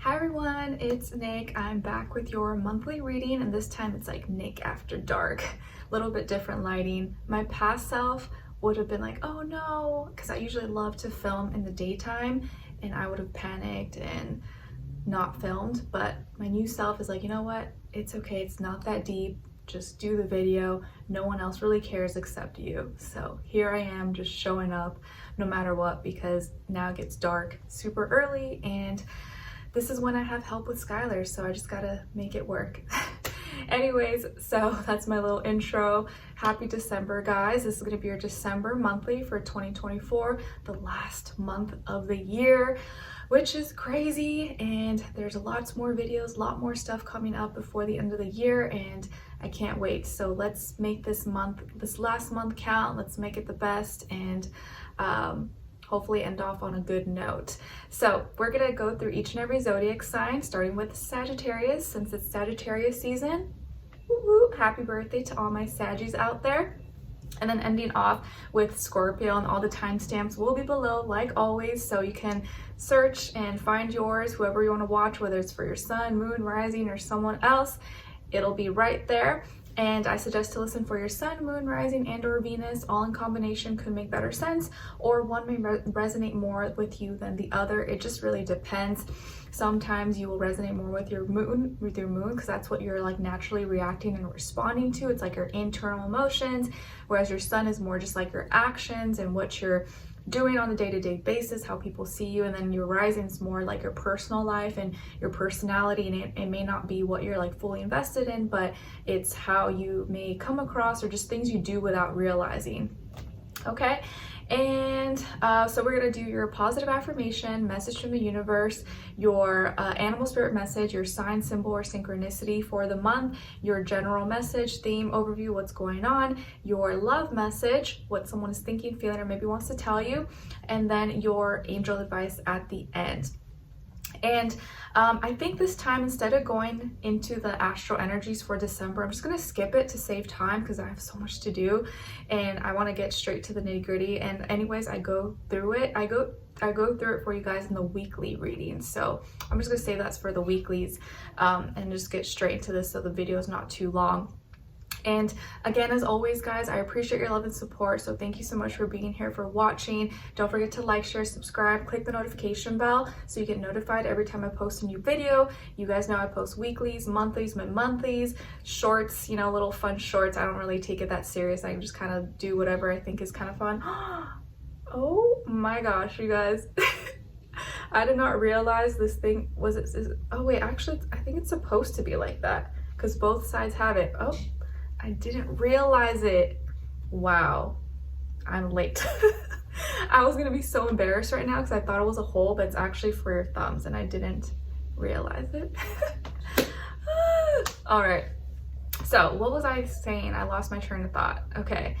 Hi everyone, it's Nick. I'm back with your monthly reading, and this time it's like Nick after dark. A little bit different lighting. My past self would have been like, oh no, because I usually love to film in the daytime, and I would have panicked and not filmed. But my new self is like, you know what? It's okay. It's not that deep. Just do the video. No one else really cares except you. So here I am just showing up no matter what, because now it gets dark super early and this is when I have help with Skylar, so I just gotta make it work. Anyways, so that's my little intro. Happy December, guys. This is gonna be your December monthly for 2024, the last month of the year, which is crazy. And there's lots more videos, a lot more stuff coming up before the end of the year, and I can't wait. So let's make this last month count. Let's make it the best, and hopefully end off on a good note. So we're gonna go through each and every zodiac sign, starting with Sagittarius, since it's Sagittarius season. Woo-woo. Happy birthday to all my Saggies out there. And then ending off with Scorpio, and all the timestamps will be below like always, so you can search and find yours, whoever you want to watch, whether it's for your sun, moon, rising, or someone else, it'll be right there. And I suggest to listen for your sun, moon, rising, and or Venus. All in combination could make better sense, or one may resonate more with you than the other. It just really depends. Sometimes you will resonate more with your moon, because that's what you're like naturally reacting and responding to. It's like your internal emotions, whereas your sun is more just like your actions and what you're doing on a day-to-day basis, how people see you. And then your rising is more like your personal life and your personality, and it may not be what you're like fully invested in, but it's how you may come across or just things you do without realizing. Okay, and so we're going to do your positive affirmation, message from the universe, your animal spirit message, your sign, symbol, or synchronicity for the month, your general message, theme, overview, what's going on, your love message, what someone is thinking, feeling, or maybe wants to tell you, and then your angel advice at the end. And I think this time, instead of going into the astral energies for December, I'm just going to skip it to save time, because I have so much to do and I want to get straight to the nitty gritty. And anyways, I go through it. I go through it for you guys in the weekly readings. So I'm just going to save that for the weeklies and just get straight into this so the video is not too long. And again, as always, guys, I appreciate your love and support. So thank you so much for being here, for watching. Don't forget to like, share, subscribe, click the notification bell so you get notified every time I post a new video. You guys know I post weeklies, monthlies, mid-monthlies, shorts, you know, little fun shorts. I don't really take it that serious. I just kind of do whatever I think is kind of fun. Oh my gosh, you guys. I did not realize this thing oh wait, actually, I think it's supposed to be like that because both sides have it. Oh, I didn't realize it. Wow, I'm late. I was gonna be so embarrassed right now because I thought it was a hole, but it's actually for your thumbs and I didn't realize it. All right, so what was I saying? I lost my train of thought. Okay,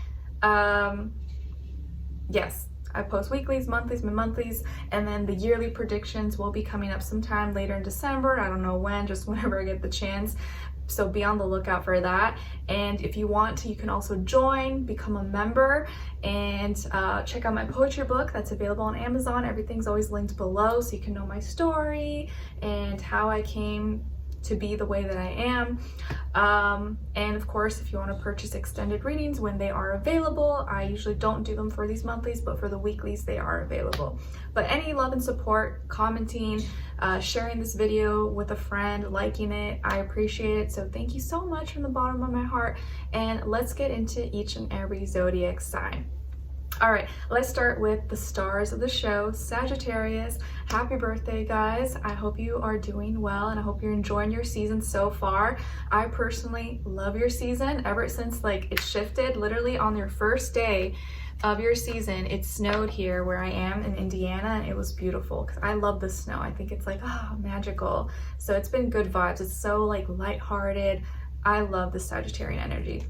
yes, I post weeklies, monthlies, mid-monthlies, and then the yearly predictions will be coming up sometime later in December. I don't know when, just whenever I get the chance. So be on the lookout for that. And if you want to, you can also join, become a member, and check out my poetry book that's available on Amazon. Everything's always linked below, so you can know my story and how I came to be the way that I am. And of course, if you want to purchase extended readings when they are available, I usually don't do them for these monthlies, but for the weeklies they are available. But any love and support, commenting, sharing this video with a friend, liking it, I appreciate it. So thank you so much from the bottom of my heart, and let's get into each and every zodiac sign. All right, let's start with the stars of the show, Sagittarius. Happy birthday, guys. I hope you are doing well, and I hope you're enjoying your season so far. I personally love your season. Ever since like it shifted, literally on your first day of your season, it snowed here where I am in Indiana, and it was beautiful because I love the snow. I think it's like, oh, magical. So it's been good vibes. It's so like lighthearted. I love the Sagittarian energy.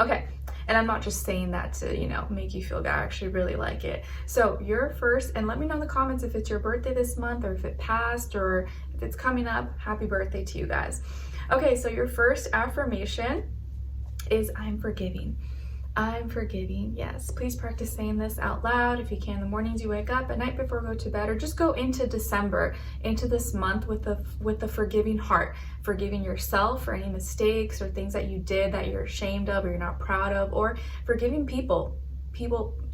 Okay, and I'm not just saying that to, you know, make you feel good. I actually really like it. So you're first, and let me know in the comments if it's your birthday this month or if it passed or if it's coming up. Happy birthday to you guys. Okay, so your first affirmation is I'm forgiving. I'm forgiving. Yes, please practice saying this out loud if you can. The mornings you wake up, at night before go to bed, or just go into December, into this month with the forgiving heart, forgiving yourself for any mistakes or things that you did that you're ashamed of or you're not proud of, or forgiving people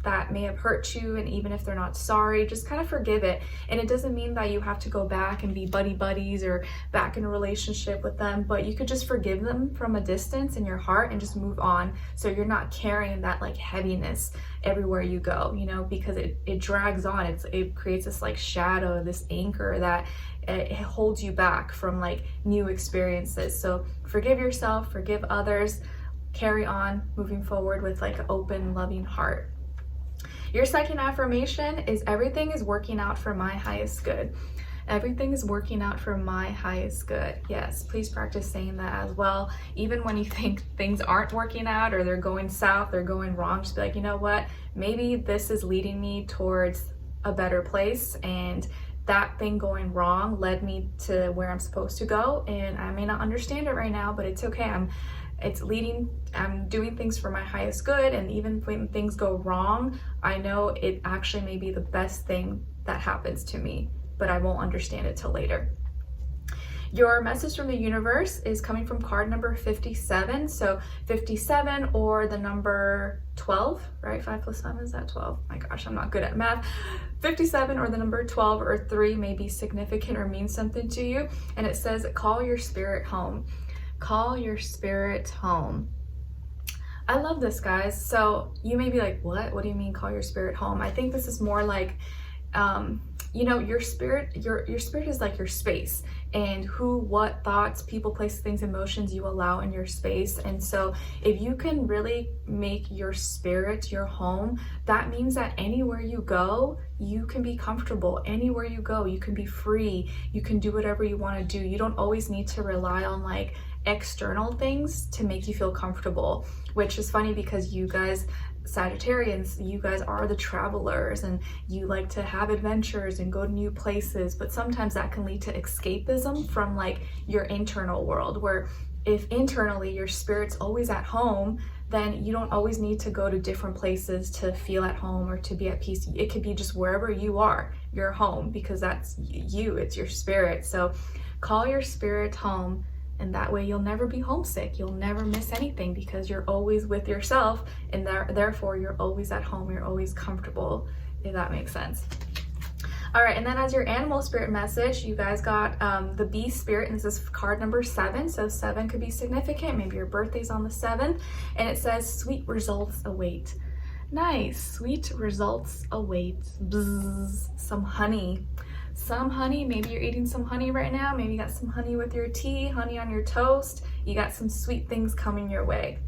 that may have hurt you, and even if they're not sorry, just kind of forgive it. And it doesn't mean that you have to go back and be buddies or back in a relationship with them, but you could just forgive them from a distance in your heart and just move on, so you're not carrying that like heaviness everywhere you go, you know, because it drags on. It creates this like shadow, this anchor that it holds you back from like new experiences. So forgive yourself, forgive others, carry on moving forward with like an open, loving heart. Your second affirmation is everything is working out for my highest good. Everything is working out for my highest good. Yes, please practice saying that as well. Even when you think things aren't working out or they're going south, they're going wrong, just be like, you know what? Maybe this is leading me towards a better place, and that thing going wrong led me to where I'm supposed to go, and I may not understand it right now, but it's okay. I'm doing things for my highest good, and even when things go wrong, I know it actually may be the best thing that happens to me, but I won't understand it till later. Your message from the universe is coming from card number 57. So 57 or the number 12, right? 5 plus 7, is that 12? My gosh, I'm not good at math. 57 or the number 12 or 3 may be significant or mean something to you. And it says, call your spirit home. Call your spirit home. I love this, guys. So you may be like, what do you mean call your spirit home? I think this is more like, you know, your spirit is like your space, and what thoughts, people, places, things, emotions you allow in your space. And so if you can really make your spirit your home, that means that anywhere you go, you can be comfortable. Anywhere you go, you can be free. You can do whatever you want to do. You don't always need to rely on like external things to make you feel comfortable, which is funny because you guys, Sagittarians, you guys are the travelers and you like to have adventures and go to new places, but sometimes that can lead to escapism from like your internal world, where if internally your spirit's always at home, then you don't always need to go to different places to feel at home or to be at peace. It could be just wherever you are, your home, because that's you, it's your spirit. So call your spirit home, and that way you'll never be homesick. You'll never miss anything because you're always with yourself, and therefore you're always at home. You're always comfortable, if that makes sense. All right, and then as your animal spirit message, you guys got the bee spirit, and this is card number 7. So 7 could be significant. Maybe your birthday's on the 7th, and it says sweet results await. Nice, sweet results await. Bzzz, some honey. Some honey, maybe you're eating some honey right now. Maybe you got some honey with your tea, honey on your toast. You got some sweet things coming your way.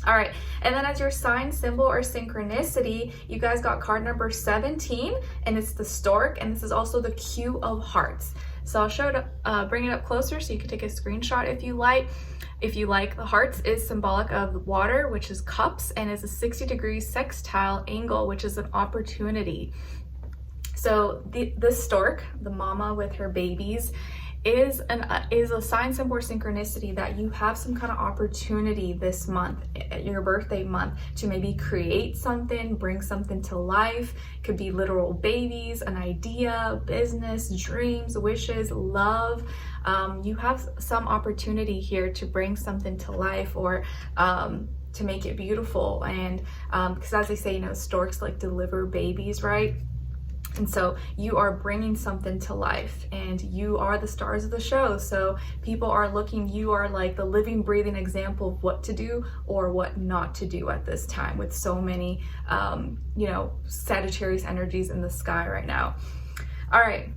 All right, and then as your sign, symbol, or synchronicity, you guys got card number 17, and it's the stork, and this is also the Q of hearts. So I'll show it, bring it up closer so you can take a screenshot if you like. If you like, the hearts is symbolic of water, which is cups, and is a 60-degree sextile angle, which is an opportunity. So this stork, the mama with her babies, is a sign, symbol, or synchronicity that you have some kind of opportunity this month, your birthday month, to maybe create something, bring something to life. It could be literal babies, an idea, business, dreams, wishes, love. You have some opportunity here to bring something to life, or to make it beautiful. And because as they say, you know, storks like deliver babies, right? And so you are bringing something to life, and you are the stars of the show. So people are looking, you are like the living, breathing example of what to do or what not to do at this time, with so many, you know, Sagittarius energies in the sky right now. All right.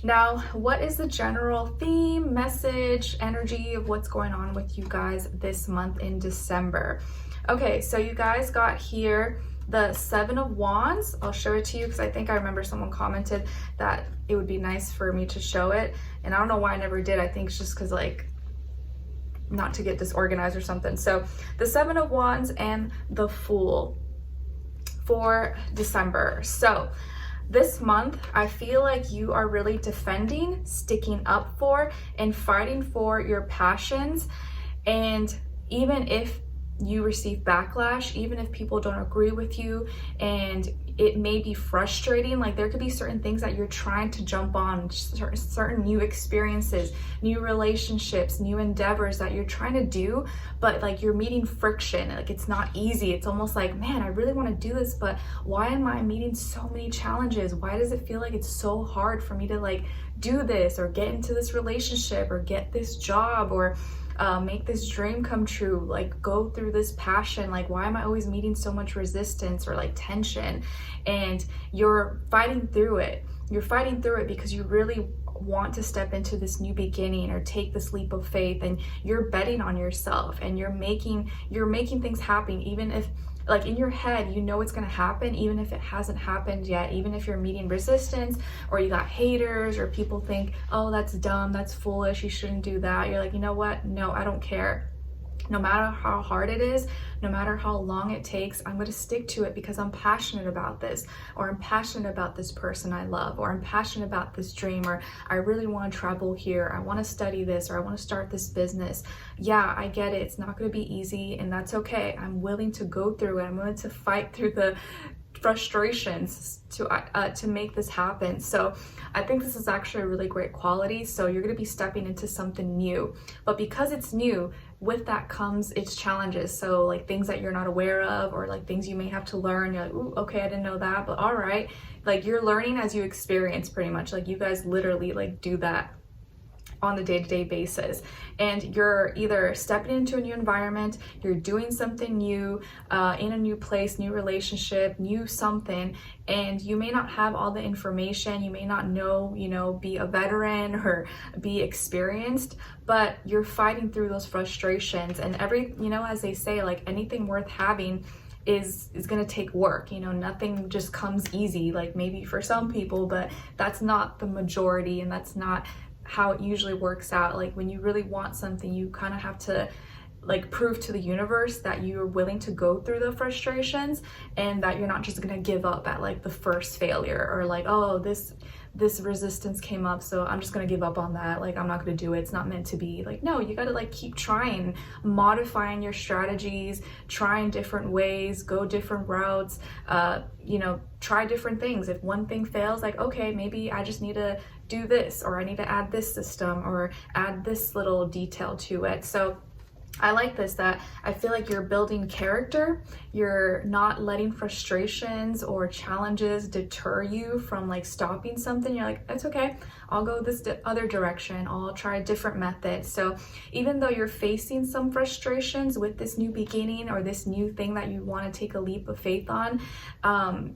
Now, what is the general theme, message, energy of what's going on with you guys this month in December? Okay, so you guys got here the 7 of Wands. I'll show it to you because I think I remember someone commented that it would be nice for me to show it, and I don't know why I never did. I think it's just because, like, not to get disorganized or something. So the 7 of Wands and the Fool for December. So this month, I feel like you are really defending, sticking up for, and fighting for your passions. And even if you receive backlash, even if people don't agree with you, and it may be frustrating. Like there could be certain things that you're trying to jump on, certain new experiences, new relationships, new endeavors that you're trying to do, but like you're meeting friction. Like it's not easy. It's almost like, man, I really want to do this, but why am I meeting so many challenges? Why does it feel like it's so hard for me to like do this or get into this relationship or get this job or make this dream come true, like go through this passion? Like, why am I always meeting so much resistance or like tension? And you're fighting through it. You're fighting through it because you really want to step into this new beginning or take this leap of faith, and you're betting on yourself, and you're making things happen, even if like in your head you know it's going to happen, even if it hasn't happened yet, even if you're meeting resistance or you got haters or people think, oh, that's dumb, that's foolish, you shouldn't do that. You're like, you know what? No, I don't care. No matter how hard it is, no matter how long it takes, I'm going to stick to it because I'm passionate about this, or I'm passionate about this person I love, or I'm passionate about this dream, or I really want to travel here, I want to study this, or I want to start this business. Yeah, I get it. It's not going to be easy, and that's okay. I'm willing to go through it. I'm willing to fight through the frustrations to make this happen. So I think this is actually a really great quality. So you're going to be stepping into something new, but because it's new, with that comes its challenges. So like things that you're not aware of, or like things you may have to learn. You're like, ooh, okay, I didn't know that, but all right. Like you're learning as you experience, pretty much. Like you guys literally like do that on the day-to-day basis, and you're either stepping into a new environment, you're doing something new, in a new place, new relationship, new something, and you may not have all the information, you may not know, you know, be a veteran or be experienced, but you're fighting through those frustrations. And every, you know, as they say, like anything worth having is going to take work. You know, nothing just comes easy, like maybe for some people, but that's not the majority, and that's not how it usually works out. Like when you really want something, you kind of have to like prove to the universe that you're willing to go through the frustrations, and that you're not just gonna give up at like the first failure, or like, oh, this resistance came up, so I'm just gonna give up on that, like I'm not gonna do it, it's not meant to be. Like, no, you gotta like keep trying, modifying your strategies, trying different ways, go different routes, you know, try different things. If one thing fails, like, okay, maybe I just need to do this, or I need to add this system or add this little detail to it. So I like this, that I feel like you're building character. You're not letting frustrations or challenges deter you from like stopping something. You're like, it's okay, I'll go this other direction, I'll try a different method. So even though you're facing some frustrations with this new beginning or this new thing that you want to take a leap of faith on,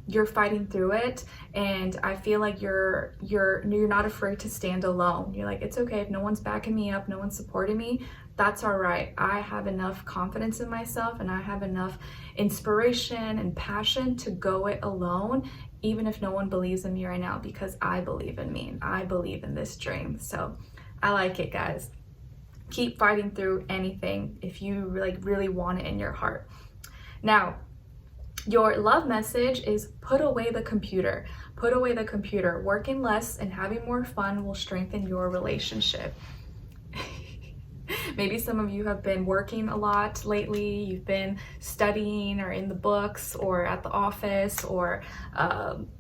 you're fighting through it. And I feel like you're not afraid to stand alone. You're like, it's okay if no one's backing me up, no one's supporting me, that's all right. I have enough confidence in myself, and I have enough inspiration and passion to go it alone, even if no one believes in me right now, because I believe in me and I believe in this dream. So I like it, guys. Keep fighting through anything if you like really want it in your heart. Now, your love message is put away the computer. Put away the computer. Working less and having more fun will strengthen your relationship. Maybe some of you have been working a lot lately. You've been studying or in the books or at the office, or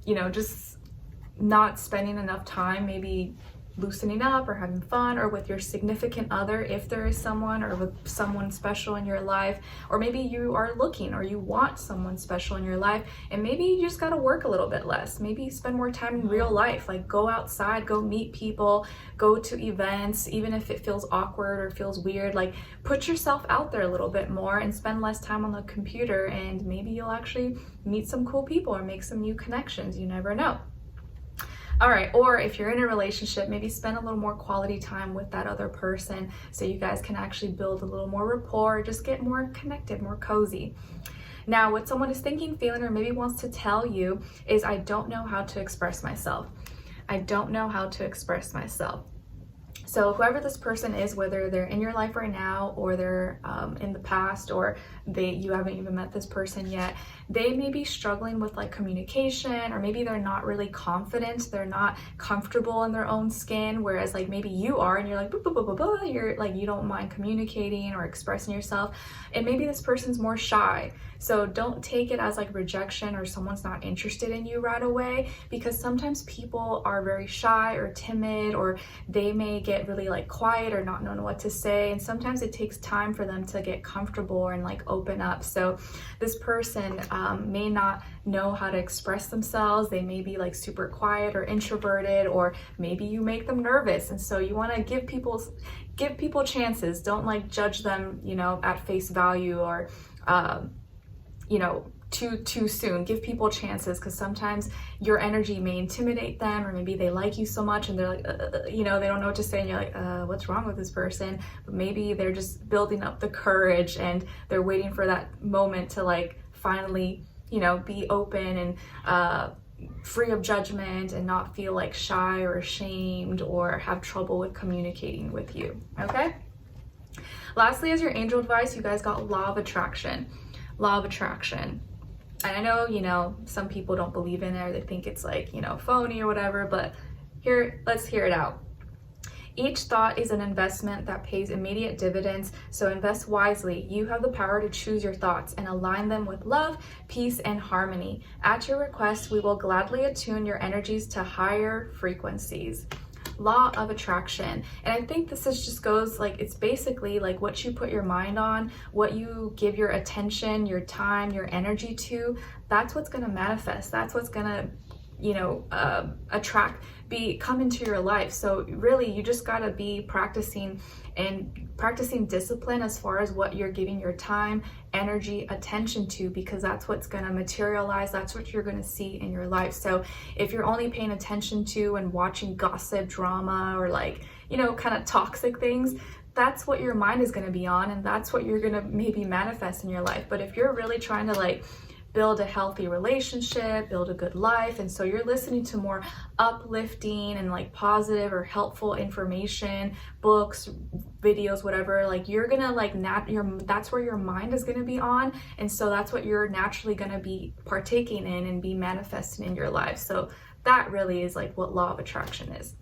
you know, just not spending enough time maybe loosening up or having fun, or with your significant other if there is someone, or with someone special in your life. Or maybe you are looking, or you want someone special in your life, and maybe you just got to work a little bit less. Maybe spend more time in real life, like go outside, go meet people, go to events, even if it feels awkward or feels weird. Like put yourself out there a little bit more and spend less time on the computer, and maybe you'll actually meet some cool people or make some new connections. You never know. All right, or if you're in a relationship, maybe spend a little more quality time with that other person so you guys can actually build a little more rapport, just get more connected, more cozy. Now, what someone is thinking, feeling, or maybe wants to tell you is, I don't know how to express myself. I don't know how to express myself. So whoever this person is, whether they're in your life right now or they're in the past, or you haven't even met this person yet, they may be struggling with like communication, or maybe they're not really confident, they're not comfortable in their own skin, whereas like maybe you are, and you're like, blah, blah, blah, blah, blah. You're like, you don't mind communicating or expressing yourself, and maybe this person's more shy. So don't take it as like rejection or someone's not interested in you right away, because sometimes people are very shy or timid, or they may get really like quiet or not knowing what to say, and sometimes it takes time for them to get comfortable and like open up. So this person may not know how to express themselves. They may be like super quiet or introverted, or maybe you make them nervous, and so you want to give people chances. Don't like judge them, you know, at face value, or you know, too soon. Give people chances, because sometimes your energy may intimidate them, or maybe they like you so much and they're like, you know, they don't know what to say, and you're like, what's wrong with this person? But maybe they're just building up the courage, and they're waiting for that moment to like finally, you know, be open and free of judgment, and not feel like shy or ashamed or have trouble with communicating with you. Okay. Lastly, as your angel advice, you guys got law of attraction. Law of attraction. And I know, you know, some people don't believe in it, or they think it's like, you know, phony or whatever, but let's hear it out. Each thought is an investment that pays immediate dividends, so invest wisely. You have the power to choose your thoughts and align them with love, peace, and harmony. At your request, we will gladly attune your energies to higher frequencies. Law of attraction. And I think this just goes like, it's basically like what you put your mind on, what you give your attention, your time, your energy to, that's what's going to manifest. That's what's going to, you know, come into your life. So really, you just got to be practicing discipline as far as what you're giving your time, energy, attention to, because that's what's going to materialize. That's what you're going to see in your life. So if you're only paying attention to and watching gossip, drama, or like, you know, kind of toxic things, that's what your mind is going to be on, and that's what you're going to maybe manifest in your life. But if you're really trying to like build a healthy relationship, build a good life, and so you're listening to more uplifting and like positive or helpful information, books, videos, whatever, like you're gonna like that's where your mind is gonna be on, and so that's what you're naturally gonna be partaking in and be manifesting in your life. So that really is like what law of attraction is.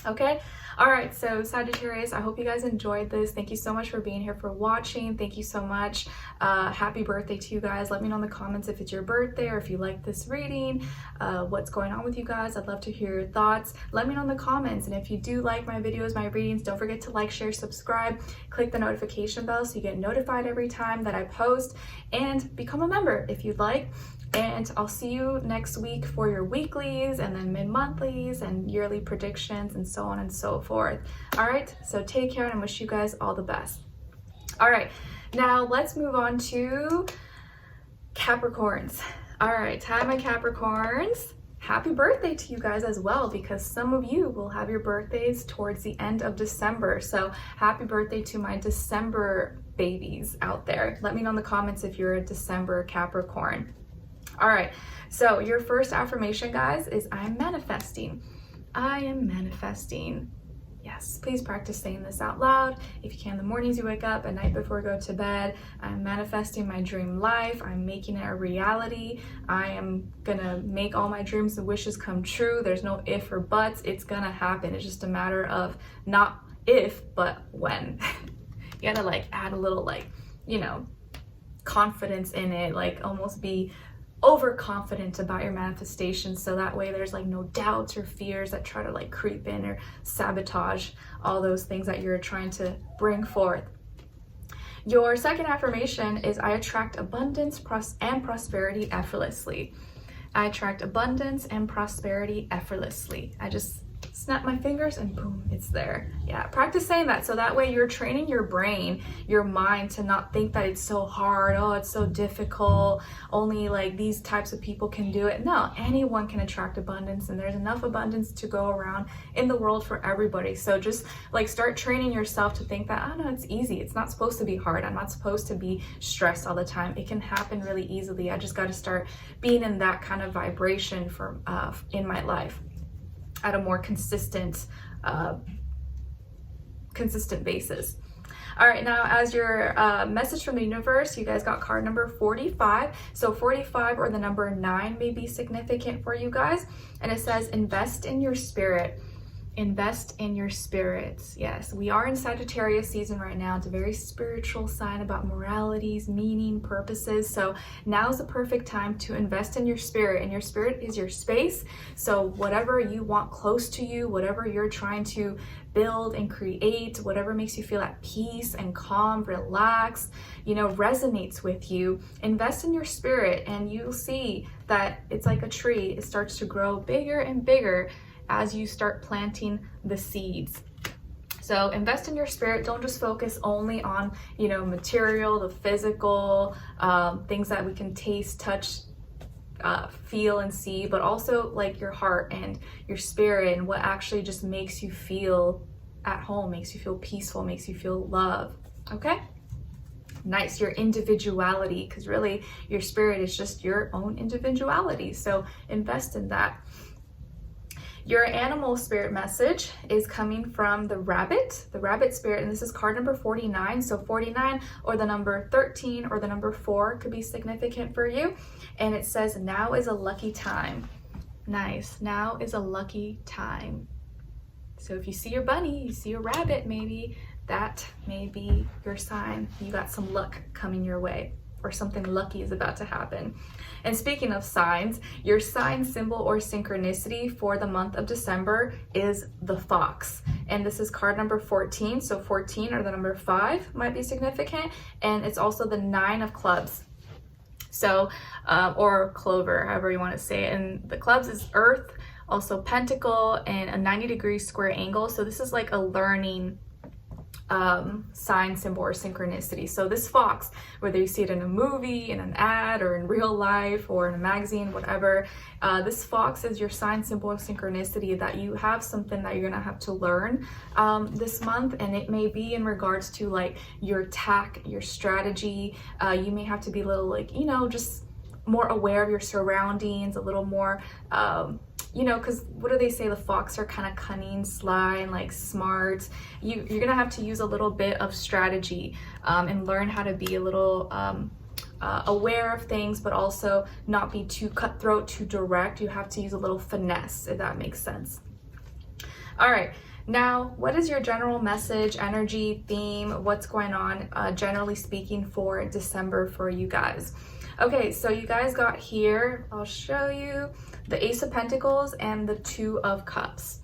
Okay. All right. So Sagittarius, I hope you guys enjoyed this. Thank you so much for being here, for watching. Thank you so much. Happy birthday to you guys. Let me know in the comments if it's your birthday or if you like this reading, what's going on with you guys. I'd love to hear your thoughts. Let me know in the comments. And if you do like my videos, my readings, don't forget to like, share, subscribe, click the notification bell so you get notified every time that I post, and become a member if you'd like. And I'll see you next week for your weeklies, and then mid-monthlies and yearly predictions, and so on and so forth. All right, so take care, and I wish you guys all the best. All right, now let's move on to Capricorns. All right, hi my Capricorns. Happy birthday to you guys as well, because some of you will have your birthdays towards the end of December. So happy birthday to my December babies out there. Let me know in the comments if you're a December Capricorn. All right, so your first affirmation, guys, is I am manifesting. I am manifesting. Yes, please practice saying this out loud. If you can, the mornings you wake up, at night before you go to bed. I'm manifesting my dream life. I'm making it a reality. I am gonna make all my dreams and wishes come true. There's no if or buts. It's gonna happen. It's just a matter of not if, but when. You gotta like add a little like, you know, confidence in it, like almost be overconfident about your manifestation, so that way there's like no doubts or fears that try to like creep in or sabotage all those things that you're trying to bring forth. Your second affirmation is I attract abundance and prosperity effortlessly. I attract abundance and prosperity effortlessly. I just snap my fingers and boom, it's there. Yeah, practice saying that, so that way you're training your brain, your mind, to not think that it's so hard, oh, it's so difficult, only like these types of people can do it. No, anyone can attract abundance, and there's enough abundance to go around in the world for everybody. So just like start training yourself to think that, oh no, it's easy. It's not supposed to be hard. I'm not supposed to be stressed all the time. It can happen really easily. I just got to start being in that kind of vibration in my life at a more consistent consistent basis. All right, now as your message from the universe, you guys got card number 45. So 45 or the number 9 may be significant for you guys. And it says, invest in your spirit. Invest in your spirits. Yes, we are in Sagittarius season right now. It's a very spiritual sign about moralities, meaning, purposes. So now's the perfect time to invest in your spirit, and your spirit is your space. So whatever you want close to you, whatever you're trying to build and create, whatever makes you feel at peace and calm, relaxed, you know, resonates with you, invest in your spirit, and you'll see that it's like a tree. It starts to grow bigger and bigger as you start planting the seeds. So invest in your spirit. Don't just focus only on, you know, material, the physical, things that we can taste, touch, feel and see, but also like your heart and your spirit and what actually just makes you feel at home, makes you feel peaceful, makes you feel love. Okay? Nice. Your individuality, because really your spirit is just your own individuality. So invest in that. Your animal spirit message is coming from the rabbit spirit, and this is card number 49. So 49 or the number 13 or the number 4 could be significant for you. And it says, now is a lucky time. Nice. Now is a lucky time. So if you see your bunny, you see a rabbit, maybe that may be your sign. You got some luck coming your way, or something lucky is about to happen. And speaking of signs, your sign symbol or synchronicity for the month of December is the fox. And this is card number 14. So 14 or the number 5 might be significant. And it's also the 9 of clubs. So, or clover, however you want to say it. And the clubs is earth, also pentacle, and a 90-degree square angle. So this is like a learning sign, symbol, or synchronicity. So this fox, whether you see it in a movie, in an ad, or in real life, or in a magazine, whatever, this fox is your sign, symbol, or synchronicity that you have something that you're gonna have to learn this month. And it may be in regards to like your tact, your strategy. You may have to be a little like, you know, just more aware of your surroundings, a little more you know, because what do they say? The fox are kind of cunning, sly, and like smart. You're gonna have to use a little bit of strategy and learn how to be a little aware of things, but also not be too cutthroat, too direct. You have to use a little finesse, if that makes sense. All right. Now, what is your general message, energy, theme? What's going on, generally speaking, for December for you guys? Okay, so you guys got here, I'll show you, the Ace of Pentacles and the 2 of Cups.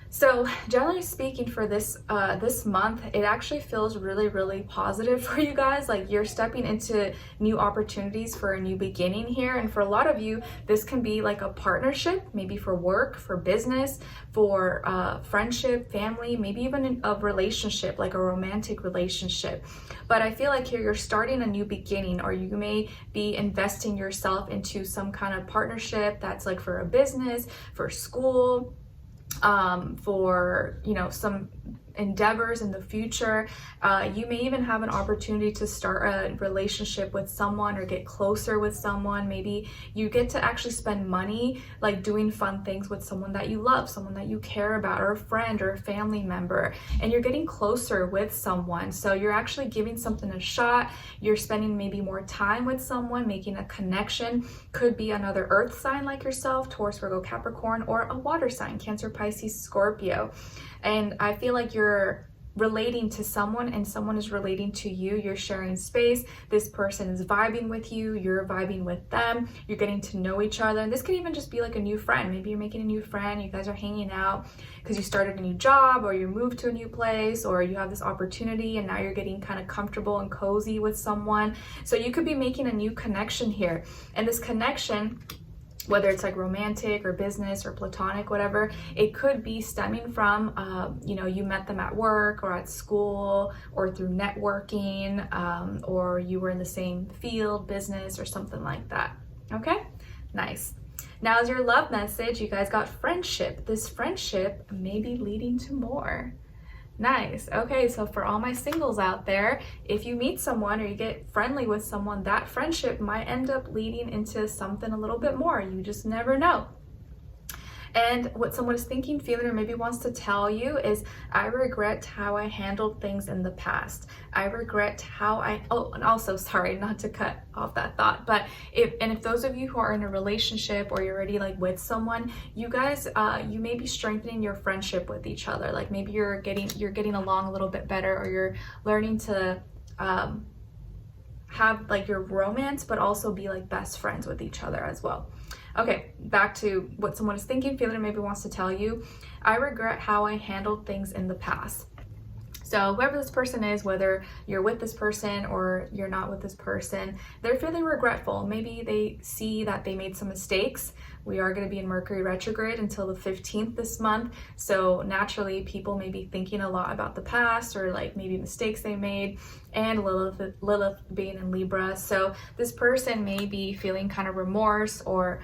So generally speaking for this this month, it actually feels really, really positive for you guys. Like you're stepping into new opportunities for a new beginning here. And for a lot of you, this can be like a partnership, maybe for work, for business, for friendship, family, maybe even a relationship, like a romantic relationship. But I feel like here you're starting a new beginning, or you may be investing yourself into some kind of partnership that's like for a business, for school, for, you know, some endeavors in the future. You may even have an opportunity to start a relationship with someone or get closer with someone. Maybe you get to actually spend money like doing fun things with someone that you love, someone that you care about, or a friend or a family member, and you're getting closer with someone. So you're actually giving something a shot. You're spending maybe more time with someone, making a connection. Could be another earth sign like yourself, Taurus, Virgo, Capricorn, or a water sign, Cancer, Pisces, Scorpio. And I feel like you're relating to someone and someone is relating to you. You're sharing space. This person is vibing with you. You're vibing with them. You're getting to know each other. And this could even just be like a new friend. Maybe you're making a new friend. You guys are hanging out because you started a new job, or you moved to a new place, or you have this opportunity and now you're getting kind of comfortable and cozy with someone. So you could be making a new connection here. And this connection, whether it's like romantic or business or platonic, whatever, it could be stemming from, you know, you met them at work or at school or through networking, or you were in the same field, business, or something like that. Okay, nice. Now, as your love message, you guys got friendship. This friendship may be leading to more. Nice. Okay, so for all my singles out there, if you meet someone or you get friendly with someone, that friendship might end up leading into something a little bit more. You just never know. And what someone is thinking, feeling, or maybe wants to tell you is, I regret how I handled things in the past. I regret how oh, and also, sorry, not to cut off that thought, but if those of you who are in a relationship or you're already like with someone, you guys, you may be strengthening your friendship with each other. Like maybe you're getting along a little bit better, or you're learning to have like your romance, but also be like best friends with each other as well. Okay, back to what someone is thinking, feeling, or maybe wants to tell you. I regret how I handled things in the past. So whoever this person is, whether you're with this person or you're not with this person, they're feeling regretful. Maybe they see that they made some mistakes. We are going to be in Mercury retrograde until the 15th this month. So naturally, people may be thinking a lot about the past, or like maybe mistakes they made, and Lilith being in Libra. So this person may be feeling kind of remorse, or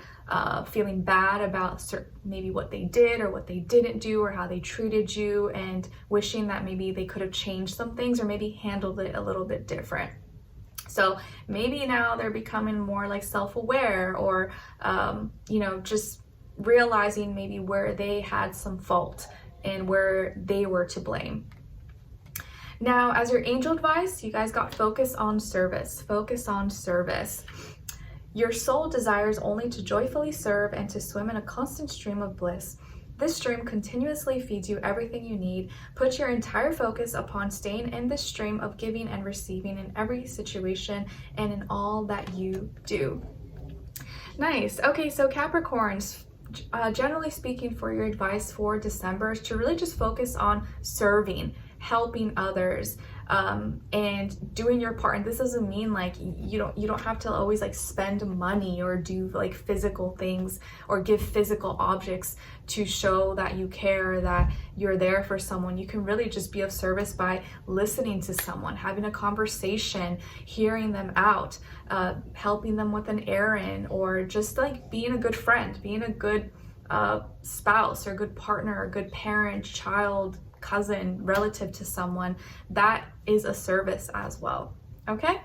feeling bad about maybe what they did or what they didn't do, or how they treated you, and wishing that maybe they could have changed some things or maybe handled it a little bit different. So maybe now they're becoming more like self-aware, or you know, just realizing maybe where they had some fault and where they were to blame. Now, as your angel advice, you guys got focus on service. Focus on service. Your soul desires only to joyfully serve and to swim in a constant stream of bliss. This stream continuously feeds you everything you need. Put your entire focus upon staying in this stream of giving and receiving in every situation and in all that you do. Nice. Okay, so Capricorns, generally speaking, for your advice for December is to really just focus on serving, helping others, and doing your part. And this doesn't mean like you don't have to always like spend money or do like physical things or give physical objects to show that you care, that you're there for someone. You can really just be of service by listening to someone, having a conversation, hearing them out, helping them with an errand, or just like being a good friend, being a good spouse or good partner or good parent, child, cousin, relative to someone. That is a service as well. Okay?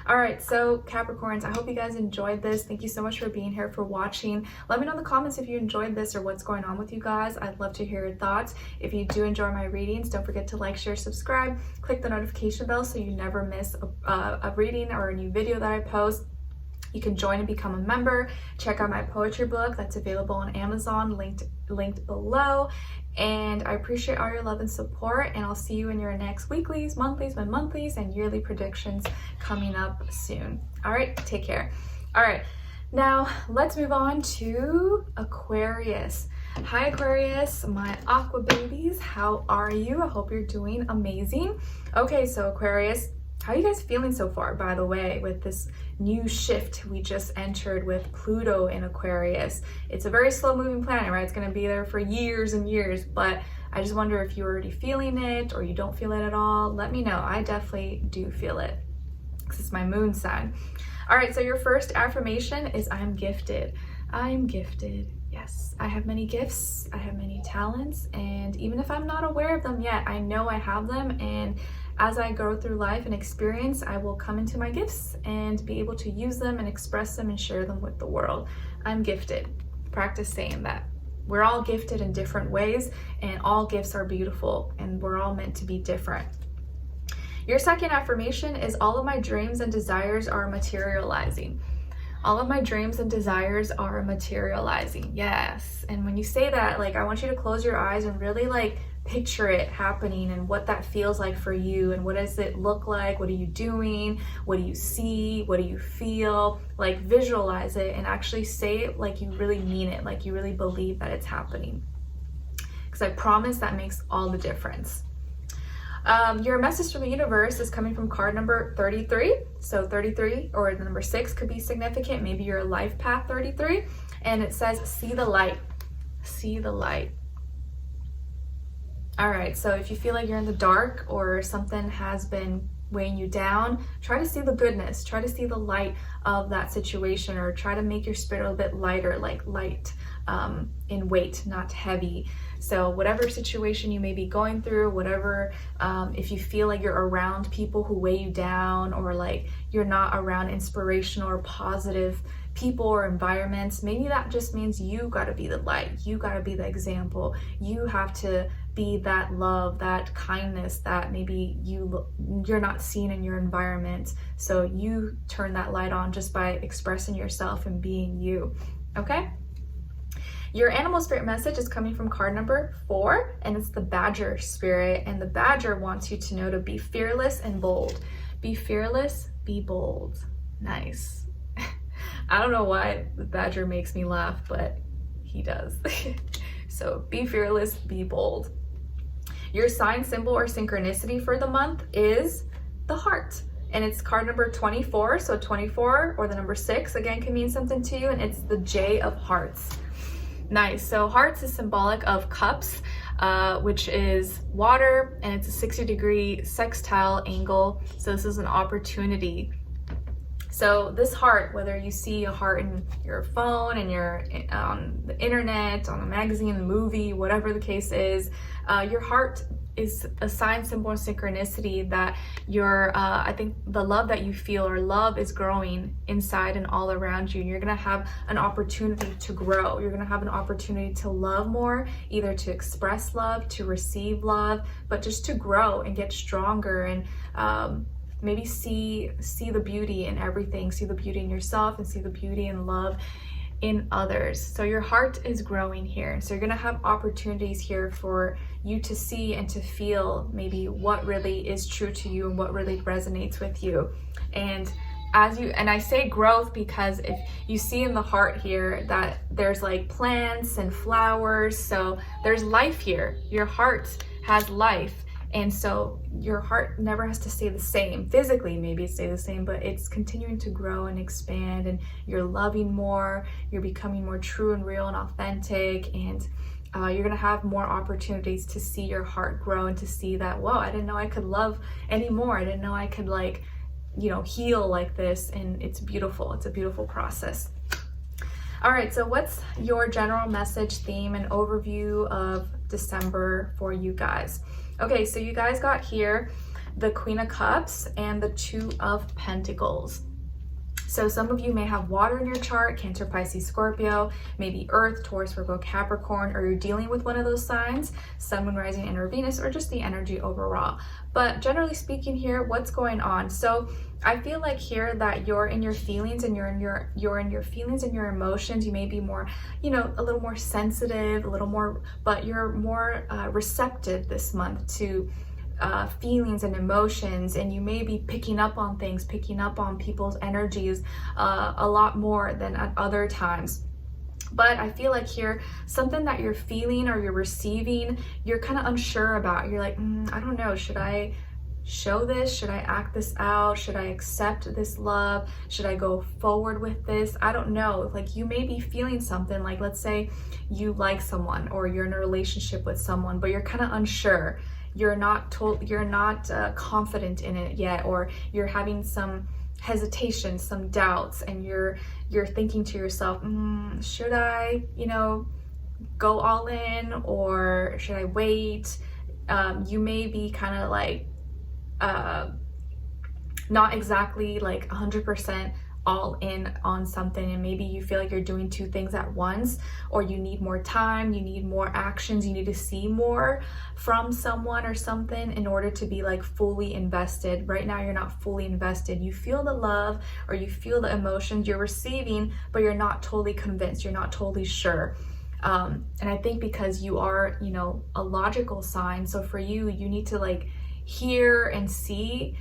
All right, so Capricorns, I hope you guys enjoyed this. Thank you so much for being here, for watching. Let me know in the comments if you enjoyed this or what's going on with you guys. I'd love to hear your thoughts. If you do enjoy my readings, don't forget to like, share, subscribe, click the notification bell so you never miss a reading or a new video that I post. You can join and become a member. Check out my poetry book that's available on Amazon, linked below. And I appreciate all your love and support, and I'll see you in your next weeklies, monthlies, mid-monthlies, and yearly predictions coming up soon. All right, take care. All right, now let's move on to Aquarius. Hi Aquarius, my aqua babies, how are you? I hope you're doing amazing. Okay, so Aquarius, how are you guys feeling so far, by the way, with this new shift we just entered with Pluto in Aquarius? It's a very slow moving planet, right? It's going to be there for years and years, but I just wonder if you're already feeling it or you don't feel it at all. Let me know. I definitely do feel it because it's my moon sign. All right, so your first affirmation is I'm gifted. I'm gifted. Yes, I have many gifts. I have many talents, and even if I'm not aware of them yet, I know I have them, and as I go through life and experience, I will come into my gifts and be able to use them and express them and share them with the world. I'm gifted. Practice saying that. We're all gifted in different ways, and all gifts are beautiful, and we're all meant to be different. Your second affirmation is all of my dreams and desires are materializing. All of my dreams and desires are materializing. Yes. And when you say that, like, I want you to close your eyes and really like picture it happening and what that feels like for you, and what does it look like? What are you doing? What do you see? What do you feel? Like, visualize it and actually say it like you really mean it, like you really believe that it's happening, because I promise that makes all the difference. Your message from the universe is coming from card number 33. So 33 or the number 6 could be significant. Maybe your life path 33, and it says see the light. See the light. All right, so if you feel like you're in the dark or something has been weighing you down, try to see the goodness, try to see the light of that situation, or try to make your spirit a little bit lighter, like light in weight, not heavy. So whatever situation you may be going through, whatever, if you feel like you're around people who weigh you down, or like you're not around inspirational or positive people or environments, maybe that just means you got to be the light, you got to be the example, you have to be that love, that kindness that maybe you're not seeing in your environment. So you turn that light on just by expressing yourself and being you. Okay? Your animal spirit message is coming from card number 4, and it's the Badger spirit, and the Badger wants you to know to be fearless and bold. Be fearless, be bold. Nice. I don't know why the Badger makes me laugh, but he does. So be fearless, be bold. Your sign, symbol, or synchronicity for the month is the heart. And it's card number 24. So 24 or the number 6 again can mean something to you, and it's the J of Hearts. Nice. So hearts is symbolic of cups, which is water, and it's a 60-degree sextile angle. So this is an opportunity. So this heart, whether you see a heart in your phone, and you're on the internet, on a magazine, a movie, whatever the case is, your heart is a sign, symbol, and synchronicity that I think the love that you feel, or love, is growing inside and all around you. And you're gonna have an opportunity to grow. You're gonna have an opportunity to love more, either to express love, to receive love, but just to grow and get stronger, and maybe see the beauty in everything, see the beauty in yourself, and see the beauty and love in others. So your heart is growing here. So you're gonna have opportunities here for you to see and to feel maybe what really is true to you and what really resonates with you. And I say growth because if you see in the heart here that there's like plants and flowers, so there's life here. Your heart has life. And so your heart never has to stay the same. Physically, maybe it stays the same, but it's continuing to grow and expand, and you're loving more, you're becoming more true and real and authentic, and you're gonna have more opportunities to see your heart grow and to see that, whoa, I didn't know I could love anymore. I didn't know I could heal like this, and it's beautiful. It's a beautiful process. All right, so what's your general message, theme, and overview of December for you guys? Okay, so you guys got here the Queen of Cups and the Two of Pentacles. So some of you may have water in your chart, Cancer, Pisces, Scorpio, maybe Earth, Taurus, Virgo, Capricorn, or you're dealing with one of those signs, Sun, Moon, Rising, and or Venus, or just the energy overall. But generally speaking here, what's going on? So I feel like here that you're in your feelings, and you're in your feelings and your emotions. You may be more, a little more sensitive, but you're more receptive this month to feelings and emotions, and you may be picking up on things, picking up on people's energies a lot more than at other times. But I feel like here, something that you're feeling or you're receiving, you're kind of unsure about. You're like, I don't know, should I show this? Should I act this out? Should I accept this love? Should I go forward with this? I don't know. Like, you may be feeling something, like let's say you like someone, or you're in a relationship with someone, but you're kind of unsure. You're not confident in it yet, or you're having some hesitation, some doubts, and you're thinking to yourself, should I, go all in, or should I wait? You may be kind of like not exactly like 100% all in on something, and maybe you feel like you're doing two things at once, or you need more time, you need more actions, you need to see more from someone or something in order to be like fully invested. Right now you're not fully invested. You feel the love, or you feel the emotions you're receiving, but you're not totally convinced, you're not totally sure. And I think because you are, a logical sign, so for you, you need to like hear and see,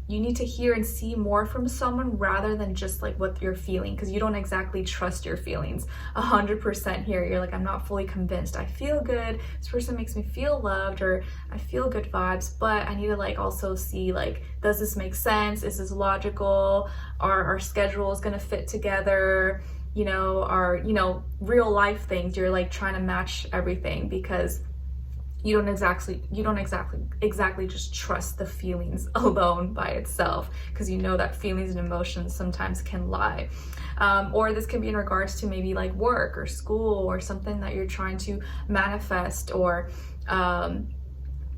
you need to hear and see more from someone rather than just like what you're feeling, because you don't exactly trust your feelings 100% here. You're like, I'm not fully convinced. I feel good, this person makes me feel loved, or I feel good vibes, but I need to like also see, like, does this make sense? Is this logical? Are our schedules gonna fit together? Are real life things. You're like trying to match everything because you don't exactly just trust the feelings alone by itself, because you know that feelings and emotions sometimes can lie. Or this can be in regards to maybe like work or school or something that you're trying to manifest, or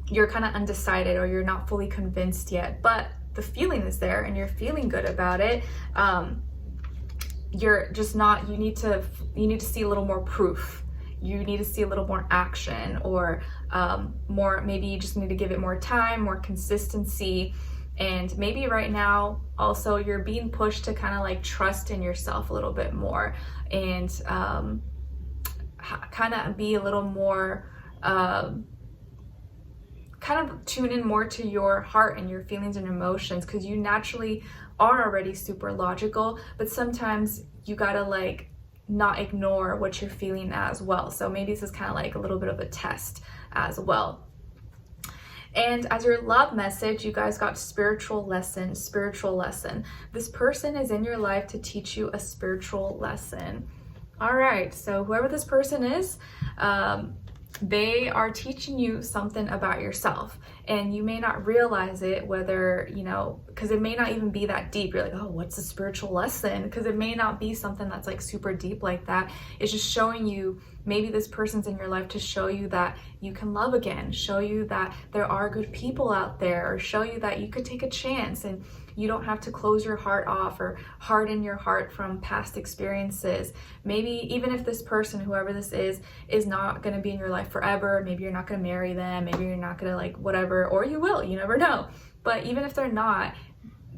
you're kind of undecided, or you're not fully convinced yet, but the feeling is there and you're feeling good about it. You're just not, you need to see a little more proof. You need to see a little more action, or more, maybe you just need to give it more time, more consistency. And maybe right now also you're being pushed to kind of like trust in yourself a little bit more, and kind of be a little more, kind of tune in more to your heart and your feelings and emotions, because you naturally are already super logical, but sometimes you gotta like not ignore what you're feeling as well. So maybe this is kind of like a little bit of a test as well. And as your love message, you guys got spiritual lesson. This person is in your life to teach you a spiritual lesson. All right, so whoever this person is, they are teaching you something about yourself, and you may not realize it, whether, you know, because it may not even be that deep. You're like, oh, what's a spiritual lesson? Because it may not be something that's like super deep like that. It's just showing you, maybe this person's in your life to show you that you can love again, show you that there are good people out there, or show you that you could take a chance and you don't have to close your heart off or harden your heart from past experiences. Maybe even if this person, whoever this is not going to be in your life forever, maybe you're not going to marry them, maybe you're not going to like whatever, or you will, you never know. But even if they're not,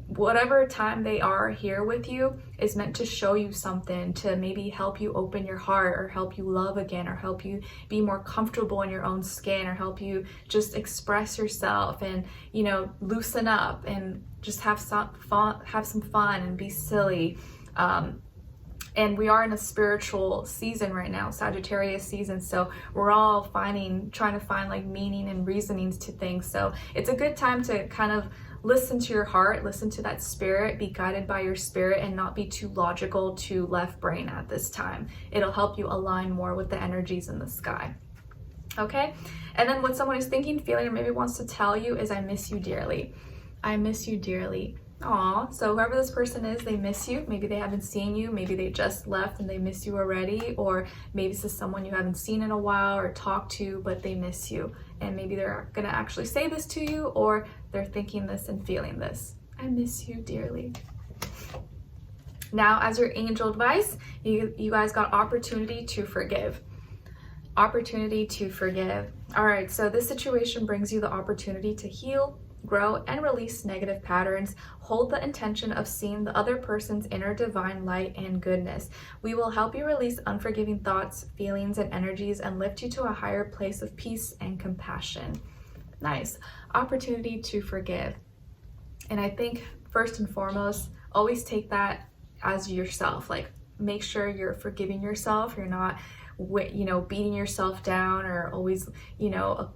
whatever time they are here with you is meant to show you something, to maybe help you open your heart, or help you love again, or help you be more comfortable in your own skin, or help you just express yourself and, you know, loosen up and just have some fun and be silly. And we are in a spiritual season right now, Sagittarius season, so we're all trying to find like meaning and reasonings to things. So it's a good time to kind of listen to your heart, listen to that spirit, be guided by your spirit, and not be too logical, too left brain at this time. It'll help you align more with the energies in the sky. Okay? And then what someone is thinking, feeling, or maybe wants to tell you is, I miss you dearly. I miss you dearly. Aw, so whoever this person is, they miss you. Maybe they haven't seen you. Maybe they just left and they miss you already. Or maybe this is someone you haven't seen in a while or talked to, but they miss you. And maybe they're gonna actually say this to you, or they're thinking this and feeling this. I miss you dearly. Now, as your angel advice, you guys got opportunity to forgive. Opportunity to forgive. All right, so this situation brings you the opportunity to heal, grow, and release negative patterns. Hold the intention of seeing the other person's inner divine light and goodness. We will help you release unforgiving thoughts, feelings, and energies, and lift you to a higher place of peace and compassion. Nice. Opportunity to forgive. And I think first and foremost, always take that as yourself. Like, make sure you're forgiving yourself. You're not, you know, beating yourself down, or always, you know,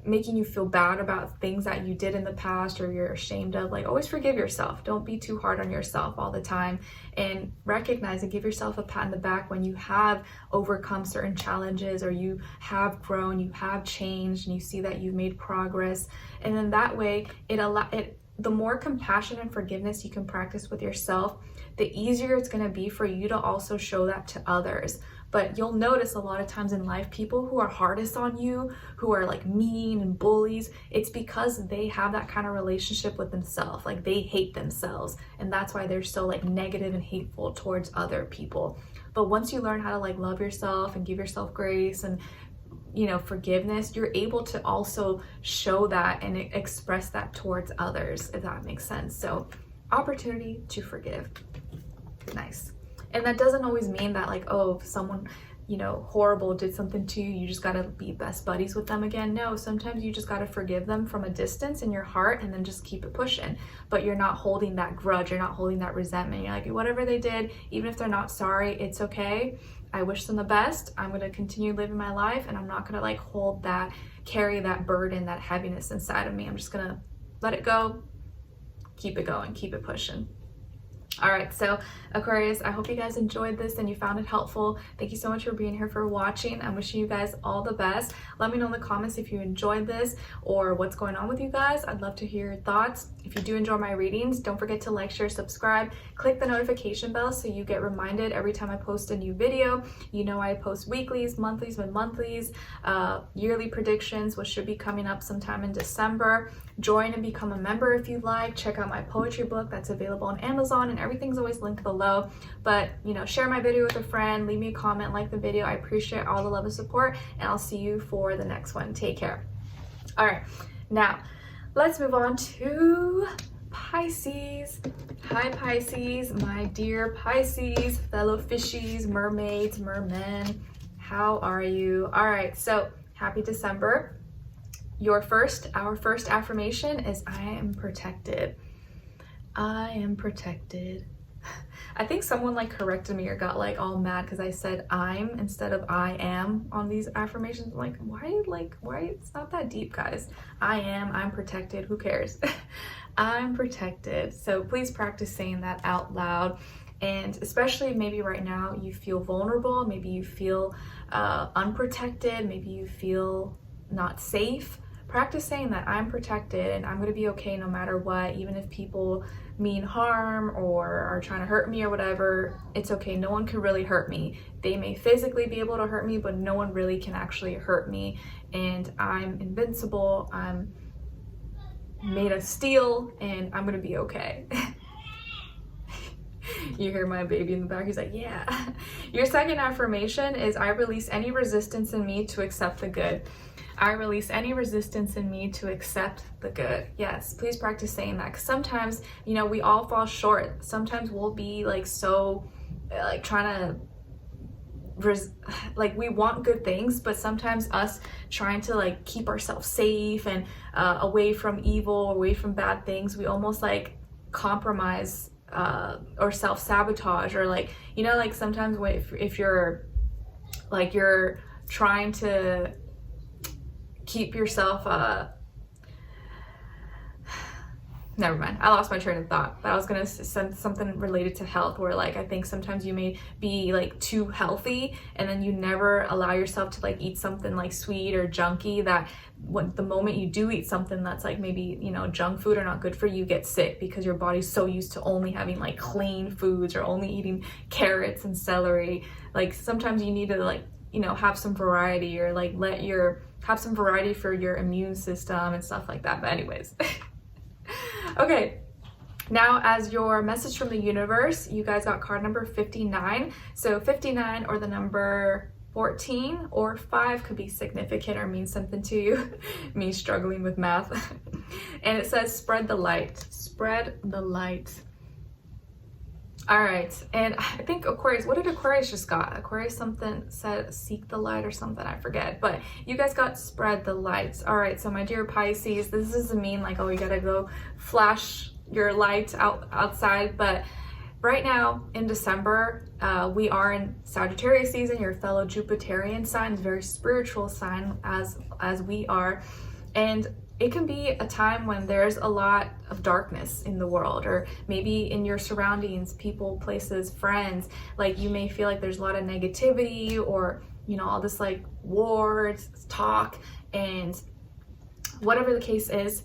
making you feel bad about things that you did in the past or you're ashamed of. Like, always forgive yourself. Don't be too hard on yourself all the time, and recognize and give yourself a pat on the back when you have overcome certain challenges, or you have grown, you have changed, and you see that you've made progress. And then that way, the more compassion and forgiveness you can practice with yourself, the easier it's going to be for you to also show that to others. But you'll notice a lot of times in life, people who are hardest on you, who are like mean and bullies, it's because they have that kind of relationship with themselves. Like, they hate themselves, and that's why they're so like negative and hateful towards other people. But once you learn how to like love yourself and give yourself grace and, you know, forgiveness, you're able to also show that and express that towards others, if that makes sense. So, opportunity to forgive. Nice. And that doesn't always mean that like, oh, if someone, you know, horrible did something to you, you just gotta be best buddies with them again. No, sometimes you just gotta forgive them from a distance in your heart, and then just keep it pushing. But you're not holding that grudge, you're not holding that resentment. You're like, whatever they did, even if they're not sorry, it's okay. I wish them the best. I'm gonna continue living my life, and I'm not gonna like hold that, carry that burden, that heaviness inside of me. I'm just gonna let it go, keep it going, keep it pushing. All right, so Aquarius, I hope you guys enjoyed this and you found it helpful. Thank you so much for being here, for watching. I'm wishing you guys all the best. Let me know in the comments if you enjoyed this or what's going on with you guys. I'd love to hear your thoughts. If you do enjoy my readings, don't forget to like, share, subscribe, click the notification bell so you get reminded every time I post a new video. You know I post weeklies, monthlies, mid-monthlies, yearly predictions, which should be coming up sometime in December. Join and become a member if you'd like. Check out my poetry book that's available on Amazon, and everything's always linked below. But you know, share my video with a friend, leave me a comment, like the video. I appreciate all the love and support, and I'll see you for the next one. Take care. All right, now let's move on to Pisces. Hi Pisces, my dear Pisces, fellow fishies, mermaids, mermen. How are you? All right, so happy December. Our first affirmation is I am protected. I am protected. I think someone like corrected me or got like all mad because I said I'm instead of I am on these affirmations. I'm like, why? It's not that deep, guys. I'm protected. Who cares? I'm protected. So please practice saying that out loud. And especially maybe right now you feel vulnerable, maybe you feel unprotected, maybe you feel not safe. Practice saying that I'm protected and I'm gonna be okay no matter what, even if people mean harm or are trying to hurt me or whatever. It's okay, no one can really hurt me. They may physically be able to hurt me, but no one really can actually hurt me. And I'm invincible, I'm made of steel, and I'm gonna be okay. You hear my baby in the back, he's like, yeah. Your second affirmation is I release any resistance in me to accept the good. I release any resistance in me to accept the good. Yes, please practice saying that, because sometimes, you know, we all fall short. Sometimes we'll be like so like trying to like we want good things, but sometimes us trying to like keep ourselves safe and away from evil, away from bad things, we almost like compromise or self-sabotage, or like, you know, like sometimes if you're like you're trying to keep yourself never mind, I lost my train of thought, but I was gonna send something related to health, where like I think sometimes you may be like too healthy and then you never allow yourself to like eat something like sweet or junky, that when the moment you do eat something that's like maybe, you know, junk food or not good for you, you get sick because your body's so used to only having like clean foods or only eating carrots and celery. Like sometimes you need to like, you know, have some variety, or like have some variety for your immune system and stuff like that. But anyways, okay, now as your message from the universe, you guys got card number 59. So 59 or the number 14 or 5 could be significant or mean something to you. Me struggling with math. And it says spread the light. Spread the light. All right, and I think Aquarius, what did Aquarius just got? Aquarius something said seek the light or something, I forget, but you guys got spread the light. All right, so my dear Pisces, this doesn't mean like, oh, you gotta go flash your light outside, but right now in December, we are in Sagittarius season, your fellow Jupiterian sign, very spiritual sign as we are, and it can be a time when there's a lot of darkness in the world, or maybe in your surroundings, people, places, friends, like you may feel like there's a lot of negativity, or, you know, all this like wars, talk, and whatever the case is,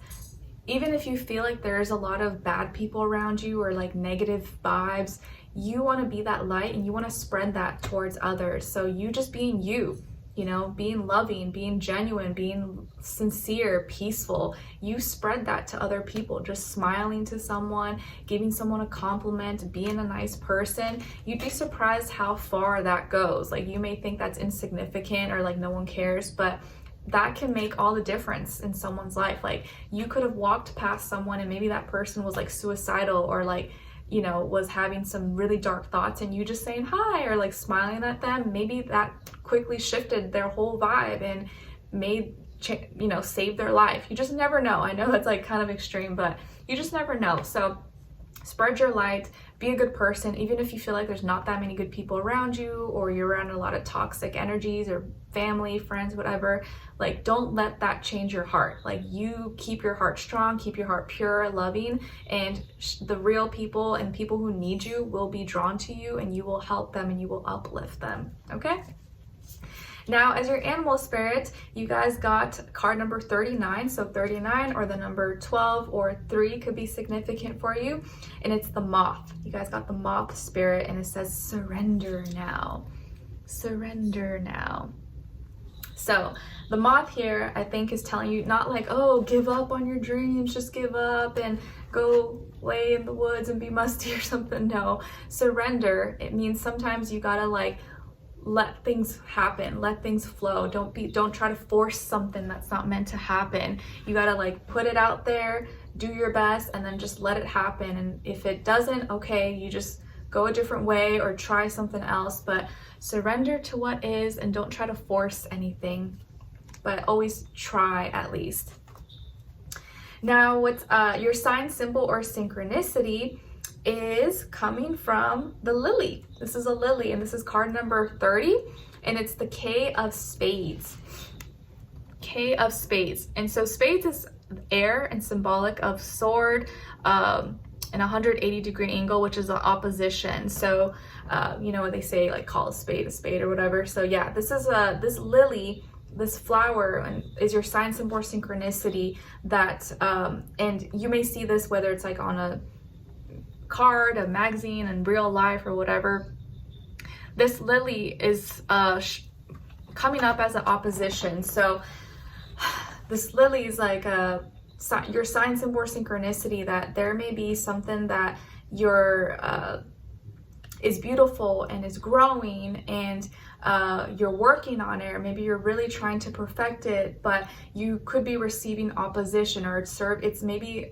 even if you feel like there's a lot of bad people around you or like negative vibes, you want to be that light and you want to spread that towards others. So you just being you, you know, being loving, being genuine, being sincere, peaceful, you spread that to other people. Just smiling to someone, giving someone a compliment, being a nice person. You'd be surprised how far that goes. Like you may think that's insignificant or like no one cares, but that can make all the difference in someone's life. Like you could have walked past someone and maybe that person was like suicidal, or like, you know, was having some really dark thoughts, and you just saying hi or like smiling at them, maybe that quickly shifted their whole vibe and made, you know, saved their life. You just never know. I know that's like kind of extreme, but you just never know. So Spread your light, be a good person, even if you feel like there's not that many good people around you, or you're around a lot of toxic energies or family, friends, whatever. Like, don't let that change your heart. Like, you keep your heart strong, keep your heart pure, loving, and the real people and people who need you will be drawn to you, and you will help them and you will uplift them, okay? Now, as your animal spirit, you guys got card number 39. So 39 or the number 12 or 3 could be significant for you. And it's the moth. You guys got the moth spirit, and it says surrender now. Surrender now. So the moth here, I think, is telling you not like, oh, give up on your dreams, just give up and go lay in the woods and be musty or something. No, surrender. It means sometimes you gotta like let things happen, let things flow. Don't try to force something that's not meant to happen. You gotta like put it out there, do your best, and then just let it happen. And if it doesn't, okay, you just go a different way or try something else, but surrender to what is and don't try to force anything, but always try at least. Now, what's your sign symbol or synchronicity is coming from the lily. This is a lily, and this is card number 30, and it's the K of Spades. K of Spades. And so spades is air and symbolic of sword, an 180-degree angle, which is an opposition. So you know what they say, like, call a spade or whatever. So yeah, this is this lily, this flower, is your sign symbol or synchronicity. That and you may see this whether it's like on a card, a magazine, in real life or whatever. This lily is coming up as an opposition. So this lily is like your sign symbol or synchronicity, that there may be something that is beautiful and is growing, and you're working on it, or maybe you're really trying to perfect it, but you could be receiving opposition, or it's maybe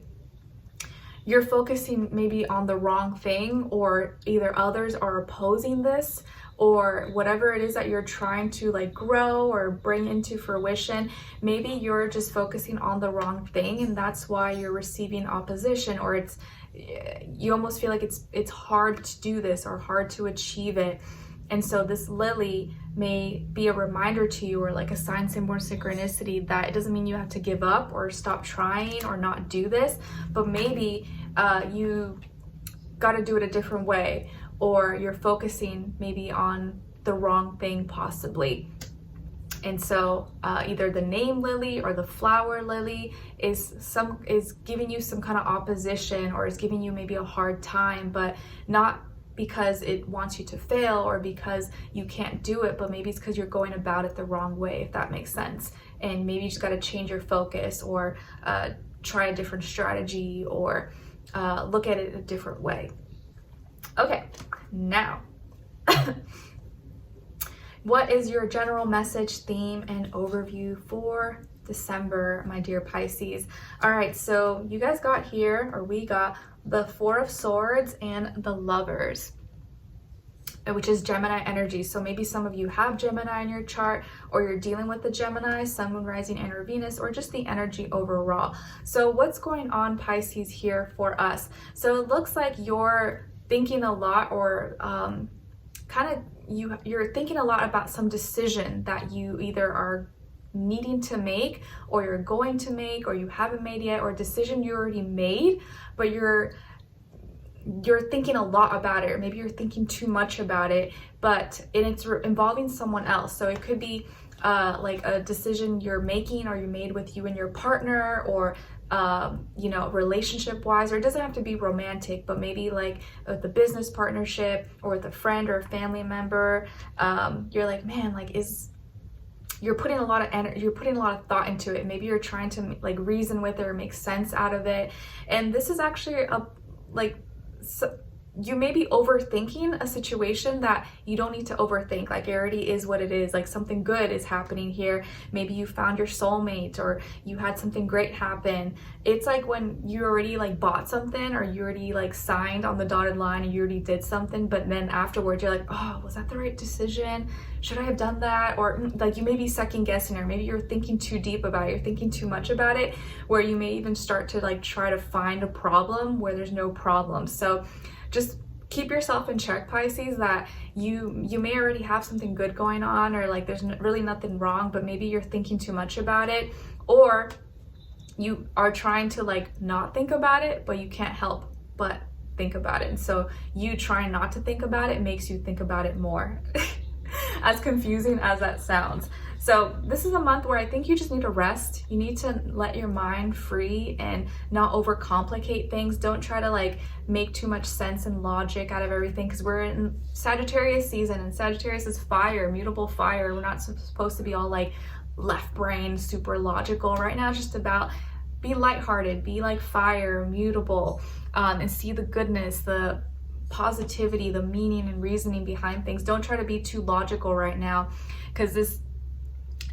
you're focusing maybe on the wrong thing, or either others are opposing this, or whatever it is that you're trying to like grow or bring into fruition. Maybe you're just focusing on the wrong thing, and that's why you're receiving opposition, or you almost feel like it's hard to do this or hard to achieve it. And so this lily may be a reminder to you, or like a sign symbol or synchronicity, that it doesn't mean you have to give up or stop trying or not do this, but maybe you got to do it a different way, or you're focusing maybe on the wrong thing possibly. And so either the name lily or the flower lily is giving you some kind of opposition, or is giving you maybe a hard time, but not because it wants you to fail or because you can't do it, but maybe it's because you're going about it the wrong way, if that makes sense. And maybe you just got to change your focus, or try a different strategy, or look at it a different way. Okay, now what is your general message, theme, and overview for December, my dear Pisces? All right, so you guys got here, or we got the Four of Swords and the Lovers, which is Gemini energy. So maybe some of you have Gemini in your chart, or you're dealing with the Gemini, Sun, Moon, Rising, and or Venus, or just the energy overall. So what's going on, Pisces, here for us? So it looks like you're thinking a lot, or you're thinking a lot about some decision that you either are needing to make, or you're going to make, or you haven't made yet, or a decision you already made, but you're thinking a lot about it, or maybe you're thinking too much about it, but it's involving someone else. So it could be like a decision you're making, or you made with you and your partner, or you know, relationship wise, or it doesn't have to be romantic, but maybe like with the business partnership, or with a friend or a family member. You're like, man, like you're putting a lot of energy, you're putting a lot of thought into it. Maybe you're trying to like reason with it or make sense out of it. And this is actually you may be overthinking a situation that you don't need to overthink. Like, it already is what it is. Like, something good is happening here. Maybe you found your soulmate, or you had something great happen. It's like when you already like bought something, or you already like signed on the dotted line and you already did something, but then afterwards you're like, oh, was that the right decision? Should I have done that? Or like, you may be second guessing, or maybe you're thinking too deep about it. You're thinking too much about it, where you may even start to like try to find a problem where there's no problem. So just keep yourself in check, Pisces, that you may already have something good going on, or like there's really nothing wrong, but maybe you're thinking too much about it, or you are trying to like not think about it, but you can't help but think about it. And so you trying not to think about it makes you think about it more. As confusing as that sounds. So this is a month where I think you just need to rest. You need to let your mind free and not overcomplicate things. Don't try to like make too much sense and logic out of everything, because we're in Sagittarius season, and Sagittarius is fire, mutable fire. We're not supposed to be all like left brain, super logical. Right now it's just about be lighthearted, be like fire, mutable, and see the goodness, the positivity, the meaning and reasoning behind things. Don't try to be too logical right now, because this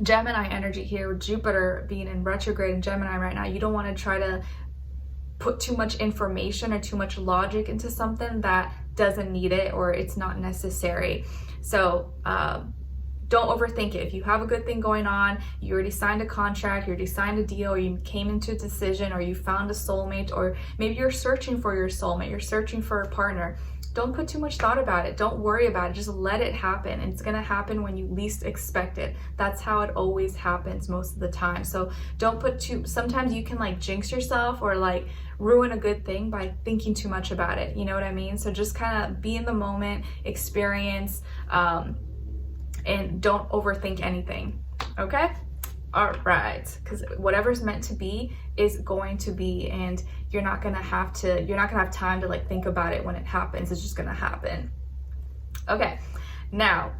Gemini energy here, with Jupiter being in retrograde in Gemini right now, you don't want to try to put too much information or too much logic into something that doesn't need it, or it's not necessary. So don't overthink it. If you have a good thing going on, you already signed a contract, you already signed a deal, or you came into a decision, or you found a soulmate, or maybe you're searching for your soulmate, you're searching for a partner. Don't put too much thought about it. Don't worry about it. Just let it happen. And it's going to happen when you least expect it. That's how it always happens most of the time. So don't put sometimes you can like jinx yourself, or like ruin a good thing by thinking too much about it. You know what I mean? So just kind of be in the moment, experience, and don't overthink anything. Okay? All right, because whatever's meant to be is going to be, and you're not gonna have time to like think about it when it happens. It's just gonna happen. Okay, now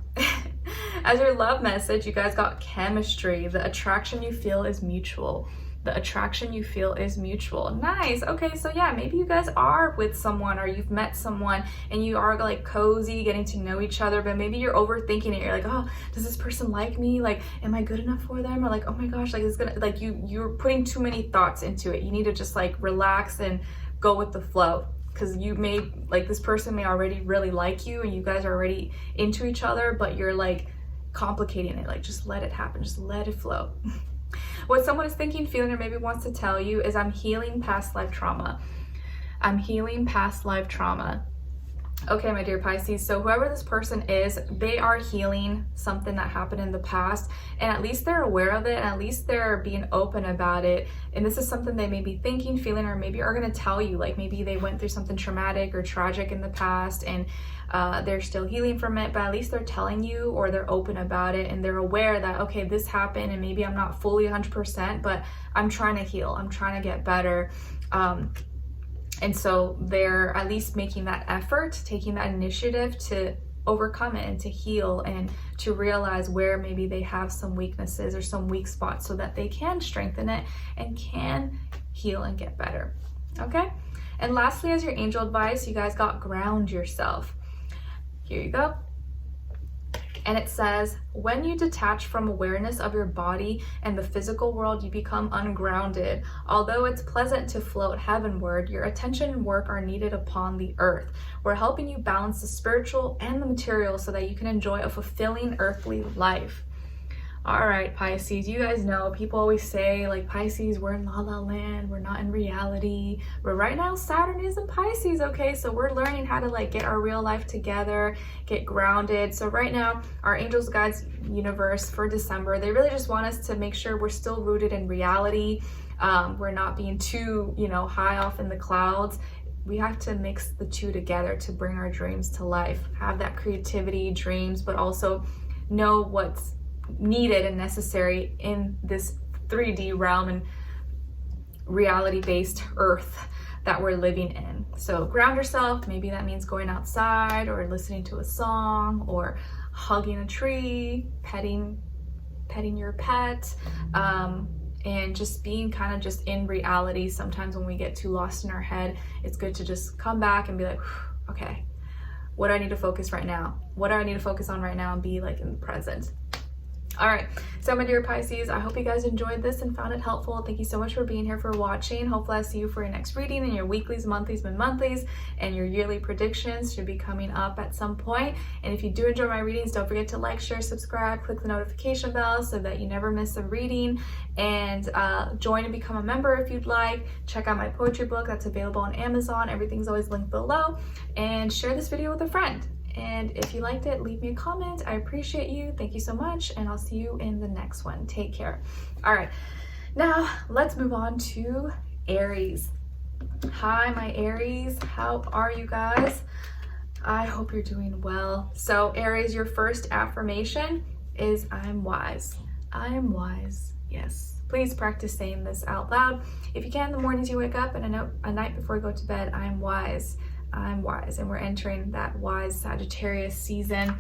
as your love message, you guys got chemistry. The attraction you feel is mutual. The attraction you feel is mutual. Nice. Okay, so yeah, maybe you guys are with someone, or you've met someone and you are like cozy, getting to know each other, but maybe you're overthinking it. You're like, oh, does this person like me? Like, am I good enough for them? Or like, oh my gosh, like it's gonna, like you're putting too many thoughts into it. You need to just like relax and go with the flow, because you may, like, this person may already really like you and you guys are already into each other, but you're like complicating it. Like, just let it happen, just let it flow. What someone is thinking, feeling, or maybe wants to tell you is, I'm healing past life trauma. I'm healing past life trauma. Okay, my dear Pisces, so whoever this person is, they are healing something that happened in the past, and at least they're aware of it, and at least they're being open about it. And this is something they may be thinking, feeling, or maybe are going to tell you. Like, maybe they went through something traumatic or tragic in the past, and they're still healing from it, but at least they're telling you, or they're open about it, and they're aware that, okay, this happened, and maybe I'm not fully 100%, but I'm trying to heal, I'm trying to get better. And so they're at least making that effort, taking that initiative to overcome it and to heal, and to realize where maybe they have some weaknesses or some weak spots, so that they can strengthen it and can heal and get better. Okay? And lastly, as your angel advice, you guys got ground yourself. Here you go. And it says, when you detach from awareness of your body and the physical world, you become ungrounded. Although it's pleasant to float heavenward, your attention and work are needed upon the earth. We're helping you balance the spiritual and the material so that you can enjoy a fulfilling earthly life. All right, Pisces, you guys know, people always say, like, Pisces, we're in la la land, we're not in reality. But right now, Saturn is in Pisces, okay? So we're learning how to, like, get our real life together, get grounded. So right now, our angels, guides, universe for December, they really just want us to make sure we're still rooted in reality. We're not being too, high off in the clouds. We have to mix the two together to bring our dreams to life. Have that creativity, dreams, but also know what's needed and necessary in this 3D realm and reality-based earth that we're living in. So ground yourself. Maybe that means going outside, or listening to a song, or hugging a tree, petting your pet, and just being kind of just in reality. Sometimes when we get too lost in our head, it's good to just come back and be like, okay, what do I need to focus right now? What do I need to focus on right now and be like in the present? All right, so my dear Pisces, I hope you guys enjoyed this and found it helpful. Thank you so much for being here, for watching. Hopefully I see you for your next reading, and your weeklies, monthlies, mid-monthlies, and your yearly predictions should be coming up at some point. And if you do enjoy my readings, don't forget to like, share, subscribe, click the notification bell so that you never miss a reading, and join and become a member if you'd like. Check out my poetry book that's available on Amazon. Everything's always linked below, and share this video with a friend. And if you liked it, leave me a comment. I appreciate you. Thank you so much. And I'll see you in the next one. Take care. All right. Now let's move on to Aries. Hi, my Aries. How are you guys? I hope you're doing well. So Aries, your first affirmation is I'm wise. I am wise. Yes. Please practice saying this out loud. If you can, in the mornings you wake up, and a night before you go to bed, I am wise. I'm wise. And we're entering that wise Sagittarius season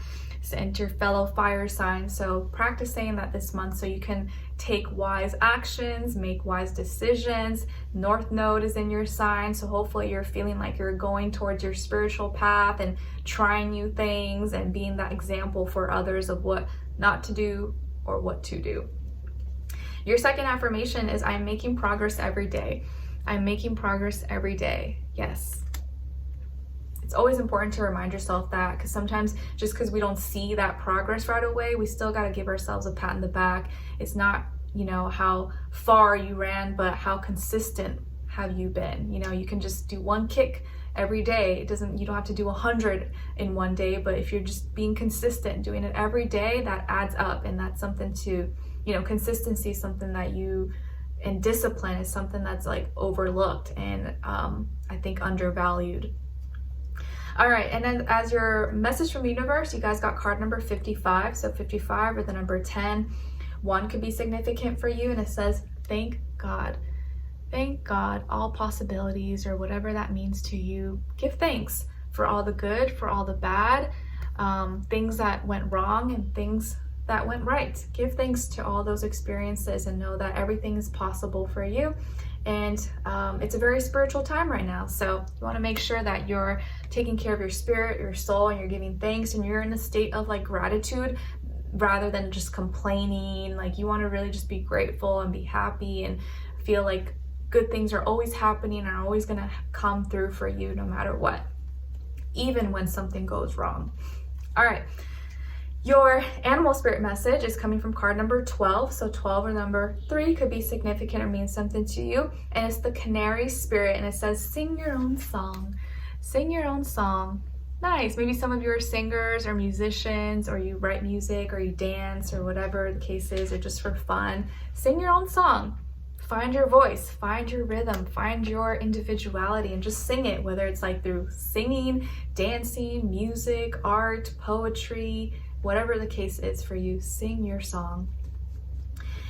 to enter fellow fire signs. So practice saying that this month so you can take wise actions, make wise decisions. North Node is in your sign, so hopefully you're feeling like you're going towards your spiritual path and trying new things and being that example for others of what not to do or what to do. Your second affirmation is I'm making progress every day. I'm making progress every day. Yes. It's always important to remind yourself that, because sometimes just because we don't see that progress right away, we still got to give ourselves a pat in the back. It's not, you know, how far you ran, but how consistent have you been. You know, you can just do one kick every day. You don't have to do 100 in one day, but if you're just being consistent, doing it every day, that adds up. And that's something to, you know, consistency is something that and discipline is something that's like overlooked and I think undervalued. All right, and then as your message from the universe, you guys got card number 55. So 55 or the number 10. 1 could be significant for you, and it says, thank God. Thank God, all possibilities, or whatever that means to you. Give thanks for all the good, for all the bad, things that went wrong and things that went right. Give thanks to all those experiences and know that everything is possible for you. And it's a very spiritual time right now. So you want to make sure that you're taking care of your spirit, your soul, and you're giving thanks, and you're in a state of like gratitude rather than just complaining. Like you want to really just be grateful and be happy and feel like good things are always happening and are always going to come through for you no matter what, even when something goes wrong. All right. Your animal spirit message is coming from card number 12. So 12 or number 3 could be significant or mean something to you. And it's the canary spirit. And it says, sing your own song. Sing your own song. Nice. Maybe some of you are singers or musicians, or you write music, or you dance, or whatever the case is, or just for fun. Sing your own song. Find your voice, find your rhythm, find your individuality, and just sing it, whether it's like through singing, dancing, music, art, poetry, whatever the case is for you. Sing your song.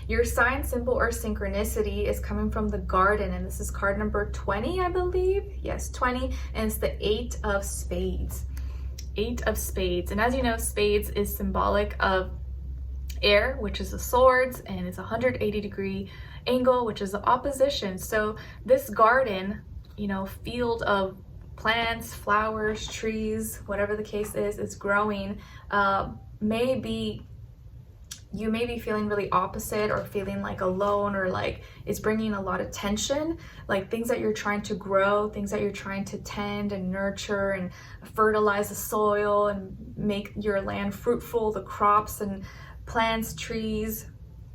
Your sign, symbol, or synchronicity is coming from the garden, and this is card number 20, I believe. Yes, 20, and it's the 8 of spades. 8 of spades. And as you know, spades is symbolic of air, which is the swords, and it's a 180-degree angle, which is the opposition. So this garden, you know, field of plants, flowers, trees, whatever the case is growing, you may be feeling really opposite, or feeling like alone, or like it's bringing a lot of tension, like things that you're trying to grow, things that you're trying to tend and nurture and fertilize the soil and make your land fruitful, the crops and plants, trees,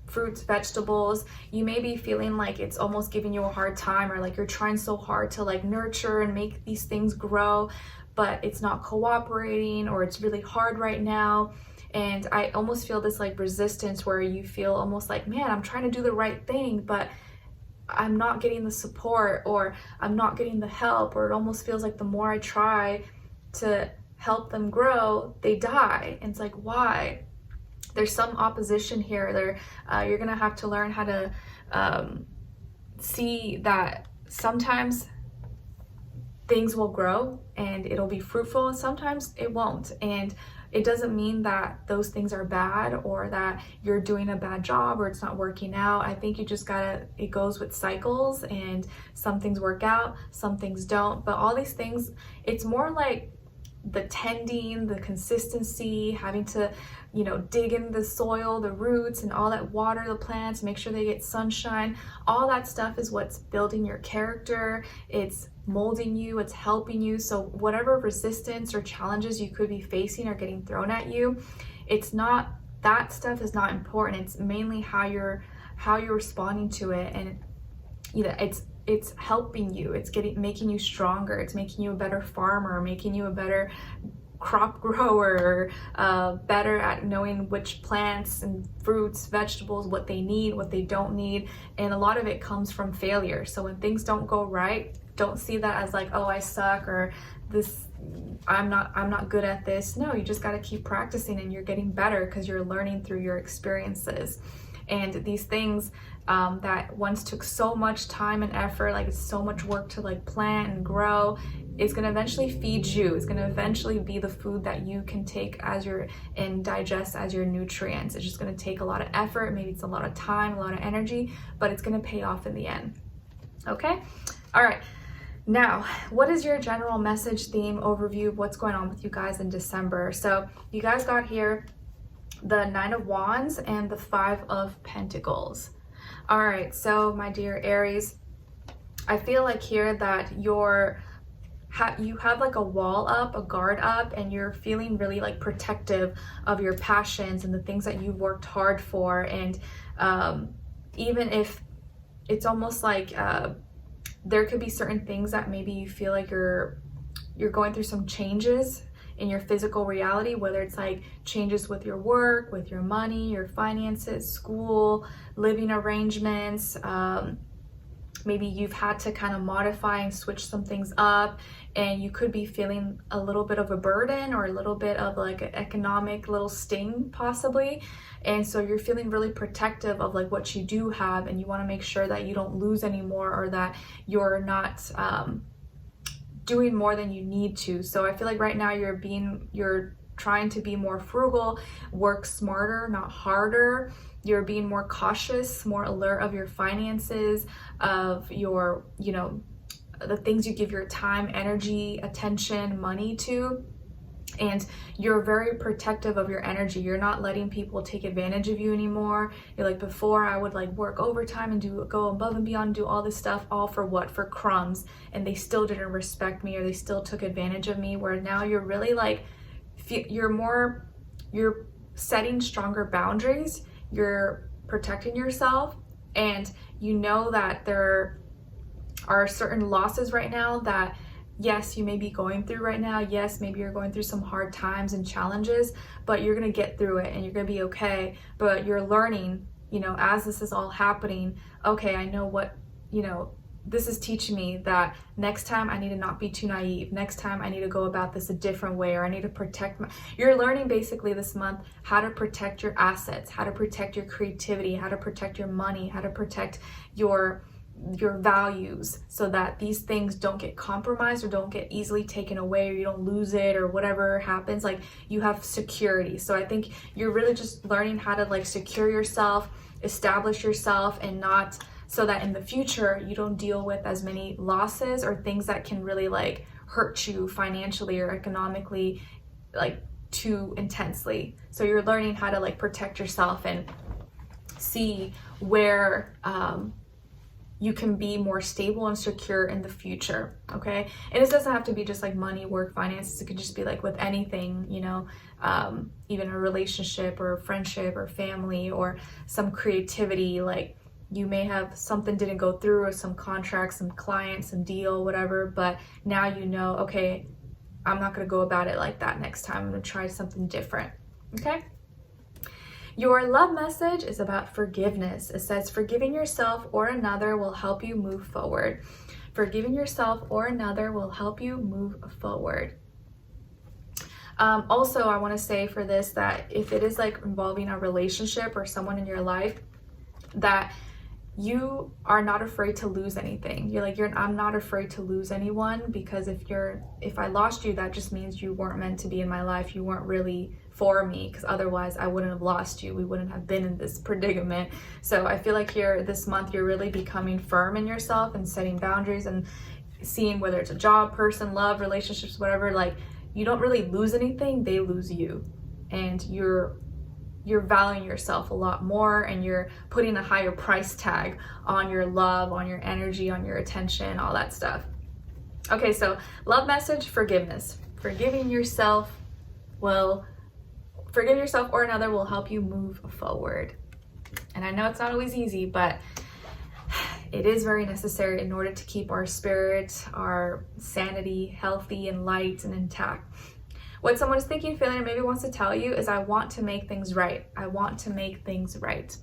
fruits, vegetables. You may be feeling like it's almost giving you a hard time, or like you're trying so hard to like nurture and make these things grow, but it's not cooperating, or it's really hard right now. And I almost feel this like resistance where you feel almost like, man, I'm trying to do the right thing, but I'm not getting the support, or I'm not getting the help, or it almost feels like the more I try to help them grow, they die. And it's like, why? There's some opposition here. You're gonna have to learn how to see that sometimes things will grow and it'll be fruitful, and sometimes it won't. And it doesn't mean that those things are bad, or that you're doing a bad job, or it's not working out. I think you just gotta, it goes with cycles, and some things work out, some things don't. But all these things, it's more like the tending, the consistency, having to, you know, dig in the soil, the roots and all that, water the plants, make sure they get sunshine. All that stuff is what's building your character. It's molding you, it's helping you. So whatever resistance or challenges you could be facing or getting thrown at you, it's not, that stuff is not important. It's mainly how you're responding to it. And you know, it's helping you, it's making you stronger, it's making you a better farmer, making you a better crop grower, better at knowing which plants and fruits, vegetables, what they need, what they don't need. And a lot of it comes from failure. So when things don't go right, don't see that as like, oh, I suck, or this, I'm not good at this. No, you just got to keep practicing, and you're getting better because you're learning through your experiences. And these things that once took so much time and effort, like it's so much work to like plant and grow, it's going to eventually feed you. It's going to eventually be the food that you can take as your, and digest as your nutrients. It's just going to take a lot of effort. Maybe it's a lot of time, a lot of energy, but it's going to pay off in the end. Okay. All right. Now, what is your general message, theme, overview of what's going on with you guys in December? So you guys got here the 9 of Wands and the 5 of Pentacles. All right, so my dear Aries, I feel like here that you have like a wall up, a guard up, and you're feeling really like protective of your passions and the things that you've worked hard for. And even if it's almost like there could be certain things that maybe you feel like you're going through some changes in your physical reality, whether it's like changes with your work, with your money, your finances, school, living arrangements. Maybe you've had to kind of modify and switch some things up, and you could be feeling a little bit of a burden or a little bit of like an economic little sting possibly. And so you're feeling really protective of like what you do have, and you want to make sure that you don't lose anymore, or that you're not doing more than you need to. So I feel like right now you're trying to be more frugal, work smarter, not harder. You're being more cautious, more alert of your finances, of your, you know, the things you give your time, energy, attention, money to. And you're very protective of your energy. You're not letting people take advantage of you anymore. You're like, before I would like work overtime and go above and beyond, do all this stuff, all for what? For crumbs. And they still didn't respect me, or they still took advantage of me. Where now you're really like, you're setting stronger boundaries. You're protecting yourself, and you know that there are certain losses right now that, yes, you may be going through right now. Yes, maybe you're going through some hard times and challenges, but you're going to get through it and you're going to be okay. But you're learning, you know, as this is all happening, okay, I know what, you know, this is teaching me that next time I need to not be too naive. Next time I need to go about this a different way, or I need to protect you're learning basically this month how to protect your assets, how to protect your creativity, how to protect your money, how to protect your values, so that these things don't get compromised or don't get easily taken away, or you don't lose it, or whatever happens, like you have security. So I think you're really just learning how to like secure yourself, establish yourself, and not, so that in the future you don't deal with as many losses or things that can really like hurt you financially or economically like too intensely. So you're learning how to like protect yourself and see where you can be more stable and secure in the future. Okay, and this doesn't have to be just like money, work, finances. It could just be like with anything, you know, even a relationship or a friendship or family, or some creativity. Like you may have something didn't go through, or some contract, some client, some deal, whatever, but now you know, okay, I'm not going to go about it like that next time. I'm going to try something different. Okay. Your love message is about forgiveness. It says, forgiving yourself or another will help you move forward. Forgiving yourself or another will help you move forward. Also, I want to say for this, that if it is like involving a relationship or someone in your life, that you are not afraid to lose anything. You're like, I'm not afraid to lose anyone, because if I lost you, that just means you weren't meant to be in my life. You weren't really for me, because otherwise I wouldn't have lost you. We wouldn't have been in this predicament. So I feel like here this month, you're really becoming firm in yourself and setting boundaries, and seeing whether it's a job, person, love, relationships, whatever, like you don't really lose anything, they lose you. And you're valuing yourself a lot more, and you're putting a higher price tag on your love, on your energy, on your attention, all that stuff. Okay, so love message, forgiveness. Forgiving yourself or another will help you move forward. And I know it's not always easy, but it is very necessary in order to keep our spirit, our sanity healthy and light and intact. What someone is thinking, feeling, or maybe wants to tell you is, I want to make things right. I want to make things right.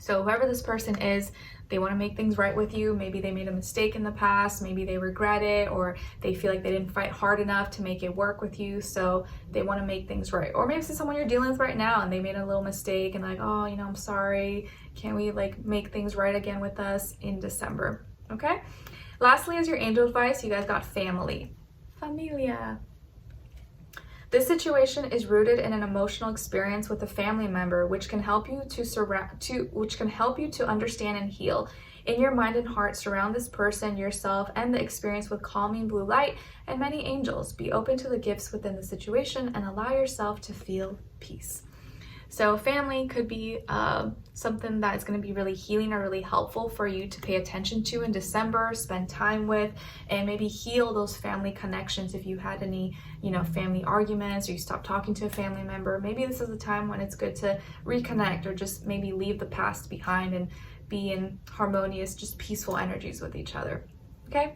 So whoever this person is, they want to make things right with you. Maybe they made a mistake in the past. Maybe they regret it, or they feel like they didn't fight hard enough to make it work with you. So they want to make things right. Or maybe it's someone you're dealing with right now and they made a little mistake and like, oh, you know, I'm sorry. Can we like make things right again with us in December? Okay. Lastly, as your angel advice, you guys got family. Familia. This situation is rooted in an emotional experience with a family member, which can help you to understand and heal. In your mind and heart, surround this person, yourself, and the experience with calming blue light and many angels. Be open to the gifts within the situation and allow yourself to feel peace. So family could be something that is going to be really healing or really helpful for you to pay attention to in December, spend time with, and maybe heal those family connections. If you had any, family arguments, or you stopped talking to a family member, maybe this is the time when it's good to reconnect, or just maybe leave the past behind and be in harmonious, just peaceful energies with each other. Okay?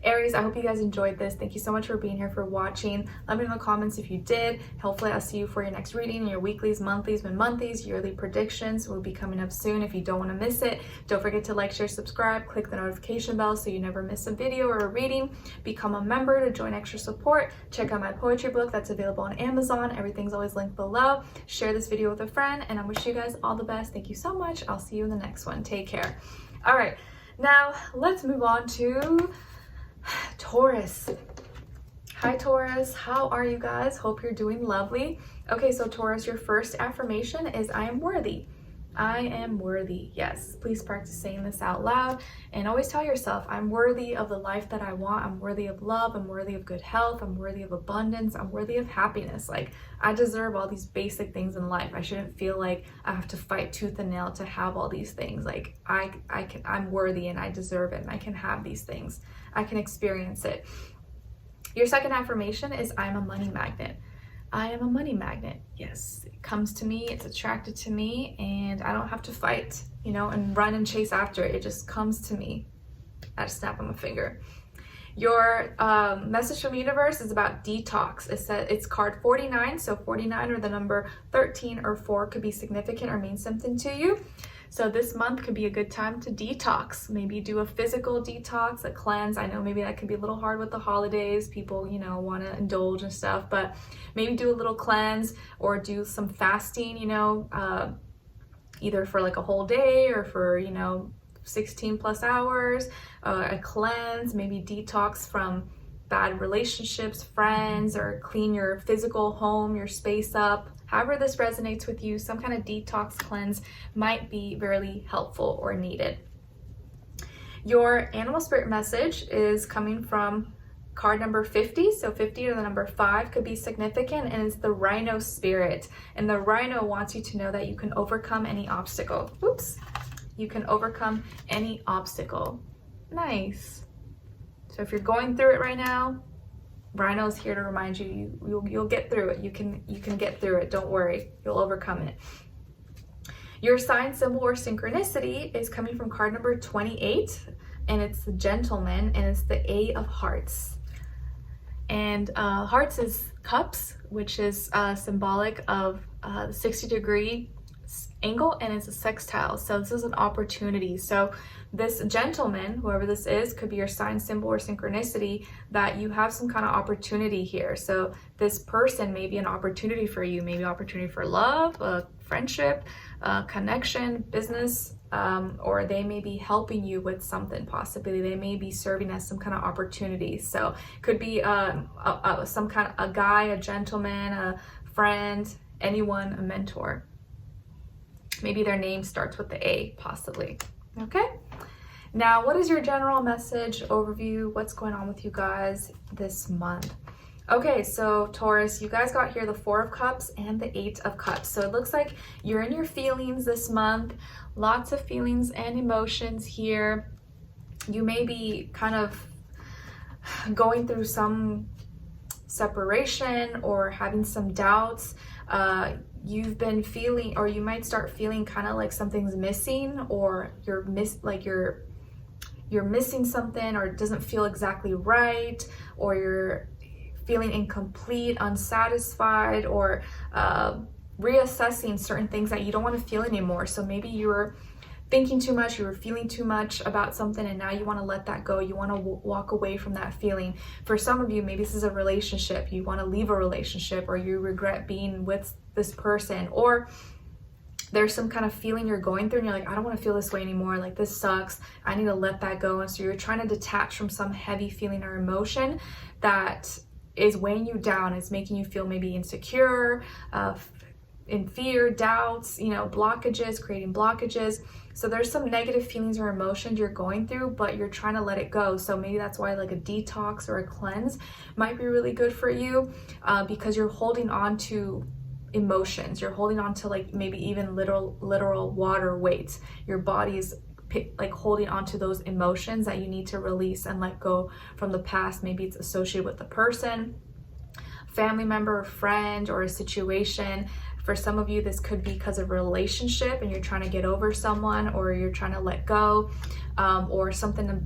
Aries, I hope you guys enjoyed this. Thank you so much for being here, for watching. Let me know in the comments if you did. Hopefully I'll see you for your next reading, your weeklies, monthlies, mid-monthlies, yearly predictions will be coming up soon. If you don't want to miss it, don't forget to like, share, subscribe, click the notification bell so you never miss a video or a reading. Become a member to join extra support. Check out my poetry book that's available on Amazon. Everything's always linked below. Share this video with a friend, and I wish you guys all the best. Thank you so much. I'll see you in the next one. Take care. All right, now let's move on to Taurus. Hi Taurus, how are you guys? Hope you're doing lovely. Okay, so Taurus, your first affirmation is, I am worthy. I am worthy. Yes, please practice saying this out loud, and always tell yourself, I'm worthy of the life that I want. I'm worthy of love. I'm worthy of good health. I'm worthy of abundance. I'm worthy of happiness. Like, I deserve all these basic things in life. I shouldn't feel like I have to fight tooth and nail to have all these things. Like, I'm worthy and I deserve it, and I can have these things. I can experience it. Your second affirmation is, I'm a money magnet. I am a money magnet. Yes, it comes to me, it's attracted to me, and I don't have to fight, and run and chase after it. It just comes to me at a snap of my finger. Your message from the universe is about detox. It's card 49, so 49 or the number 13 or 4 could be significant or mean something to you. So this month could be a good time to detox. Maybe do a physical detox, a cleanse. I know maybe that could be a little hard with the holidays. People, want to indulge and stuff, but maybe do a little cleanse or do some fasting, either for like a whole day or for, 16 plus hours, a cleanse, maybe detox from bad relationships, friends, or clean your physical home, your space up. However this resonates with you, some kind of detox cleanse might be really helpful or needed. Your animal spirit message is coming from card number 50. So 50 or the number 5 could be significant, and it's the rhino spirit. And the rhino wants you to know that you can overcome any obstacle. Oops. You can overcome any obstacle. Nice. So if you're going through it right now, Rhino's here to remind you, you'll get through it. You can get through it. Don't worry. You'll overcome it. Your sign, symbol, or synchronicity is coming from card number 28, and it's the gentleman, and it's the A of hearts. And hearts is cups, which is symbolic of the 60-degree angle, and it's a sextile. So this is an opportunity. So this gentleman, whoever this is, could be your sign, symbol, or synchronicity, that you have some kind of opportunity here. So this person may be an opportunity for you, maybe opportunity for love, friendship, connection, business, or they may be helping you with something. Possibly they may be serving as some kind of opportunity. So could be some kind of a guy, a gentleman, a friend, anyone, a mentor. Maybe their name starts with the A, possibly. Okay, now what is your general message overview? What's going on with you guys this month? Okay, so Taurus, you guys got here the Four of Cups and the Eight of Cups. So it looks like you're in your feelings this month. Lots of feelings and emotions here. You may be kind of going through some separation or having some doubts. You've been feeling, or you might start feeling kind of like something's missing, or you're missing something, or it doesn't feel exactly right, or you're feeling incomplete, unsatisfied, or reassessing certain things that you don't want to feel anymore. So maybe you were thinking too much, you were feeling too much about something, and now you want to let that go. You want to walk away from that feeling. For some of you, maybe this is a relationship. You want to leave a relationship, or you regret being with this person, or there's some kind of feeling you're going through and you're like, I don't want to feel this way anymore. Like, this sucks. I need to let that go. And so you're trying to detach from some heavy feeling or emotion that is weighing you down. It's making you feel maybe insecure, in fear, doubts, blockages, creating blockages. So there's some negative feelings or emotions you're going through, but you're trying to let it go. So maybe that's why like a detox or a cleanse might be really good for you, because you're holding on to emotions. You're holding on to like maybe even literal water weights. Your body's like holding on to those emotions that you need to release and let go from the past. Maybe it's associated with a person, family member, friend, or a situation. For some of you, this could be because of a relationship and you're trying to get over someone, or you're trying to let go, or something,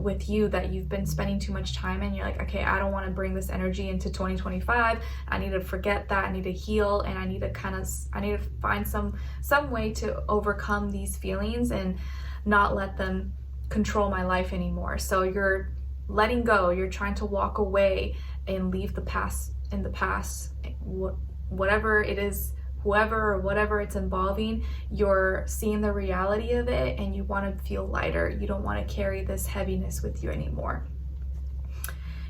with you that you've been spending too much time in. You're like, okay, I don't want to bring this energy into 2025. I need to forget that. I need to heal, and I need to find some way to overcome these feelings and not let them control my life anymore. So you're letting go. You're trying to walk away and leave the past in the past. Whatever it is, whoever or whatever it's involving, you're seeing the reality of it and you want to feel lighter. You don't want to carry this heaviness with you anymore.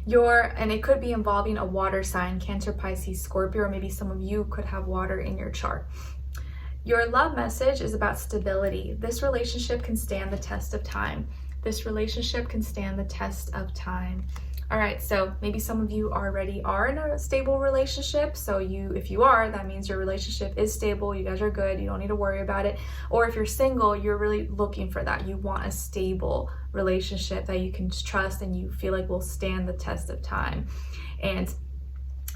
And it could be involving a water sign, Cancer, Pisces, Scorpio, or maybe some of you could have water in your chart. Your love message is about stability. This relationship can stand the test of time. This relationship can stand the test of time. All right, so maybe some of you already are in a stable relationship. So if you are, that means your relationship is stable. You guys are good. You don't need to worry about it. Or if you're single, you're really looking for that. You want a stable relationship that you can trust and you feel like will stand the test of time. And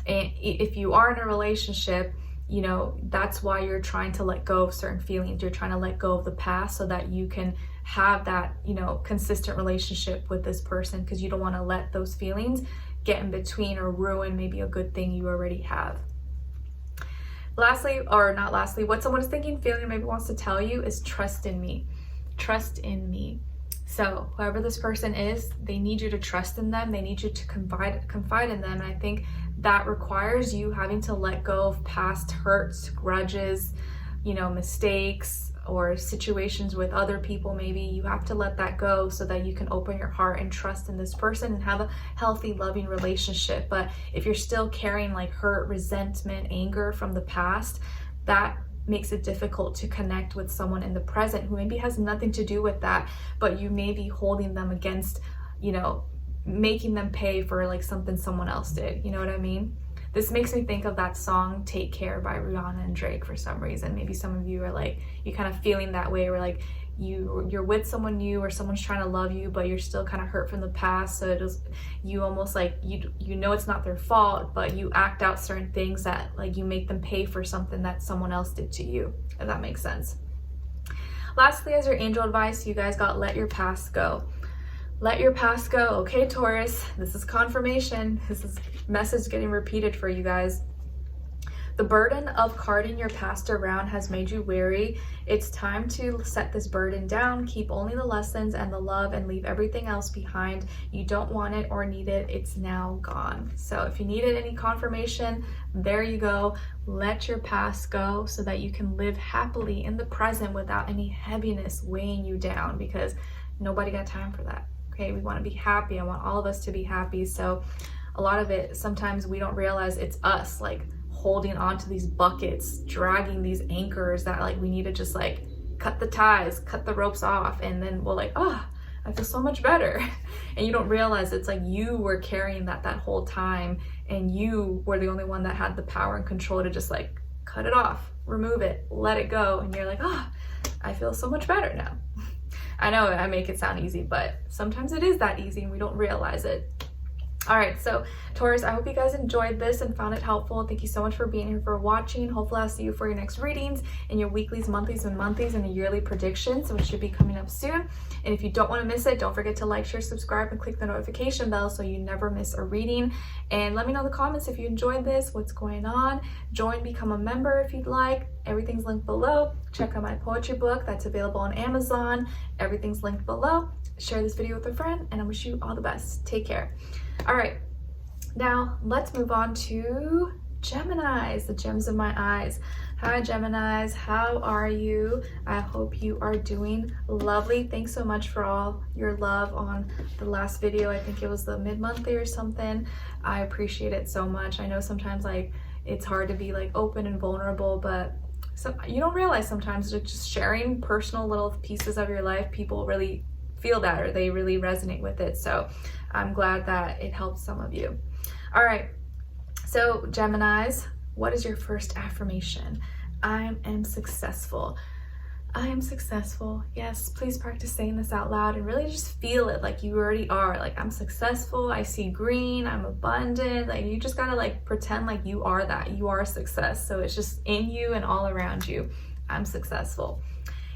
if you are in a relationship, that's why you're trying to let go of certain feelings. You're trying to let go of the past so that you can have that, consistent relationship with this person, because you don't want to let those feelings get in between or ruin maybe a good thing you already have. Lastly, or not lastly, what someone is thinking, feeling, or maybe wants to tell you is trust in me. Trust in me. So whoever this person is, they need you to trust in them. They need you to confide in them. And I think that requires you having to let go of past hurts, grudges, mistakes, or situations with other people. Maybe you have to let that go so that you can open your heart and trust in this person and have a healthy, loving relationship. But if you're still carrying like hurt, resentment, anger from the past, that makes it difficult to connect with someone in the present who maybe has nothing to do with that, but you may be holding them against, making them pay for like something someone else did. You know what I mean? This makes me think of that song Take Care by Rihanna and Drake for some reason. Maybe some of you are like, you kind of feeling that way, where like you're with someone new or someone's trying to love you, but you're still kind of hurt from the past. So you almost like, it's not their fault, but you act out certain things that like you make them pay for something that someone else did to you, if that makes sense. Lastly, as your angel advice, you guys got let your past go. Let your past go. Okay, Taurus, this is confirmation. This is message getting repeated for you guys. The burden of carting your past around has made you weary. It's time to set this burden down. Keep only the lessons and the love and leave everything else behind. You don't want it or need it. It's now gone. So if you needed any confirmation, there you go. Let your past go so that you can live happily in the present without any heaviness weighing you down, because nobody got time for that. Okay, we want to be happy. I want all of us to be happy. So a lot of it, sometimes we don't realize it's us like holding on to these buckets, dragging these anchors that like we need to just like cut the ties, cut the ropes off, and then we'll like, I feel so much better. And you don't realize it's like you were carrying that whole time, and you were the only one that had the power and control to just like cut it off, remove it, let it go. And you're like, oh, I feel so much better now. I know I make it sound easy, but sometimes it is that easy and we don't realize it. All right, so Taurus, I hope you guys enjoyed this and found it helpful. Thank you so much for being here, for watching. Hopefully I'll see you for your next readings and your weeklies, monthlies, and monthlies, and the yearly predictions, which should be coming up soon. And if you don't want to miss it, don't forget to like, share, subscribe, and click the notification bell so you never miss a reading. And let me know in the comments if you enjoyed this, what's going on. Join, become a member if you'd like. Everything's linked below. Check out my poetry book that's available on Amazon. Everything's linked below. Share this video with a friend, and I wish you all the best. Take care. All right, now let's move on to Geminis, the gems of my eyes. Hi Geminis, how are you? I hope you are doing lovely. Thanks so much for all your love on the last video. I think it was the mid-monthly or something. I appreciate it so much. I know sometimes like it's hard to be like open and vulnerable, but you don't realize sometimes that just sharing personal little pieces of your life, people really feel that, or they really resonate with it. So I'm glad that it helps some of you. All right, so Geminis, what is your first affirmation? I am successful. I am successful. Yes, please practice saying this out loud and really just feel it like you already are. Like, I'm successful, I see green, I'm abundant. Like, you just gotta like pretend like you are that. You are success. So it's just in you and all around you. I'm successful.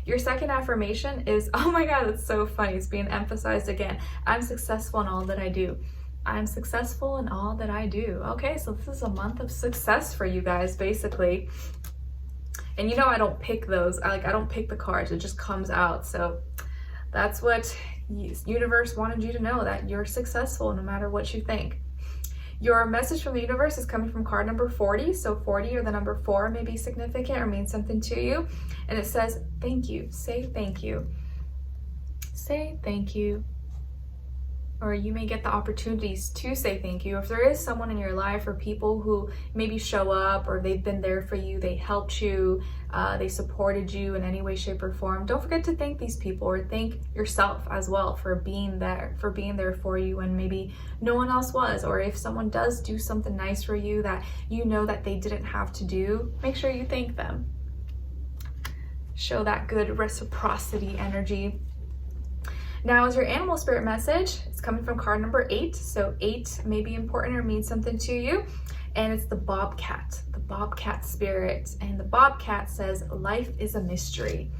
Your second affirmation is, oh my God, that's so funny. It's being emphasized again. I'm successful in all that I do. I'm successful in all that I do. Okay, so this is a month of success for you guys, basically. And you know I don't pick those. I don't pick the cards. It just comes out. So that's what universe wanted you to know, that you're successful no matter what you think. Your message from the universe is coming from card number 40. So 40 or the number 4 may be significant or mean something to you. And it says, thank you. Say thank you. Say thank you. Or you may get the opportunities to say thank you. If there is someone in your life or people who maybe show up, or they've been there for you, they helped you, they supported you in any way, shape, or form, don't forget to thank these people, or thank yourself as well for being there for you when maybe no one else was. Or if someone does do something nice for you that you know that they didn't have to do, make sure you thank them. Show that good reciprocity energy. Now, as your animal spirit message, it's coming from card number 8. So 8 may be important or mean something to you. And it's the bobcat spirit. And the bobcat says, life is a mystery.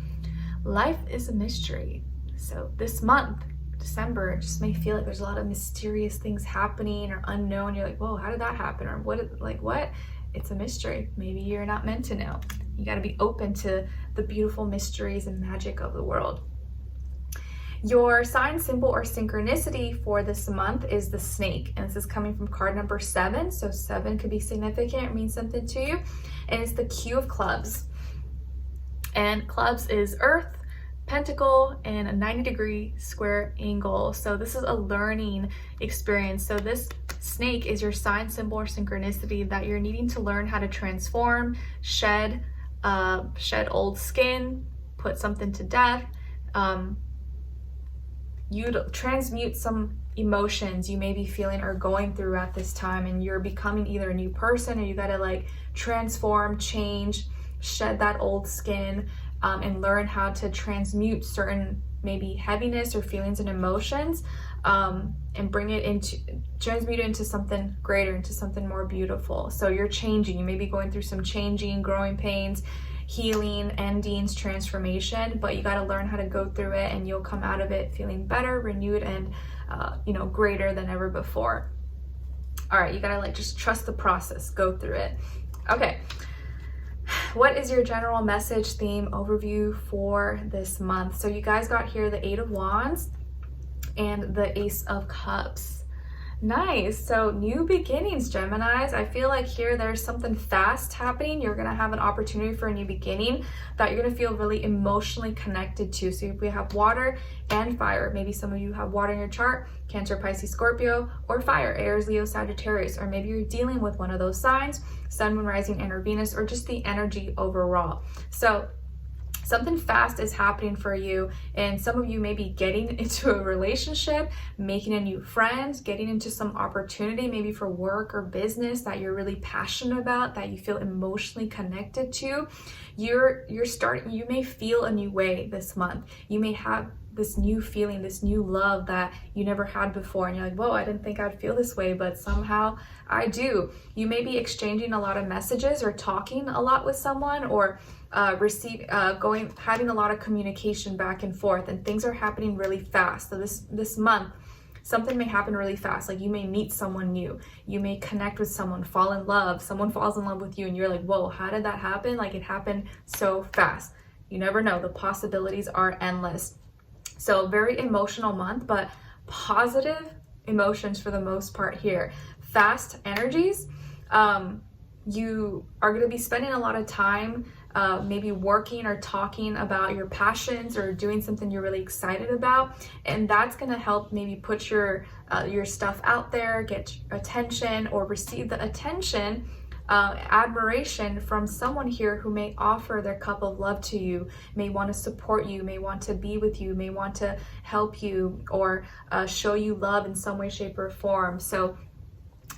Life is a mystery. So this month, December, it just may feel like there's a lot of mysterious things happening or unknown. You're like, whoa, how did that happen? Or what? It's a mystery. Maybe you're not meant to know. You got to be open to the beautiful mysteries and magic of the world. Your sign, symbol, or synchronicity for this month is the snake, and this is coming from card number 7. So 7 could be significant or mean something to you. And it's the Q of Clubs. And clubs is earth, pentacle, and a 90-degree square angle. So this is a learning experience. So this snake is your sign, symbol, or synchronicity that you're needing to learn how to transform, shed old skin, put something to death. You transmute some emotions you may be feeling or going through at this time, and you're becoming either a new person, or you gotta like transform, change, shed that old skin, and learn how to transmute certain maybe heaviness or feelings and emotions, and transmute it into something greater, into something more beautiful. So you're changing. You may be going through some changing, growing pains, healing, endings, transformation, but you got to learn how to go through it, and you'll come out of it feeling better, renewed, and greater than ever before. All right, you got to like just trust the process, go through it. Okay, what is your general message, theme, overview for this month? So you guys got here the 8 of Wands and the Ace of Cups. Nice. So new beginnings, Geminis. I feel like here there's something fast happening. You're going to have an opportunity for a new beginning that you're going to feel really emotionally connected to. So we have water and fire. Maybe some of you have water in your chart, Cancer, Pisces, Scorpio, or fire, Aries, Leo, Sagittarius. Or maybe you're dealing with one of those signs, Sun, Moon, Rising, and or Venus, or just the energy overall. So Something fast is happening for you, and some of you may be getting into a relationship, making a new friend, getting into some opportunity, maybe for work or business that you're really passionate about, that you feel emotionally connected to. You may feel a new way this month. You may have this new feeling, this new love that you never had before, and you're like, whoa, I didn't think I'd feel this way, but somehow I do. You may be exchanging a lot of messages or talking a lot with someone, or having a lot of communication back and forth, and things are happening really fast. So this month, something may happen really fast. Like you may meet someone new, you may connect with someone, fall in love, someone falls in love with you, and you're like, whoa, how did that happen? Like it happened so fast. You never know, the possibilities are endless. So very emotional month, but positive emotions for the most part here. Fast energies. You are going to be spending a lot of time maybe working or talking about your passions or doing something you're really excited about, and that's going to help maybe put your stuff out there, get attention, or receive the attention, admiration from someone here who may offer their cup of love to you, may want to support you, may want to be with you, may want to help you, or show you love in some way, shape, or form. So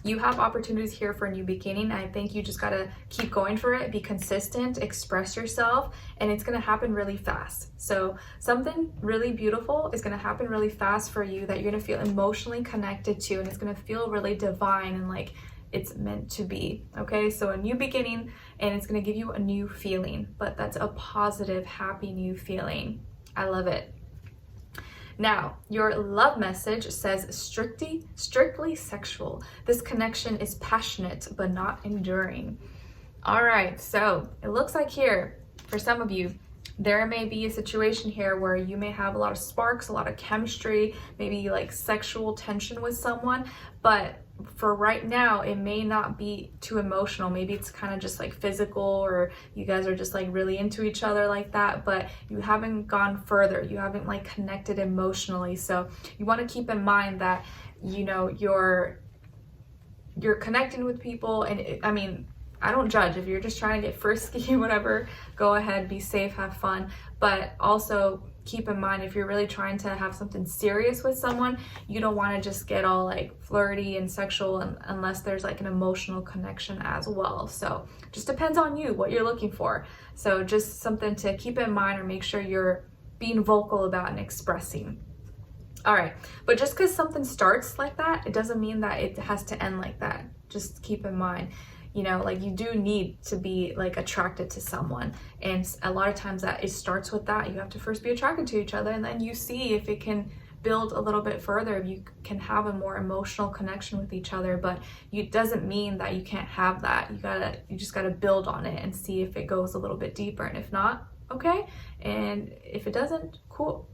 you have opportunities here for a new beginning. I think you just gotta keep going for it, be consistent, express yourself, and it's gonna happen really fast. So something really beautiful is gonna happen really fast for you that you're gonna feel emotionally connected to, and it's gonna feel really divine and like it's meant to be. Okay, so a new beginning, and it's gonna give you a new feeling, but that's a positive, happy new feeling. I love it. Now, your love message says strictly sexual. This connection is passionate but not enduring. All right, so it looks like here, for some of you, there may be a situation here where you may have a lot of sparks, a lot of chemistry, maybe like sexual tension with someone, but for right now, it may not be too emotional. Maybe it's kind of just like physical, or you guys are just like really into each other like that, but you haven't gone further. You haven't like connected emotionally. So you want to keep in mind that, you know, you're connecting with people, and I mean, I don't judge. If you're just trying to get frisky, whatever, go ahead, be safe, have fun. But also keep in mind, if you're really trying to have something serious with someone, you don't want to just get all like flirty and sexual unless there's like an emotional connection as well. So just depends on you, what you're looking for. So just something to keep in mind, or make sure you're being vocal about and expressing. All right, but just because something starts like that, it doesn't mean that it has to end like that. Just keep in mind, you know, like you do need to be like attracted to someone, and a lot of times that it starts with that. You have to first be attracted to each other, and then you see if it can build a little bit further, if you can have a more emotional connection with each other. But it doesn't mean that you can't have that. You just gotta build on it and see if it goes a little bit deeper, and if not, okay, and if it doesn't, cool.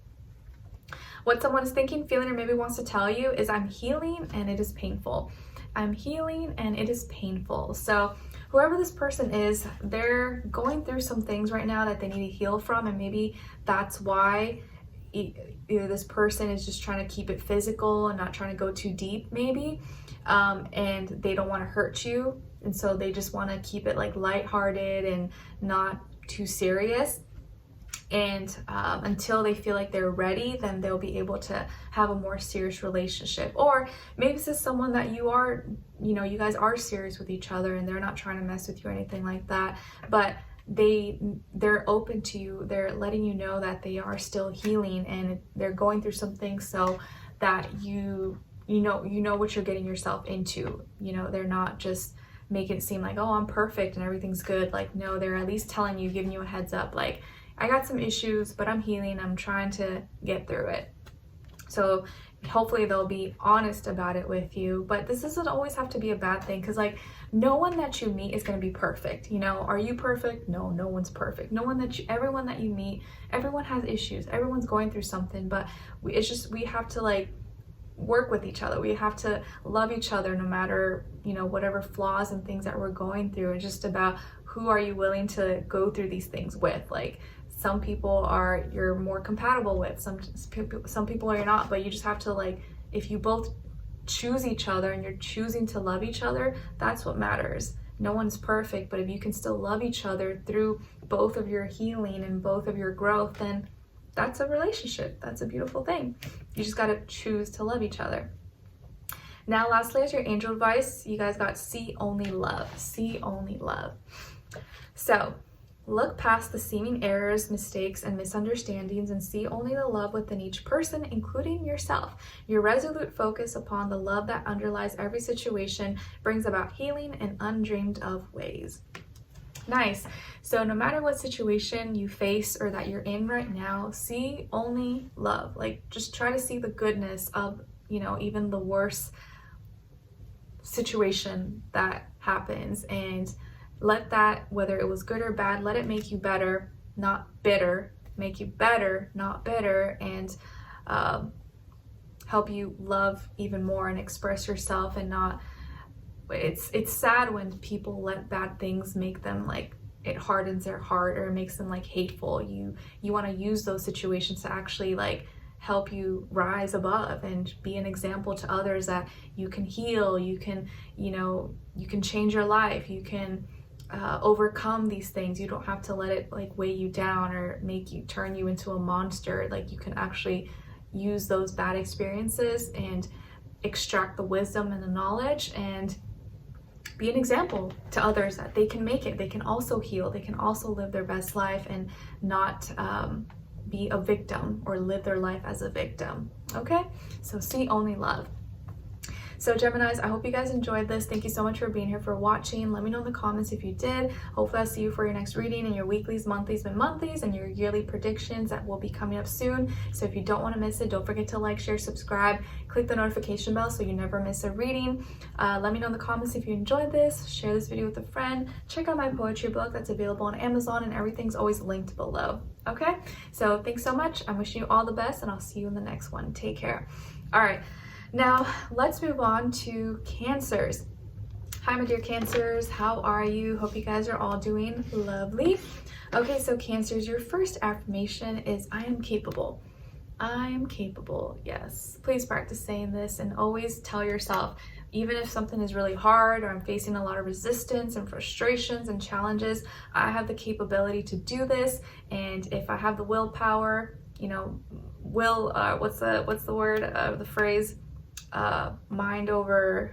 What someone is thinking, feeling, or maybe wants to tell you is, I'm healing and it is painful. I'm healing and it is painful. So whoever this person is, they're going through some things right now that they need to heal from, and maybe that's why either this person is just trying to keep it physical and not trying to go too deep maybe, and they don't want to hurt you, and so they just want to keep it like lighthearted and not too serious. And until they feel like they're ready, then they'll be able to have a more serious relationship. Or maybe this is someone that you guys are serious with each other, and they're not trying to mess with you or anything like that, but they're open to you. They're letting you know that they are still healing, and they're going through something, so that you know what you're getting yourself into. You know, they're not just making it seem like, oh, I'm perfect and everything's good. Like, no, they're at least telling you, giving you a heads up, like, I got some issues, but I'm healing. I'm trying to get through it. So hopefully they'll be honest about it with you. But this doesn't always have to be a bad thing, because like no one that you meet is going to be perfect. You know, are you perfect? No, no one's perfect. Everyone that you meet, everyone has issues. Everyone's going through something, but we have to like work with each other. We have to love each other no matter, whatever flaws and things that we're going through. It's just about who are you willing to go through these things with. Like, some people you're more compatible with, some people are not, but you just have to, like, if you both choose each other and you're choosing to love each other, that's what matters. no one's perfect, but if you can still love each other through both of your healing and both of your growth, then that's a relationship. That's a beautiful thing. You just got to choose to love each other. Now, lastly, as your angel advice, you guys got see only love. See only love. So, look past the seeming errors, mistakes, and misunderstandings and see only the love within each person, including yourself. Your resolute focus upon the love that underlies every situation brings about healing in undreamed of ways. Nice. So no matter what situation you face or that you're in right now, see only love. Like, just try to see the goodness of, you know, even the worst situation that happens, and let that, whether it was good or bad, let it make you better, not bitter. Make you better, not bitter, and help you love even more and express yourself. And not, it's sad when people let bad things make them like, it hardens their heart or makes them like hateful. You want to use those situations to actually like help you rise above and be an example to others that you can heal, you can, you know, you can change your life, you can overcome these things. You don't have to let it like weigh you down or make you turn you into a monster. Like, you can actually use those bad experiences and extract the wisdom and the knowledge and be an example to others that they can make it. They can also heal. They can also live their best life and not be a victim or live their life as a victim. Okay, so see only love. So Geminis, I hope you guys enjoyed this. Thank you so much for being here, for watching. Let me know in the comments if you did. Hopefully I'll see you for your next reading and your weeklies, monthlies, and monthlies, and your yearly predictions that will be coming up soon. So if you don't want to miss it, don't forget to like, share, subscribe, click the notification bell so you never miss a reading. Let me know in the comments if you enjoyed this. Share this video with a friend. Check out my poetry book that's available on Amazon, and everything's always linked below. Okay, so thanks so much. I'm wishing you all the best, and I'll see you in the next one. Take care. All right. Now, let's move on to Cancers. Hi, my dear Cancers. How are you? Hope you guys are all doing lovely. Okay, so Cancers, your first affirmation is, I am capable. I am capable. Yes. Please practice saying this and always tell yourself, even if something is really hard or I'm facing a lot of resistance and frustrations and challenges, I have the capability to do this. And if I have the willpower, you know, what's the word, the phrase? Mind over,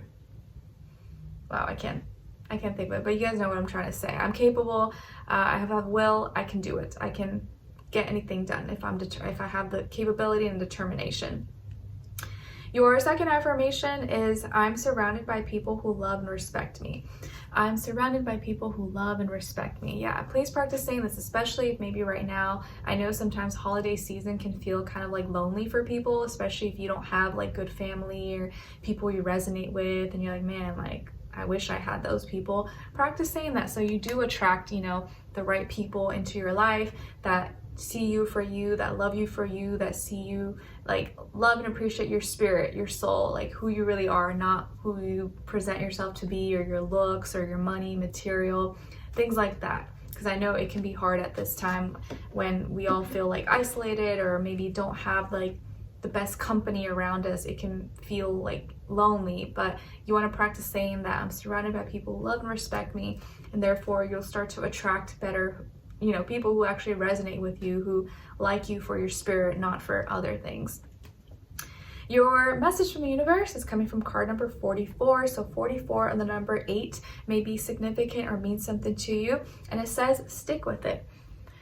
wow, I can't think of it, but you guys know what I'm trying to say. I'm capable. I have a will. I can do it. I can get anything done if I have the capability and determination. Your second affirmation is, I'm surrounded by people who love and respect me. I'm surrounded by people who love and respect me. Yeah, please practice saying this, especially maybe right now. I know sometimes holiday season can feel kind of like lonely for people, especially if you don't have like good family or people you resonate with, and you're like, man, like, I wish I had those people. Practice saying that so you do attract, you know, the right people into your life that see you for you, that love you for you, that see you, like, love and appreciate your spirit, your soul, like who you really are, not who you present yourself to be, or your looks or your money, material, things like that. Because I know it can be hard at this time when we all feel like isolated or maybe don't have like the best company around us. It can feel like lonely, but you want to practice saying that I'm surrounded by people who love and respect me, and therefore you'll start to attract better, you know, people who actually resonate with you, who like you for your spirit, not for other things. Your message from the universe is coming from card number 44. So 44 and the number 8 may be significant or mean something to you. And it says, stick with it.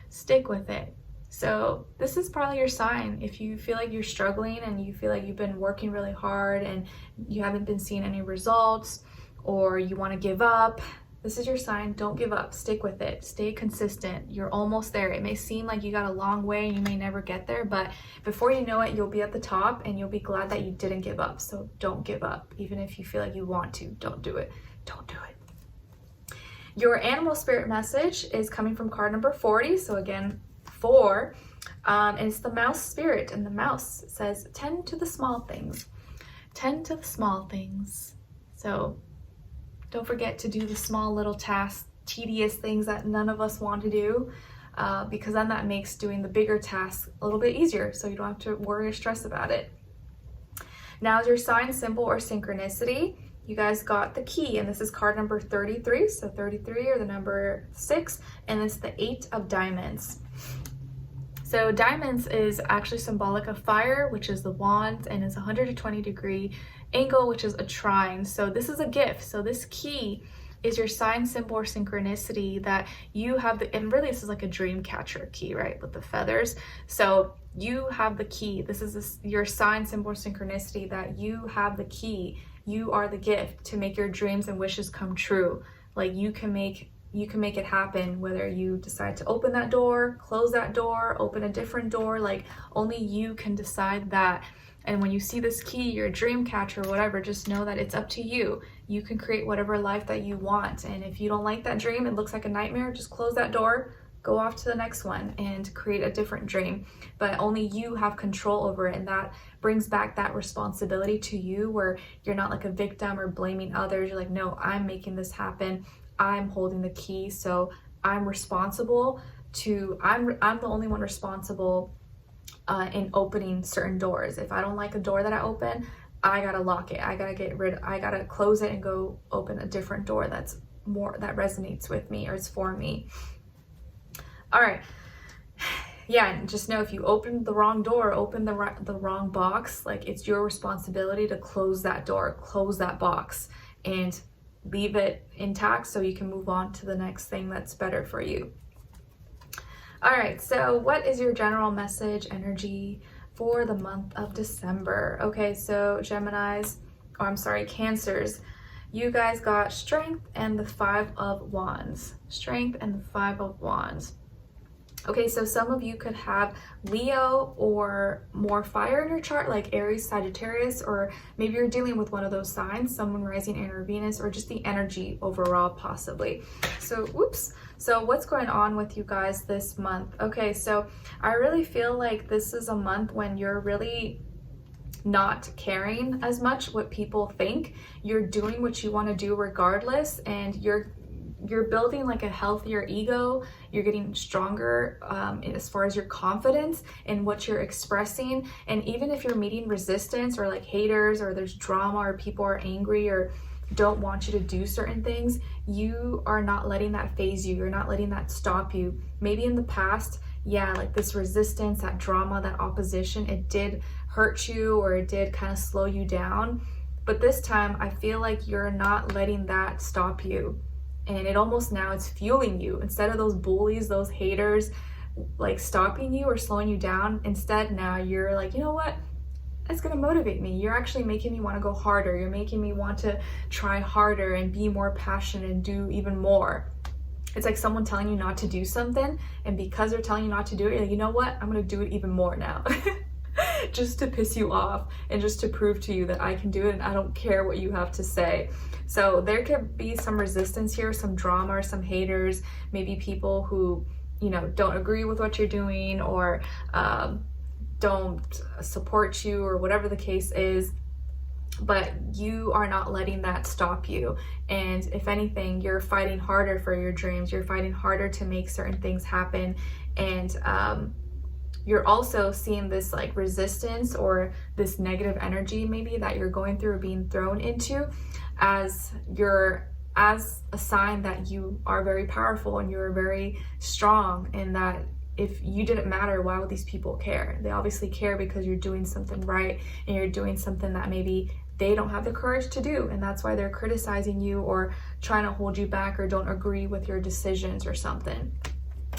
Stick with it. So this is probably your sign. If you feel like you're struggling and you feel like you've been working really hard and you haven't been seeing any results, or you want to give up, this is your sign. Don't give up. Stick with it. Stay consistent. You're almost there. It may seem like you got a long way and you may never get there, but before you know it, you'll be at the top and you'll be glad that you didn't give up. So don't give up. Even if you feel like you want to, don't do it. Don't do it. Your animal spirit message is coming from card number 40. So again, 4. And it's the mouse spirit. And the mouse says, tend to the small things. Tend to the small things. So don't forget to do the small little tasks, tedious things that none of us want to do, because then that makes doing the bigger tasks a little bit easier, so you don't have to worry or stress about it. Now is your sign, symbol, or synchronicity. you guys got the key, and this is card number 33. So 33 or the number 6, and it's the 8 of diamonds. So diamonds is actually symbolic of fire, which is the wands, and it's a 120-degree angle, which is a trine. So this is a gift. So this key is your sign, symbol, or synchronicity that you have and really this is like a dream catcher key, right, with the feathers. So you have the key. This is your sign, symbol, or synchronicity that you have the key. You are the gift to make your dreams and wishes come true. Like you can make it happen, whether you decide to open that door, close that door, open a different door. Like only you can decide that. And when you see this key, your dream catcher, whatever, just know that it's up to you. You can create whatever life that you want. And if you don't like that dream, it looks like a nightmare, just close that door, go off to the next one and create a different dream. But only you have control over it. And that brings back that responsibility to you, where you're not like a victim or blaming others. You're like, no, I'm making this happen. I'm holding the key. So I'm responsible I'm the only one responsible in opening certain doors. If I don't like a door that I open, I gotta lock it. I gotta close it and go open a different door that resonates with me or is for me. All right. Yeah, and just know if you open the wrong door, open the wrong box, like it's your responsibility to close that door, close that box, and leave it intact so you can move on to the next thing that's better for you. All right, so what is your general message energy for the month of December? Okay, so Cancers, you guys got Strength and the 5 of Wands. Strength and the 5 of Wands. Okay, so some of you could have Leo or more fire in your chart, like Aries, Sagittarius, or maybe you're dealing with one of those signs, Sun, Rising, and Venus, or just the energy overall possibly. So, So what's going on with you guys this month? Okay, so I really feel like this is a month when you're really not caring as much what people think. You're doing what you want to do regardless, and you're building like a healthier ego. You're getting stronger as far as your confidence in what you're expressing. And even if you're meeting resistance or like haters, or there's drama, or people are angry or don't want you to do certain things, you are not letting that phase you. You're not letting that stop you. Maybe in the past, yeah, like this resistance, that drama, that opposition, it did hurt you or it did kind of slow you down. But this time, I feel like you're not letting that stop you. And it almost now it's fueling you. Instead of those bullies, those haters, like stopping you or slowing you down, instead now you're like, you know what? It's gonna motivate me. You're actually making me want to go harder. You're making me want to try harder and be more passionate and do even more. It's like someone telling you not to do something, and because they're telling you not to do it, you're like, you know what? I'm gonna do it even more now. Just to piss you off and just to prove to you that I can do it and I don't care what you have to say. So there could be some resistance here, some drama, or some haters, maybe people who, you know, don't agree with what you're doing, or don't support you, or whatever the case is. But you are not letting that stop you. And if anything, you're fighting harder for your dreams. You're fighting harder to make certain things happen. And you're also seeing this like resistance or this negative energy maybe that you're going through or being thrown into as a sign that you are very powerful and you're very strong, and that if you didn't matter, why would these people care? They obviously care because you're doing something right and you're doing something that maybe they don't have the courage to do, and that's why they're criticizing you or trying to hold you back or don't agree with your decisions or something.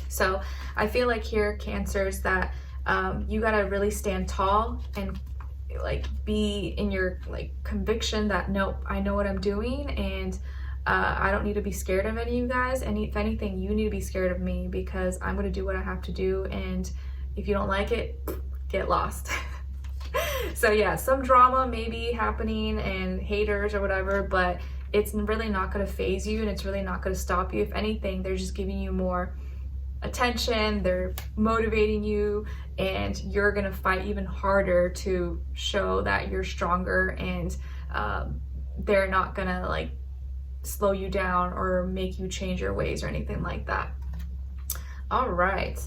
So I feel like here, Cancers, that you gotta really stand tall and like be in your like conviction that nope, I know what I'm doing, and I don't need to be scared of any of you guys. And if anything, you need to be scared of me, because I'm gonna do what I have to do, and if you don't like it, get lost. So yeah, some drama maybe happening and haters or whatever, but it's really not gonna phase you, and it's really not gonna stop you. If anything, they're just giving you more attention, they're motivating you, and you're gonna fight even harder to show that you're stronger, and they're not gonna like slow you down or make you change your ways or anything like that. All right,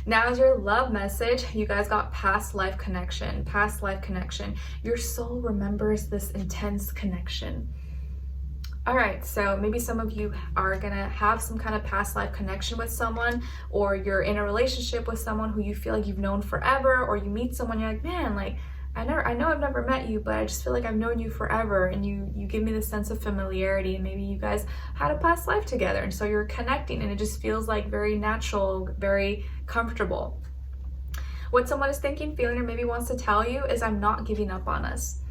now is your love message. You guys got past life connection. Past life connection. Your soul remembers this intense connection. All right, so maybe some of you are gonna have some kind of past life connection with someone, or you're in a relationship with someone who you feel like you've known forever, or you meet someone, you're like, man, like, I know I've never met you, but I just feel like I've known you forever, and you give me this sense of familiarity, and maybe you guys had a past life together, and so you're connecting, and it just feels like very natural, very comfortable. What someone is thinking, feeling, or maybe wants to tell you is, I'm not giving up on us.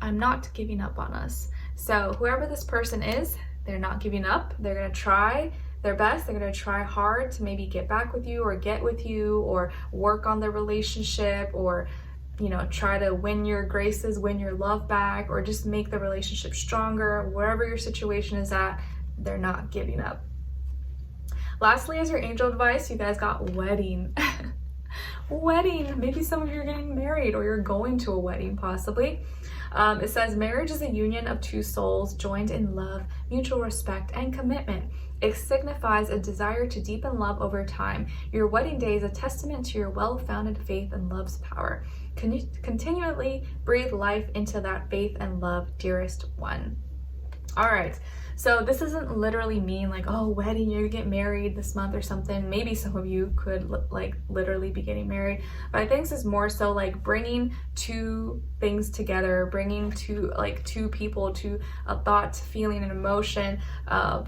I'm not giving up on us. So whoever this person is, they're not giving up. They're gonna try their best. They're gonna try hard to maybe get back with you, or get with you, or work on the relationship, or, you know, try to win your graces, win your love back, or just make the relationship stronger. Wherever your situation is at, they're not giving up. Lastly, as your angel advice, you guys got wedding. Wedding. Maybe some of you are getting married, or you're going to a wedding possibly. It says marriage is a union of two souls joined in love, mutual respect, and commitment. It signifies a desire to deepen love over time. Your wedding day is a testament to your well-founded faith and love's power. Continually breathe life into that faith and love, dearest one. All right, so this doesn't literally mean like, oh, wedding, you're gonna get married this month or something. Maybe some of you could like literally be getting married, but I think this is more so like bringing two things together, bringing two people, to a thought, feeling, and emotion,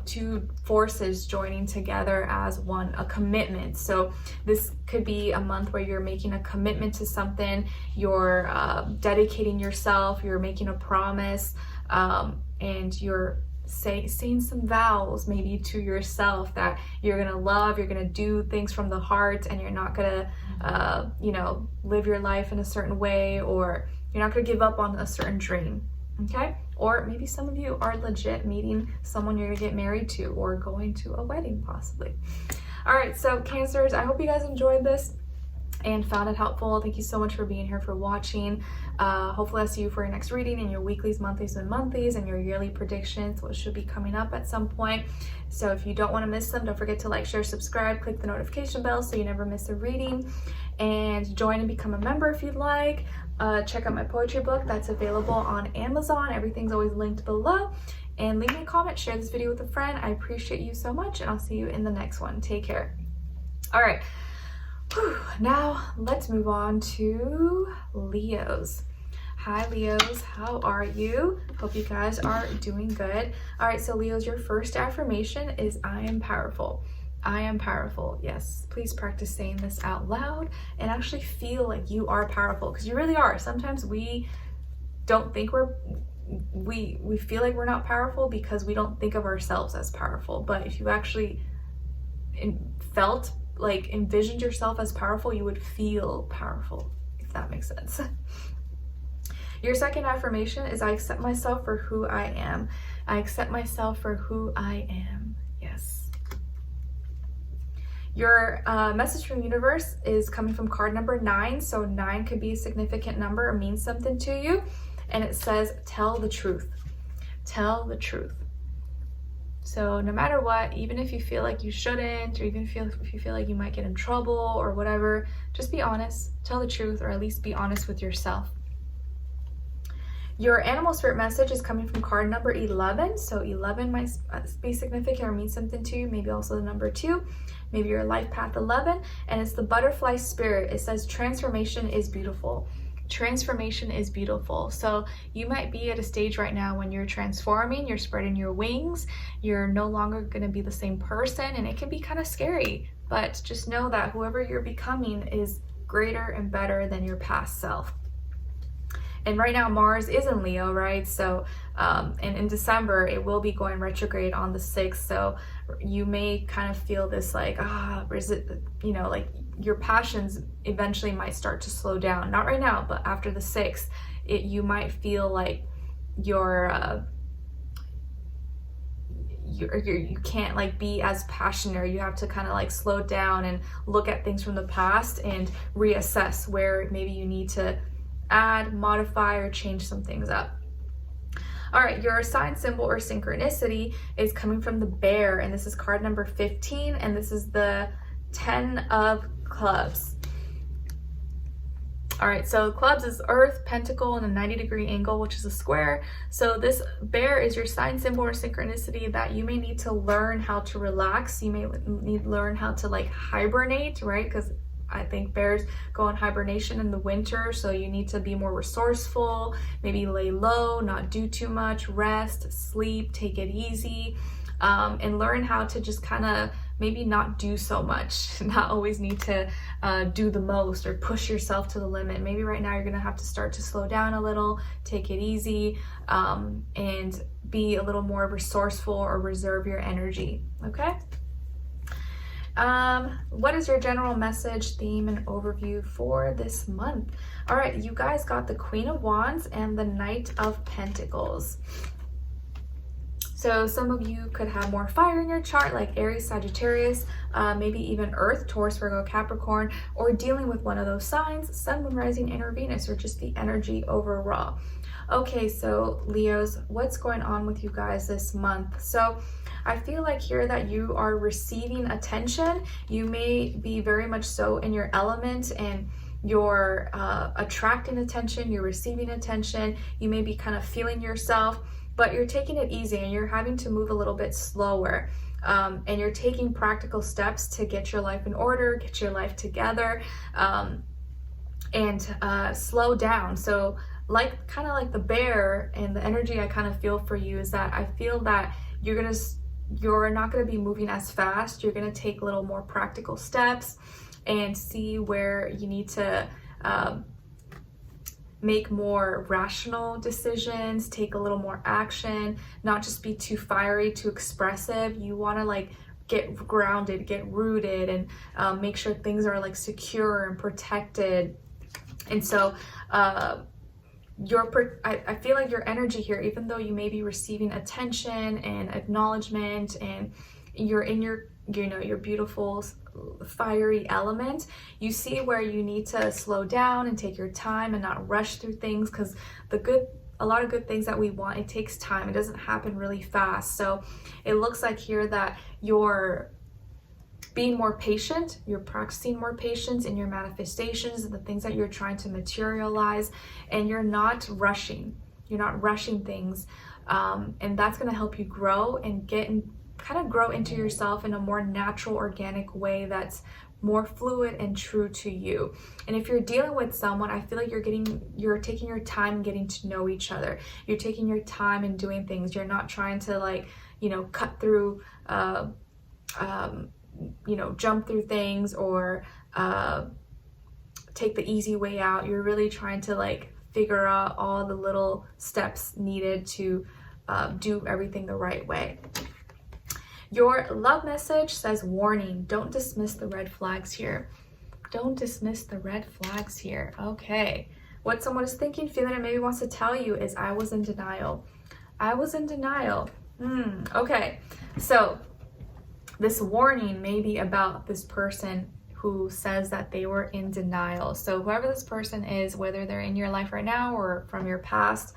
two forces joining together as one, a commitment. So this could be a month where you're making a commitment to something, you're dedicating yourself, you're making a promise, and you're saying some vows maybe to yourself that you're gonna love, you're gonna do things from the heart, and you're not gonna live your life in a certain way, or you're not gonna give up on a certain dream. Okay? Or maybe some of you are legit meeting someone you're gonna get married to, or going to a wedding possibly. All right, so Cancers, I hope you guys enjoyed this and found it helpful. Thank you so much for being here, for watching. Hopefully I'll see you for your next reading, and your weeklies, monthlies, and your yearly predictions, which should be coming up at some point. So if you don't want to miss them, don't forget to like, share, subscribe, click the notification bell so you never miss a reading, and join and become a member if you'd like. Check out my poetry book that's available on Amazon. Everything's always linked below. And leave me a comment, share this video with a friend. I appreciate you so much, and I'll see you in the next one. Take care. All right. Now let's move on to Leos. Hi Leos, how are you? Hope you guys are doing good. All right, so Leos, your first affirmation is I am powerful. I am powerful. Yes, please practice saying this out loud and actually feel like you are powerful, because you really are. Sometimes we don't think we feel like we're not powerful because we don't think of ourselves as powerful. But if you actually envisioned yourself as powerful, you would feel powerful, if that makes sense. Your second affirmation is I accept myself for who I am. I accept myself for who I am. Yes. Your message from the universe is coming from card number 9. So 9 could be a significant number or mean something to you. And it says, tell the truth. Tell the truth. So no matter what, even if you feel like you shouldn't, or even if you feel like you might get in trouble or whatever, just be honest, tell the truth, or at least be honest with yourself. Your animal spirit message is coming from card number 11. So 11 might be significant or mean something to you, maybe also the number 2, maybe your life path 11, and it's the butterfly spirit. It says transformation is beautiful. Transformation is beautiful. So you might be at a stage right now when you're transforming, you're spreading your wings, you're no longer going to be the same person, and it can be kind of scary, but just know that whoever you're becoming is greater and better than your past self. And right now Mars is in Leo, right? So and in December it will be going retrograde on the 6th, so you may kind of feel this like like your passions eventually might start to slow down. Not right now, but after the 6th, you might feel like you can't like be as passionate, or you have to kind of like slow down and look at things from the past and reassess where maybe you need to add, modify, or change some things up. All right, your sign symbol or synchronicity is coming from the bear, and this is card number 15, and this is the 10 of clubs. All right, so clubs is Earth, Pentacle, and a 90-degree angle, which is a square. So this bear is your sign symbol or synchronicity that you may need to learn how to relax. You may need to learn how to like hibernate, right? Because I think bears go in hibernation in the winter, so you need to be more resourceful, maybe lay low, not do too much, rest, sleep, take it easy, and learn how to just kind of maybe not do so much, not always need to do the most or push yourself to the limit. Maybe right now you're gonna have to start to slow down a little, take it easy, and be a little more resourceful or reserve your energy, okay? What is your general message, theme, and overview for this month? All right, you guys got the Queen of Wands and the Knight of Pentacles. So some of you could have more fire in your chart, like Aries, Sagittarius, maybe even Earth, Taurus, Virgo, Capricorn, or dealing with one of those signs, Sun, Moon, Rising, and Venus, or just the energy overall. Okay, so Leos, what's going on with you guys this month? So I feel like here that you are receiving attention. You may be very much so in your element, and you're attracting attention, you're receiving attention. You may be kind of feeling yourself, but you're taking it easy and you're having to move a little bit slower. And you're taking practical steps to get your life in order, get your life together, and slow down. So kind of like the bear, and the energy I kind of feel for you is that I feel that you're not going to be moving as fast. You're going to take a little more practical steps and see where you need to make more rational decisions, take a little more action, not just be too fiery, too expressive. You want to like get grounded, get rooted, and make sure things are like secure and protected. And so I feel like your energy here, even though you may be receiving attention and acknowledgement, and you're in your, your beautiful fiery element, you see where you need to slow down and take your time and not rush through things, because a lot of good things that we want, it takes time. It doesn't happen really fast. So it looks like here that you're being more patient, you're practicing more patience in your manifestations and the things that you're trying to materialize, and you're not rushing. You're not rushing things, and that's going to help you grow and kind of grow into yourself in a more natural, organic way that's more fluid and true to you. And if you're dealing with someone, I feel like you're taking your time getting to know each other. You're taking your time and doing things. You're not trying to like, cut through, jump through things or take the easy way out. You're really trying to like figure out all the little steps needed to do everything the right way. Your love message says, warning, don't dismiss the red flags here. Don't dismiss the red flags here. Okay. What someone is thinking, feeling, and maybe wants to tell you is, I was in denial. I was in denial. Okay. So this warning may be about this person who says that they were in denial. So whoever this person is, whether they're in your life right now or from your past,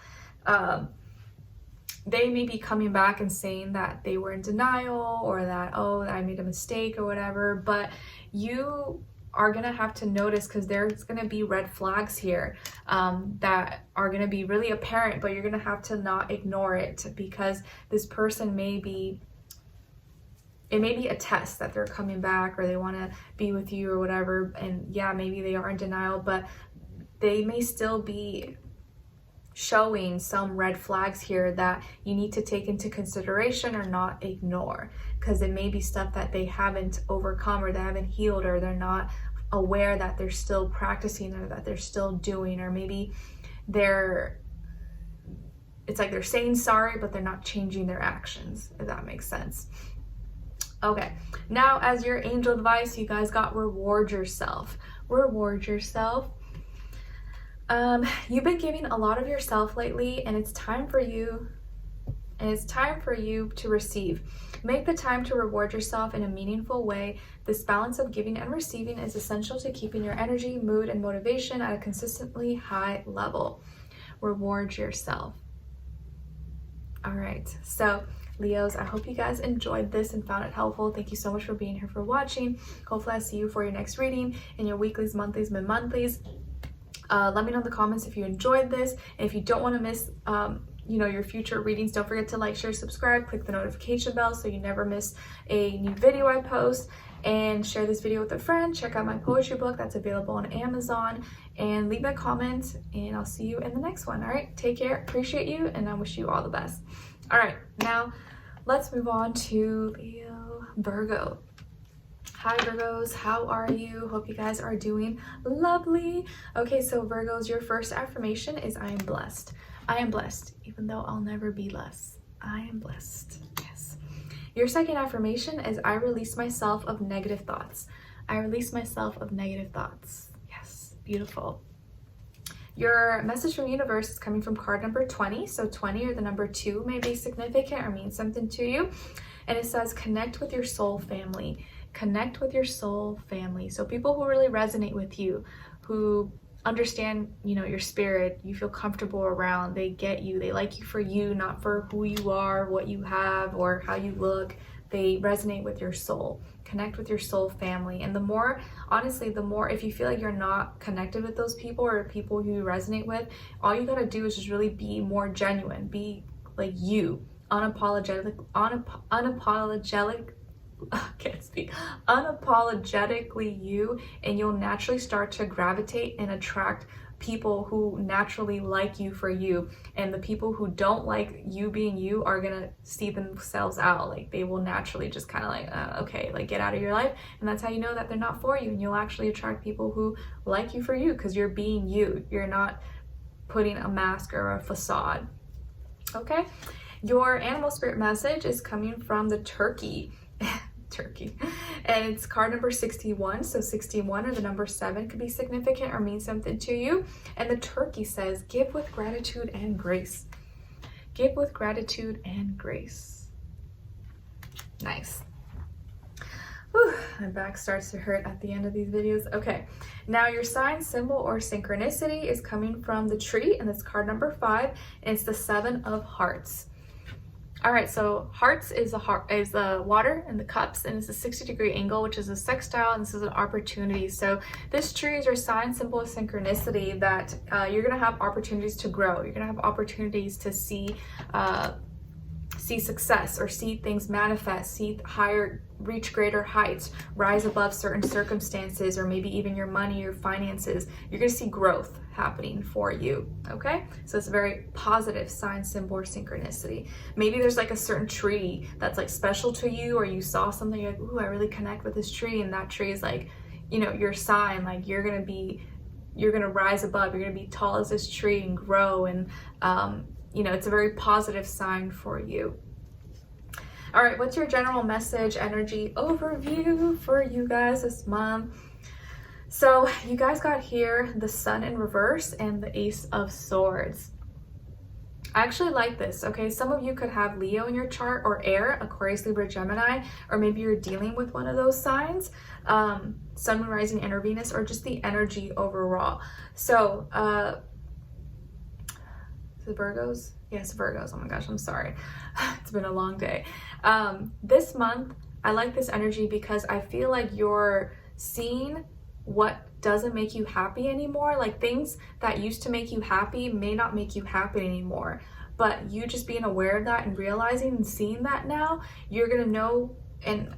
they may be coming back and saying that they were in denial, or that, oh, I made a mistake or whatever. But you are going to have to notice, because there's going to be red flags here that are going to be really apparent, but you're going to have to not ignore it, because this person may be a test that they're coming back, or they want to be with you or whatever. And yeah, maybe they are in denial, but they may still be showing some red flags here that you need to take into consideration or not ignore, because it may be stuff that they haven't overcome, or they haven't healed, or they're not aware that they're still practicing, or that they're still doing, or maybe it's like they're saying sorry, but they're not changing their actions, if that makes sense. Okay, now as your angel advice, you guys got reward yourself. Reward yourself. You've been giving a lot of yourself lately, and it's time for you to receive. Make the time to reward yourself in a meaningful way. This balance of giving and receiving is essential to keeping your energy, mood, and motivation at a consistently high level. Reward yourself. All right, so Leos, I hope you guys enjoyed this and found it helpful. Thank you so much for being here, for watching. Hopefully I see you for your next reading in your weeklies, monthlies, mid-monthlies. Let me know in the comments if you enjoyed this, and if you don't want to miss your future readings, don't forget to like, share, subscribe, click the notification bell so you never miss a new video I post, and share this video with a friend. Check out my poetry book that's available on Amazon, and leave a comment, and I'll see you in the next one. All right, take care, appreciate you, and I wish you all the best. All right, now let's move on to Leo, Virgo. Hi Virgos, how are you? Hope you guys are doing lovely. Okay, so Virgos, your first affirmation is I am blessed. I am blessed, even though I'll never be less. I am blessed, yes. Your second affirmation is I release myself of negative thoughts. I release myself of negative thoughts. Yes, beautiful. Your message from the universe is coming from card number 20. So 20 or the number 2 may be significant or mean something to you. And it says connect with your soul family. Connect with your soul family. So people who really resonate with you, who understand, your spirit, you feel comfortable around, they get you, they like you for you, not for who you are, what you have, or how you look. They resonate with your soul. Connect with your soul family. And the more, honestly, if you feel like you're not connected with those people or people who you resonate with, all you gotta do is just really be more genuine. Be like you, unapologetically you, and you'll naturally start to gravitate and attract people who naturally like you for you. And the people who don't like you being you are gonna see themselves out. Like they will naturally just kind of like, okay, like get out of your life. And that's how you know that they're not for you. And you'll actually attract people who like you for you because you're being you. You're not putting a mask or a facade. Okay, your animal spirit message is coming from the turkey. And it's card number 61. So 61 or the number 7 could be significant or mean something to you. And the turkey says give with gratitude and grace. Give with gratitude and grace. Nice. Whew, my back starts to hurt at the end of these videos. Okay, now your sign, symbol, or synchronicity is coming from the tree, and it's card number 5, and it's the 7 of hearts. All right, so hearts is the water and the cups, and it's a 60-degree angle, which is a sextile, and this is an opportunity. So this tree is your sign, symbol of synchronicity, that you're gonna have opportunities to grow. You're gonna have opportunities to see success, or see things manifest, reach greater heights, rise above certain circumstances, or maybe even your money, your finances. You're gonna see growth happening for you, okay? So it's a very positive sign, symbol, or synchronicity. Maybe there's like a certain tree that's like special to you, or you saw something, you're like, ooh, I really connect with this tree, and that tree is like, your sign, like you're gonna rise above, you're gonna be tall as this tree and grow, and it's a very positive sign for you. All right, what's your general message, energy overview for you guys this month? So you guys got here the Sun in reverse and the Ace of Swords. I actually like this, okay? Some of you could have Leo in your chart, or air, Aquarius, Libra, Gemini, or maybe you're dealing with one of those signs, Sun, Moon, Rising, and Venus, or just the energy overall. So, the Virgos? Yes, Virgos. Oh my gosh, I'm sorry. It's been a long day. This month, I like this energy because I feel like you're seeing what doesn't make you happy anymore. Like things that used to make you happy may not make you happy anymore. But you just being aware of that and realizing and seeing that now, you're gonna know and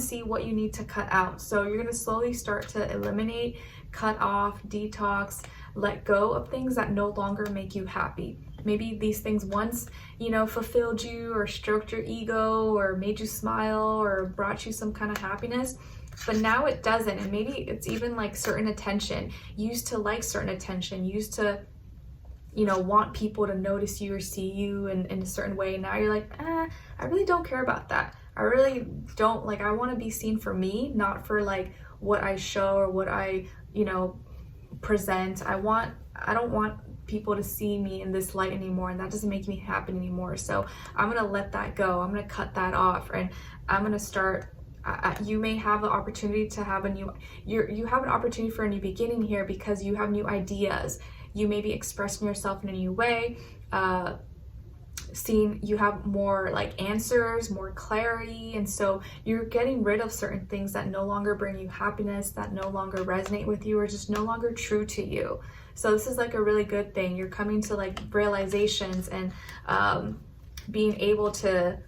see what you need to cut out. So you're gonna slowly start to eliminate, cut off, detox, let go of things that no longer make you happy. Maybe these things once, fulfilled you or stroked your ego or made you smile or brought you some kind of happiness, but now it doesn't. And maybe it's even like certain attention. You used to like certain attention, you used to, want people to notice you or see you in a certain way. And now you're like, I really don't care about that. I really don't, like, I want to be seen for me, not for like what I show or what I, present. I don't want people to see me in this light anymore, and that doesn't make me happy anymore. So I'm gonna let that go. I'm gonna cut that off, and I'm gonna start. You may have the opportunity to have you have an opportunity for a new beginning here because you have new ideas. You may be expressing yourself in a new way. seeing you have more like answers, more clarity, and so you're getting rid of certain things that no longer bring you happiness, that no longer resonate with you, or just no longer true to you. So this is like a really good thing. You're coming to like realizations and being able to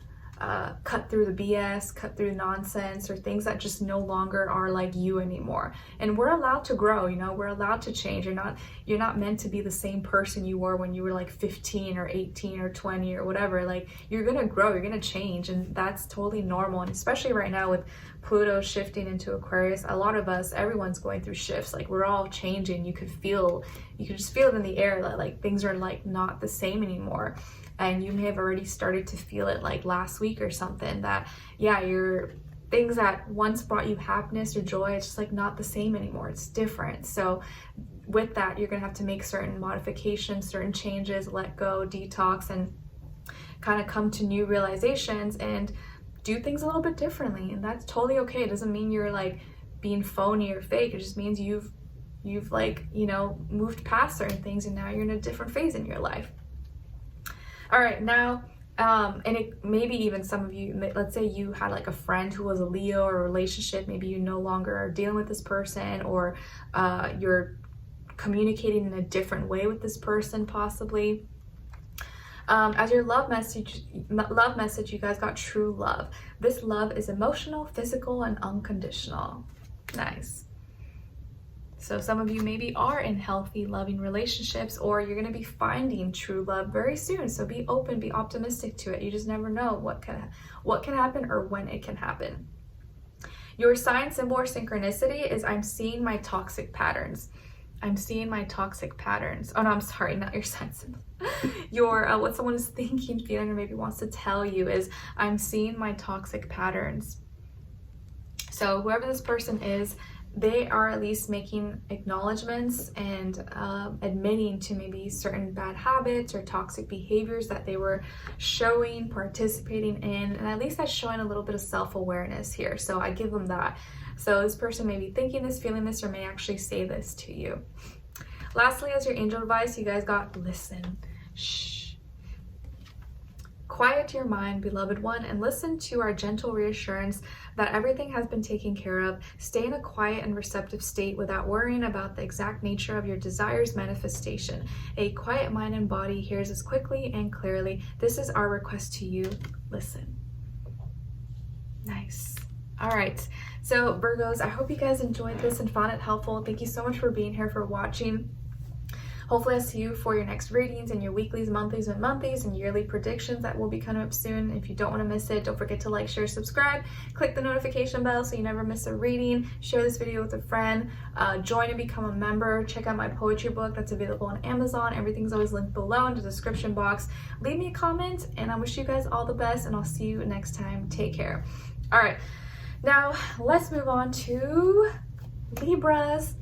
cut through the BS, cut through nonsense, or things that just no longer are like you anymore. And we're allowed to grow, you know, we're allowed to change. You're not meant to be the same person you were when you were like 15 or 18 or 20 or whatever. Like, you're gonna grow, you're gonna change, and that's totally normal. And especially right now with Pluto shifting into Aquarius, a lot of us, everyone's going through shifts. Like, we're all changing. You could just feel it in the air that like things are like not the same anymore. And you may have already started to feel it like last week or something, that yeah, your things that once brought you happiness or joy, it's just like not the same anymore. It's different. So with that, you're gonna have to make certain modifications, certain changes, let go, detox, and kind of come to new realizations and do things a little bit differently. And that's totally okay. It doesn't mean you're like being phony or fake. It just means you've like, you know, moved past certain things and now you're in a different phase in your life. All right, now, and it maybe even some of you, let's say you had like a friend who was a Leo, or a relationship, maybe you no longer are dealing with this person, or you're communicating in a different way with this person possibly. As your love message, you guys got true love. This love is emotional, physical, and unconditional. Nice. So some of you maybe are in healthy, loving relationships, or you're going to be finding true love very soon. So be open, be optimistic to it. You just never know what can happen or when it can happen. Your sign, symbol, or synchronicity is I'm seeing my toxic patterns. I'm seeing my toxic patterns. Oh no, I'm sorry, not your sign symbol. Your what someone is thinking, feeling, or maybe wants to tell you is I'm seeing my toxic patterns. So whoever this person is, they are at least making acknowledgements and admitting to maybe certain bad habits or toxic behaviors that they were showing, participating in, and at least that's showing a little bit of self-awareness here. So I give them that. So this person may be thinking this, feeling this, or may actually say this to you. Lastly, as your angel advice, you guys got listen. Shh. Quiet your mind, beloved one, and listen to our gentle reassurance that everything has been taken care of. Stay in a quiet and receptive state without worrying about the exact nature of your desire's manifestation. A quiet mind and body hears us quickly and clearly. This is our request to you. Listen. Nice. All right. So Virgos, I hope you guys enjoyed this and found it helpful. Thank you so much for being here, for watching. Hopefully I'll see you for your next readings and your weeklies, monthlies, and yearly predictions that will be coming up soon. If you don't want to miss it, don't forget to like, share, subscribe, click the notification bell so you never miss a reading, share this video with a friend, join and become a member, check out my poetry book that's available on Amazon. Everything's always linked below in the description box. Leave me a comment, and I wish you guys all the best, and I'll see you next time. Take care. All right, now let's move on to Libras.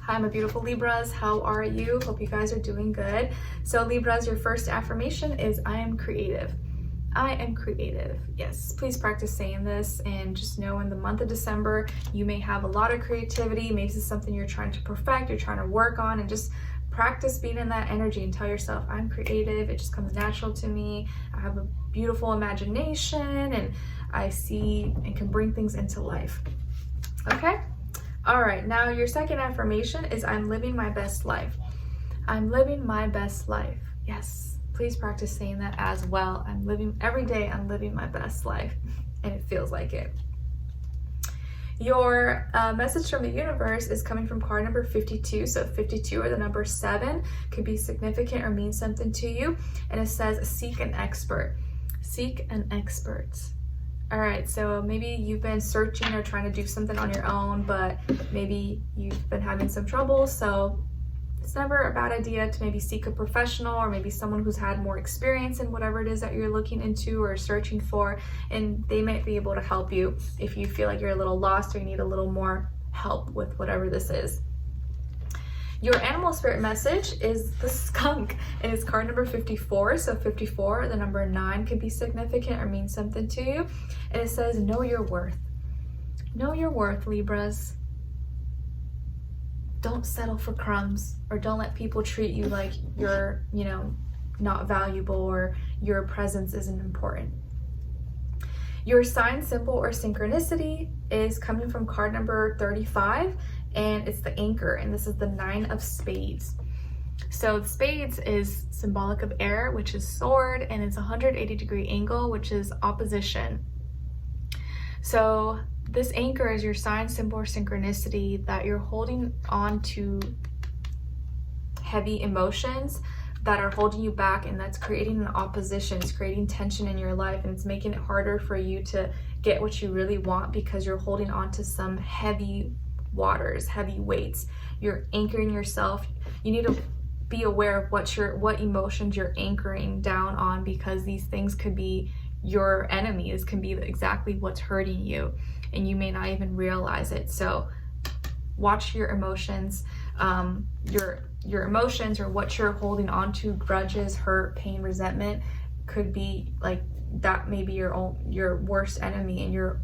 Hi, my beautiful Libras. How are you? Hope you guys are doing good. So Libras, your first affirmation is I am creative. I am creative. Yes, please practice saying this, and just know in the month of December, you may have a lot of creativity. Maybe this is something you're trying to perfect, you're trying to work on, and just practice being in that energy and tell yourself, I'm creative. It just comes natural to me. I have a beautiful imagination, and I see and can bring things into life. Okay? All right, now your second affirmation is I'm living my best life. I'm living my best life. Yes, please practice saying that as well. Every day I'm living my best life, and it feels like it. Your message from the universe is coming from card number 52. So 52 or the number 7 could be significant or mean something to you. And it says seek an expert. Seek an expert. All right, so maybe you've been searching or trying to do something on your own, but maybe you've been having some trouble. So it's never a bad idea to maybe seek a professional, or maybe someone who's had more experience in whatever it is that you're looking into or searching for, and they might be able to help you if you feel like you're a little lost or you need a little more help with whatever this is. Your animal spirit message is the skunk, and it's card number 54. So 54, the number 9 could be significant or mean something to you. And it says, know your worth. Know your worth, Libras. Don't settle for crumbs, or don't let people treat you like you're, not valuable or your presence isn't important. Your sign symbol or synchronicity is coming from card number 35, and it's the anchor, and this is the 9 of spades. So the spades is symbolic of air, which is sword, and it's a 180-degree angle, which is opposition. So this anchor is your sign symbol or synchronicity that you're holding on to heavy emotions that are holding you back, and that's creating an opposition. It's creating tension in your life, and it's making it harder for you to get what you really want because you're holding on to some heavy waters, heavy weights. You're anchoring yourself. You need to be aware of what emotions you're anchoring down on, because these things could be your enemies, can be exactly what's hurting you, and you may not even realize it. So watch your emotions. Your emotions, or what you're holding on to, grudges, hurt, pain, resentment, could be like that. Maybe your worst enemy, and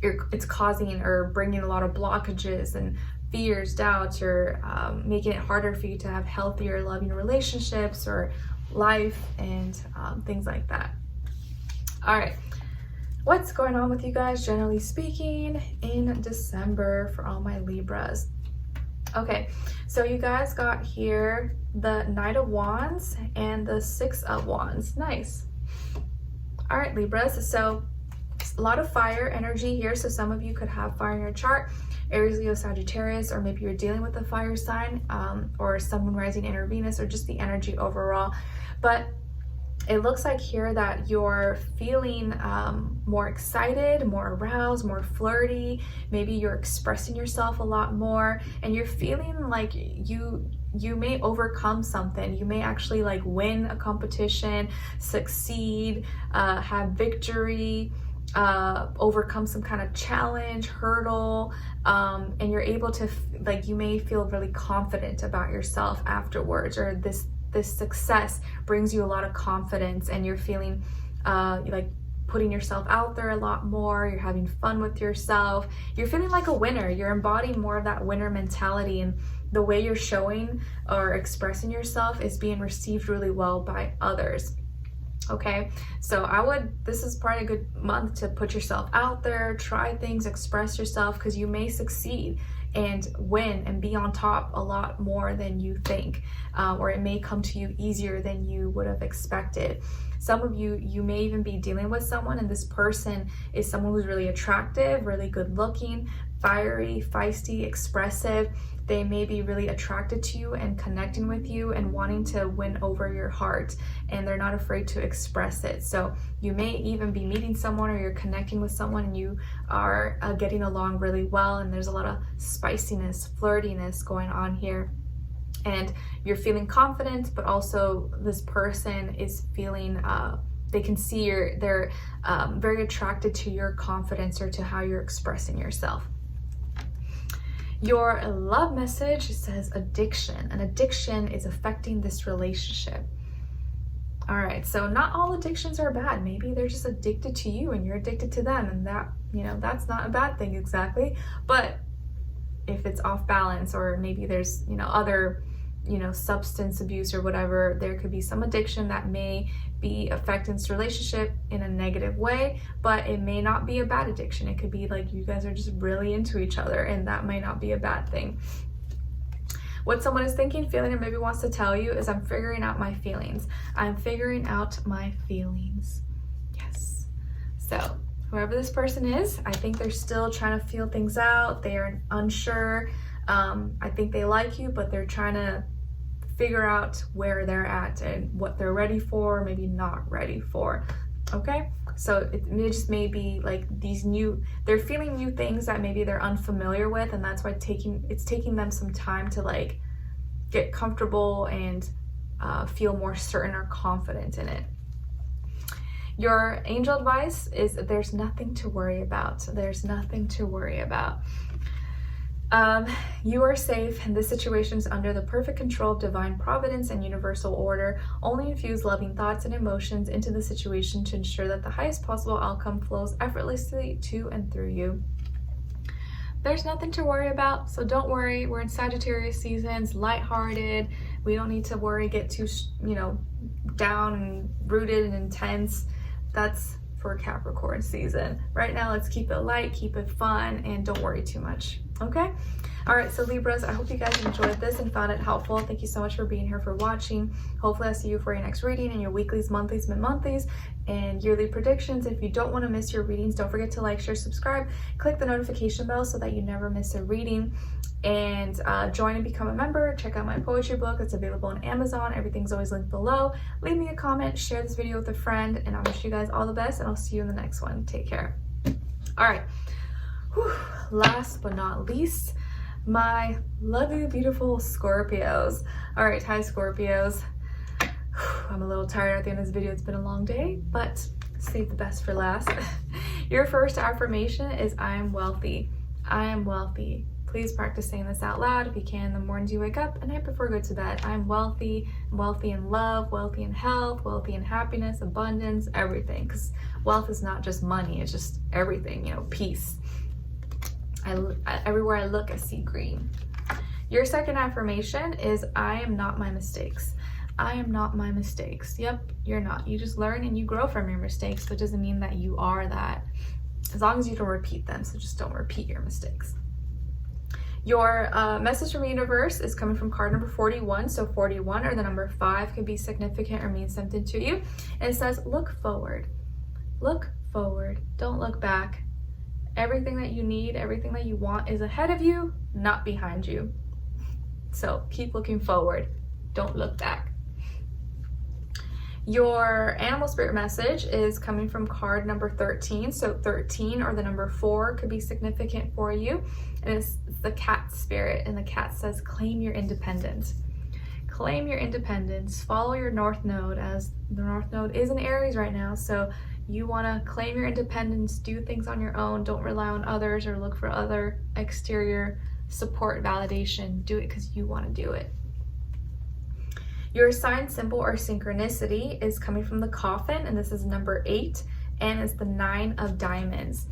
it's causing or bringing a lot of blockages and fears, doubts, or making it harder for you to have healthier, loving relationships or life, and things like that. All right, what's going on with you guys, generally speaking, in December for all my Libras? Okay, so you guys got here the Knight of Wands and the 6 of Wands. Nice. All right, Libras, so a lot of fire energy here. So some of you could have fire in your chart, Aries, Leo, Sagittarius, or maybe you're dealing with a fire sign, or someone rising in Venus, or just the energy overall. But it looks like here that you're feeling more excited, more aroused, more flirty. Maybe you're expressing yourself a lot more, and you're feeling like you may overcome something. You may actually like win a competition, succeed, have victory, overcome some kind of challenge, hurdle, and you're able to you may feel really confident about yourself afterwards, or this success brings you a lot of confidence, and you're feeling like putting yourself out there a lot more. You're having fun with yourself. You're feeling like a winner. You're embodying more of that winner mentality, and the way you're showing or expressing yourself is being received really well by others. Okay, so this is probably a good month to put yourself out there, try things, express yourself, because you may succeed and win and be on top a lot more than you think, or it may come to you easier than you would have expected. Some of you may even be dealing with someone, and this person is someone who's really attractive, really good looking, fiery, feisty, expressive. They may be really attracted to you and connecting with you and wanting to win over your heart, and they're not afraid to express it. So you may even be meeting someone, or you're connecting with someone, and you are getting along really well, and there's a lot of spiciness, flirtiness going on here. And you're feeling confident, but also this person is feeling, they can see they're very attracted to your confidence or to how you're expressing yourself. Your love message says addiction. An addiction is affecting this relationship. All right, so not all addictions are bad. Maybe they're just addicted to you and you're addicted to them, and that, that's not a bad thing exactly. But if it's off balance, or maybe there's, other, substance abuse or whatever, there could be some addiction that may be affecting this relationship in a negative way, but it may not be a bad addiction. It could be like you guys are just really into each other, and that might not be a bad thing. What someone is thinking, feeling, or maybe wants to tell you is, I'm figuring out my feelings. I'm figuring out my feelings. Yes. So whoever this person is, I think they're still trying to feel things out. They are unsure. I think they like you, but they're trying to figure out where they're at and what they're ready for, maybe not ready for. Okay, so it just may be like they're feeling new things that maybe they're unfamiliar with, and that's why it's taking them some time to like get comfortable and feel more certain or confident in it. Your angel advice is, there's nothing to worry about. There's nothing to worry about. You are safe, and this situation is under the perfect control of divine providence and universal order. Only infuse loving thoughts and emotions into the situation to ensure that the highest possible outcome flows effortlessly to and through you. There's nothing to worry about, so don't worry. We're in Sagittarius seasons, lighthearted. We don't need to worry, get too, you know, down and rooted and intense. That's for Capricorn season. Right now, let's keep it light, keep it fun, and don't worry too much, okay? All right, so Libras, I hope you guys enjoyed this and found it helpful. Thank you so much for being here, for watching. Hopefully I'll see you for your next reading and your weeklies, monthlies, mid-monthlies, and yearly predictions. If you don't want to miss your readings, don't forget to like, share, subscribe, click the notification bell so that you never miss a reading, and join and become a member. Check out my poetry book. It's available on Amazon. Everything's always linked below. Leave me a comment, share this video with a friend, and I wish you guys all the best, and I'll see you in the next one. Take care. All right. Whew. Last but not least, my lovely, beautiful Scorpios. All right, hi Scorpios. I'm a little tired at the end of this video. It's been a long day, but save the best for last. Your first affirmation is I am wealthy. I am wealthy. Please practice saying this out loud if you can the mornings you wake up and night before go to bed. I'm wealthy. I'm wealthy in love, wealthy in health, wealthy in happiness, abundance, everything. Because wealth is not just money, it's just everything, you know, peace. Everywhere I look, I see green. Your second affirmation is I am not my mistakes. I am not my mistakes. Yep, you're not. You just learn and you grow from your mistakes, but it doesn't mean that you are that. As long as you don't repeat them, so just don't repeat your mistakes. Your message from the universe is coming from card number 41. So 41 or the number 5 could be significant or mean something to you. And it says, look forward. Look forward. Don't look back. Everything that you need, everything that you want is ahead of you, not behind you. So keep looking forward. Don't look back. Your animal spirit message is coming from card number 13. So 13 or the number 4 could be significant for you. And it's the cat spirit. And the cat says, claim your independence. Claim your independence. Follow your North Node, as the North Node is in Aries right now. So you want to claim your independence, do things on your own, don't rely on others or look for other exterior support, validation. Do it because you want to do it. Your sign symbol or synchronicity is coming from the coffin, and this is number 8, and it's the 9 of diamonds.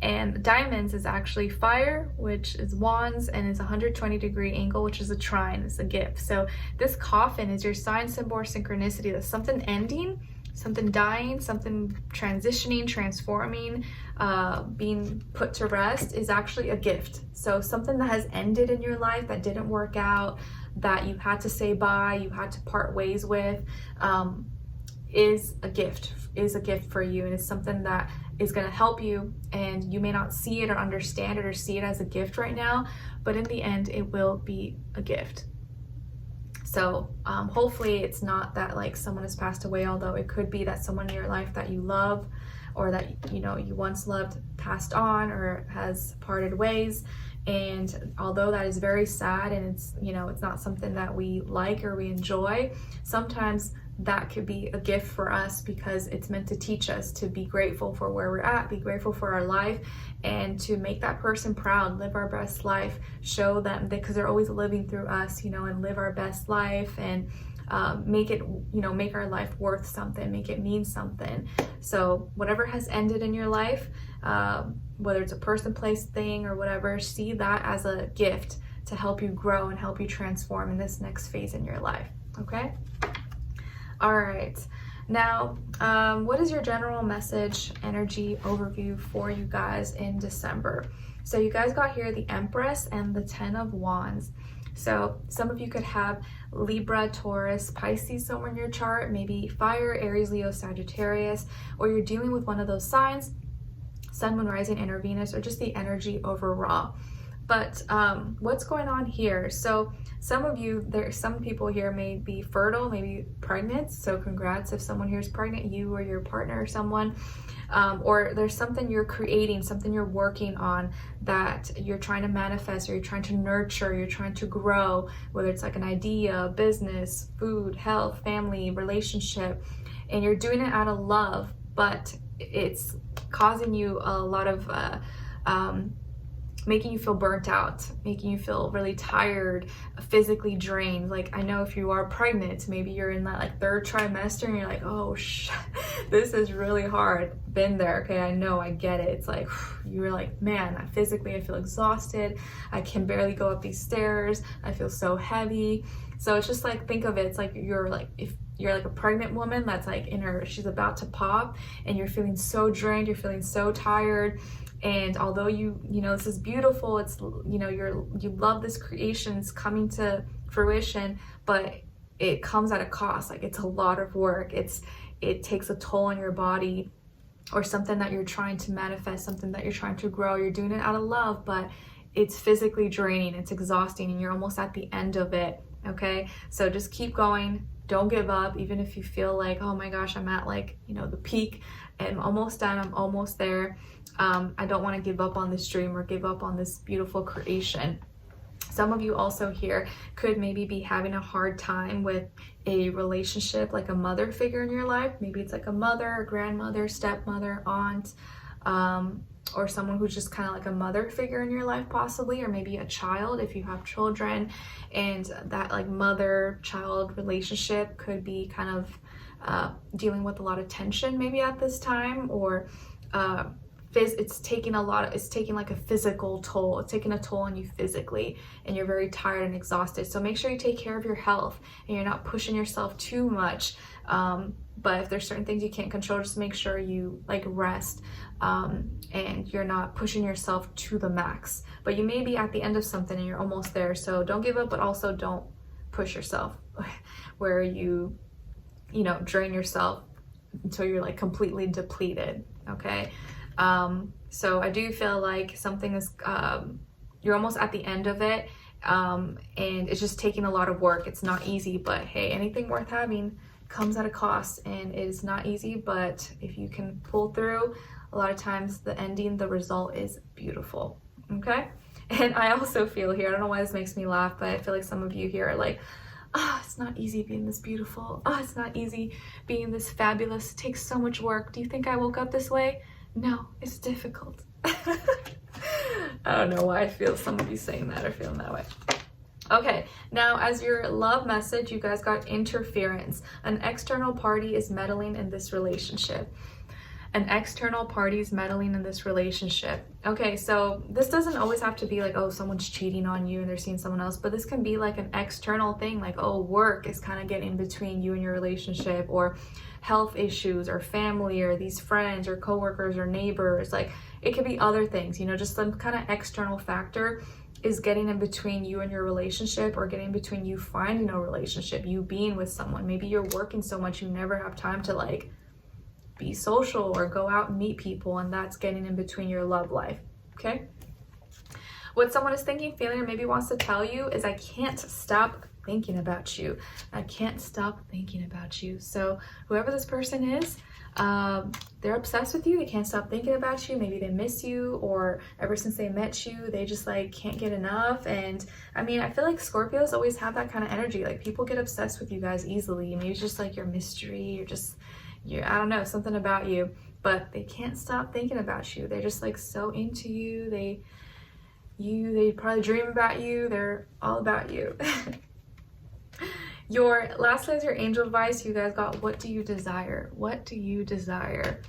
And diamonds is actually fire, which is wands, and it's a 120-degree angle, which is a trine. It's a gift. So this coffin is your sign symbol or synchronicity. That's something ending, something dying, something transitioning, transforming, being put to rest is actually a gift. So something that has ended in your life that didn't work out, that you had to say bye, you had to part ways with, is a gift for you, and it's something that is going to help you, and you may not see it or understand it or see it as a gift right now, but in the end it will be a gift. So hopefully it's not that like someone has passed away, although it could be that someone in your life that you love or that you know you once loved passed on or has parted ways. And although that is very sad and it's, you know, it's not something that we like or we enjoy, sometimes that could be a gift for us because it's meant to teach us to be grateful for where we're at, be grateful for our life, and to make that person proud, live our best life, show them that, because they're always living through us, you know, and live our best life and make it, you know, make our life worth something, make it mean something. So whatever has ended in your life, whether it's a person, place, thing, or whatever, see that as a gift to help you grow and help you transform in this next phase in your life, okay? All right, now, what is your general message, energy, overview for you guys in December? So you guys got here the Empress and the 10 of Wands. So some of you could have Libra, Taurus, Pisces somewhere in your chart, maybe fire, Aries, Leo, Sagittarius, or you're dealing with one of those signs, Sun, Moon, Rising, and Venus, or just the energy overall. But what's going on here? So some of you, some people here may be fertile, maybe pregnant. So congrats if someone here is pregnant, you or your partner or someone. Or there's something you're creating, something you're working on that you're trying to manifest, or you're trying to nurture, you're trying to grow, whether it's like an idea, business, food, health, family, relationship, and you're doing it out of love, but it's causing you a lot of making you feel burnt out, making you feel really tired, physically drained. Like, I know if you are pregnant, maybe you're in that like 3rd trimester and you're like, oh this is really hard. Been there, okay? I know, I get it. It's like, you're like, man, physically I feel exhausted. I can barely go up these stairs. I feel so heavy. So it's just like, think of it, it's like you're like, if you're like a pregnant woman that's like she's about to pop, and you're feeling so drained, you're feeling so tired. And although you know, this is beautiful, it's, you know, you love this creation, it's coming to fruition, but it comes at a cost. Like, it's a lot of work. It takes a toll on your body, or something that you're trying to manifest, something that you're trying to grow. You're doing it out of love, but it's physically draining, it's exhausting, and you're almost at the end of it, okay? So just keep going. Don't give up, even if you feel like, oh my gosh, I'm at like, you know, the peak. I'm almost done. I'm almost there. I don't want to give up on this dream or give up on this beautiful creation. Some of you also here could maybe be having a hard time with a relationship, like a mother figure in your life. Maybe it's like a mother, a grandmother, stepmother, aunt, or someone who's just kind of like a mother figure in your life possibly, or maybe a child if you have children, and that like mother-child relationship could be kind of dealing with a lot of tension maybe at this time, or it's taking like a physical toll. It's taking a toll on you physically, and you're very tired and exhausted. So make sure you take care of your health and you're not pushing yourself too much. But if there's certain things you can't control, just make sure you like rest, and you're not pushing yourself to the max. But you may be at the end of something and you're almost there. So don't give up, but also don't push yourself where you know, drain yourself until you're like completely depleted, okay? So I do feel like something is, you're almost at the end of it, and it's just taking a lot of work. It's not easy, but hey, anything worth having comes at a cost, and it is not easy, but if you can pull through, a lot of times the ending, the result is beautiful, okay? And I also feel here, I don't know why this makes me laugh, but I feel like some of you here are like, oh, it's not easy being this beautiful. Oh, it's not easy being this fabulous. It takes so much work. Do you think I woke up this way? No, it's difficult. I don't know why I feel some of you saying that or feeling that way. Okay, now as your love message, you guys got interference. An external party is meddling in this relationship. An external party is meddling in this relationship. Okay, so this doesn't always have to be like, oh, someone's cheating on you and they're seeing someone else, but this can be like an external thing, like, oh, work is kind of getting in between you and your relationship, or health issues, or family, or these friends or coworkers or neighbors. Like, it could be other things, you know, just some kind of external factor is getting in between you and your relationship, or getting in between you finding a relationship, you being with someone. Maybe you're working so much you never have time to like be social or go out and meet people, and that's getting in between your love life, okay? What someone is thinking, feeling, or maybe wants to tell you is, I can't stop thinking about you. I can't stop thinking about you. So whoever this person is, they're obsessed with you. They can't stop thinking about you. Maybe they miss you, or ever since they met you, they just like can't get enough. And I mean, I feel like Scorpios always have that kind of energy. Like, people get obsessed with you guys easily. Maybe it's just like your mystery, I don't know, something about you, but they can't stop thinking about you. They're just like so into you. They probably dream about you. They're all about you. Lastly is your angel advice. You guys got, what do you desire? What do you desire?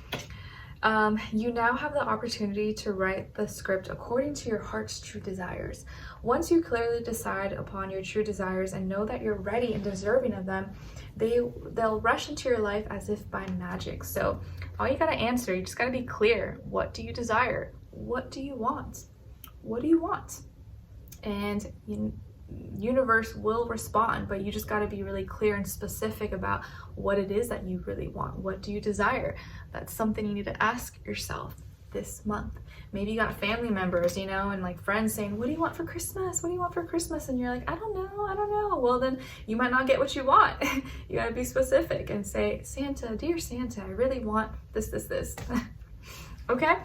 You now have the opportunity to write the script according to your heart's true desires. Once you clearly decide upon your true desires and know that you're ready and deserving of them, they'll rush into your life as if by magic. So all you gotta answer, you just gotta be clear. What do you desire? What do you want? What do you want? And universe will respond, but you just got to be really clear and specific about what it is that you really want. What do you desire? That's something you need to ask yourself this month. Maybe you got family members, you know, and like friends saying, what do you want for Christmas? What do you want for Christmas? And you're like, I don't know. Well, then you might not get what you want. You got to be specific and say, Santa, dear Santa, I really want this. Okay?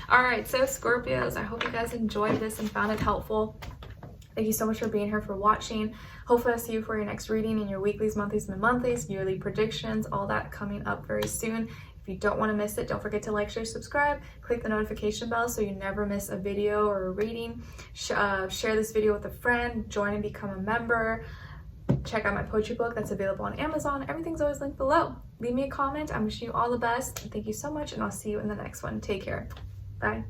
All right, so Scorpios, I hope you guys enjoyed this and found it helpful. Thank you so much for being here, for watching. Hopefully I'll see you for your next reading, in your weeklies, monthlies, and monthlies, yearly predictions, all that coming up very soon. If you don't want to miss it, don't forget to like, share, subscribe, click the notification bell so you never miss a video or a reading. Share this video with a friend, join and become a member. Check out my poetry book that's available on Amazon. Everything's always linked below. Leave me a comment. I'm wishing you all the best. Thank you so much, and I'll see you in the next one. Take care. Bye.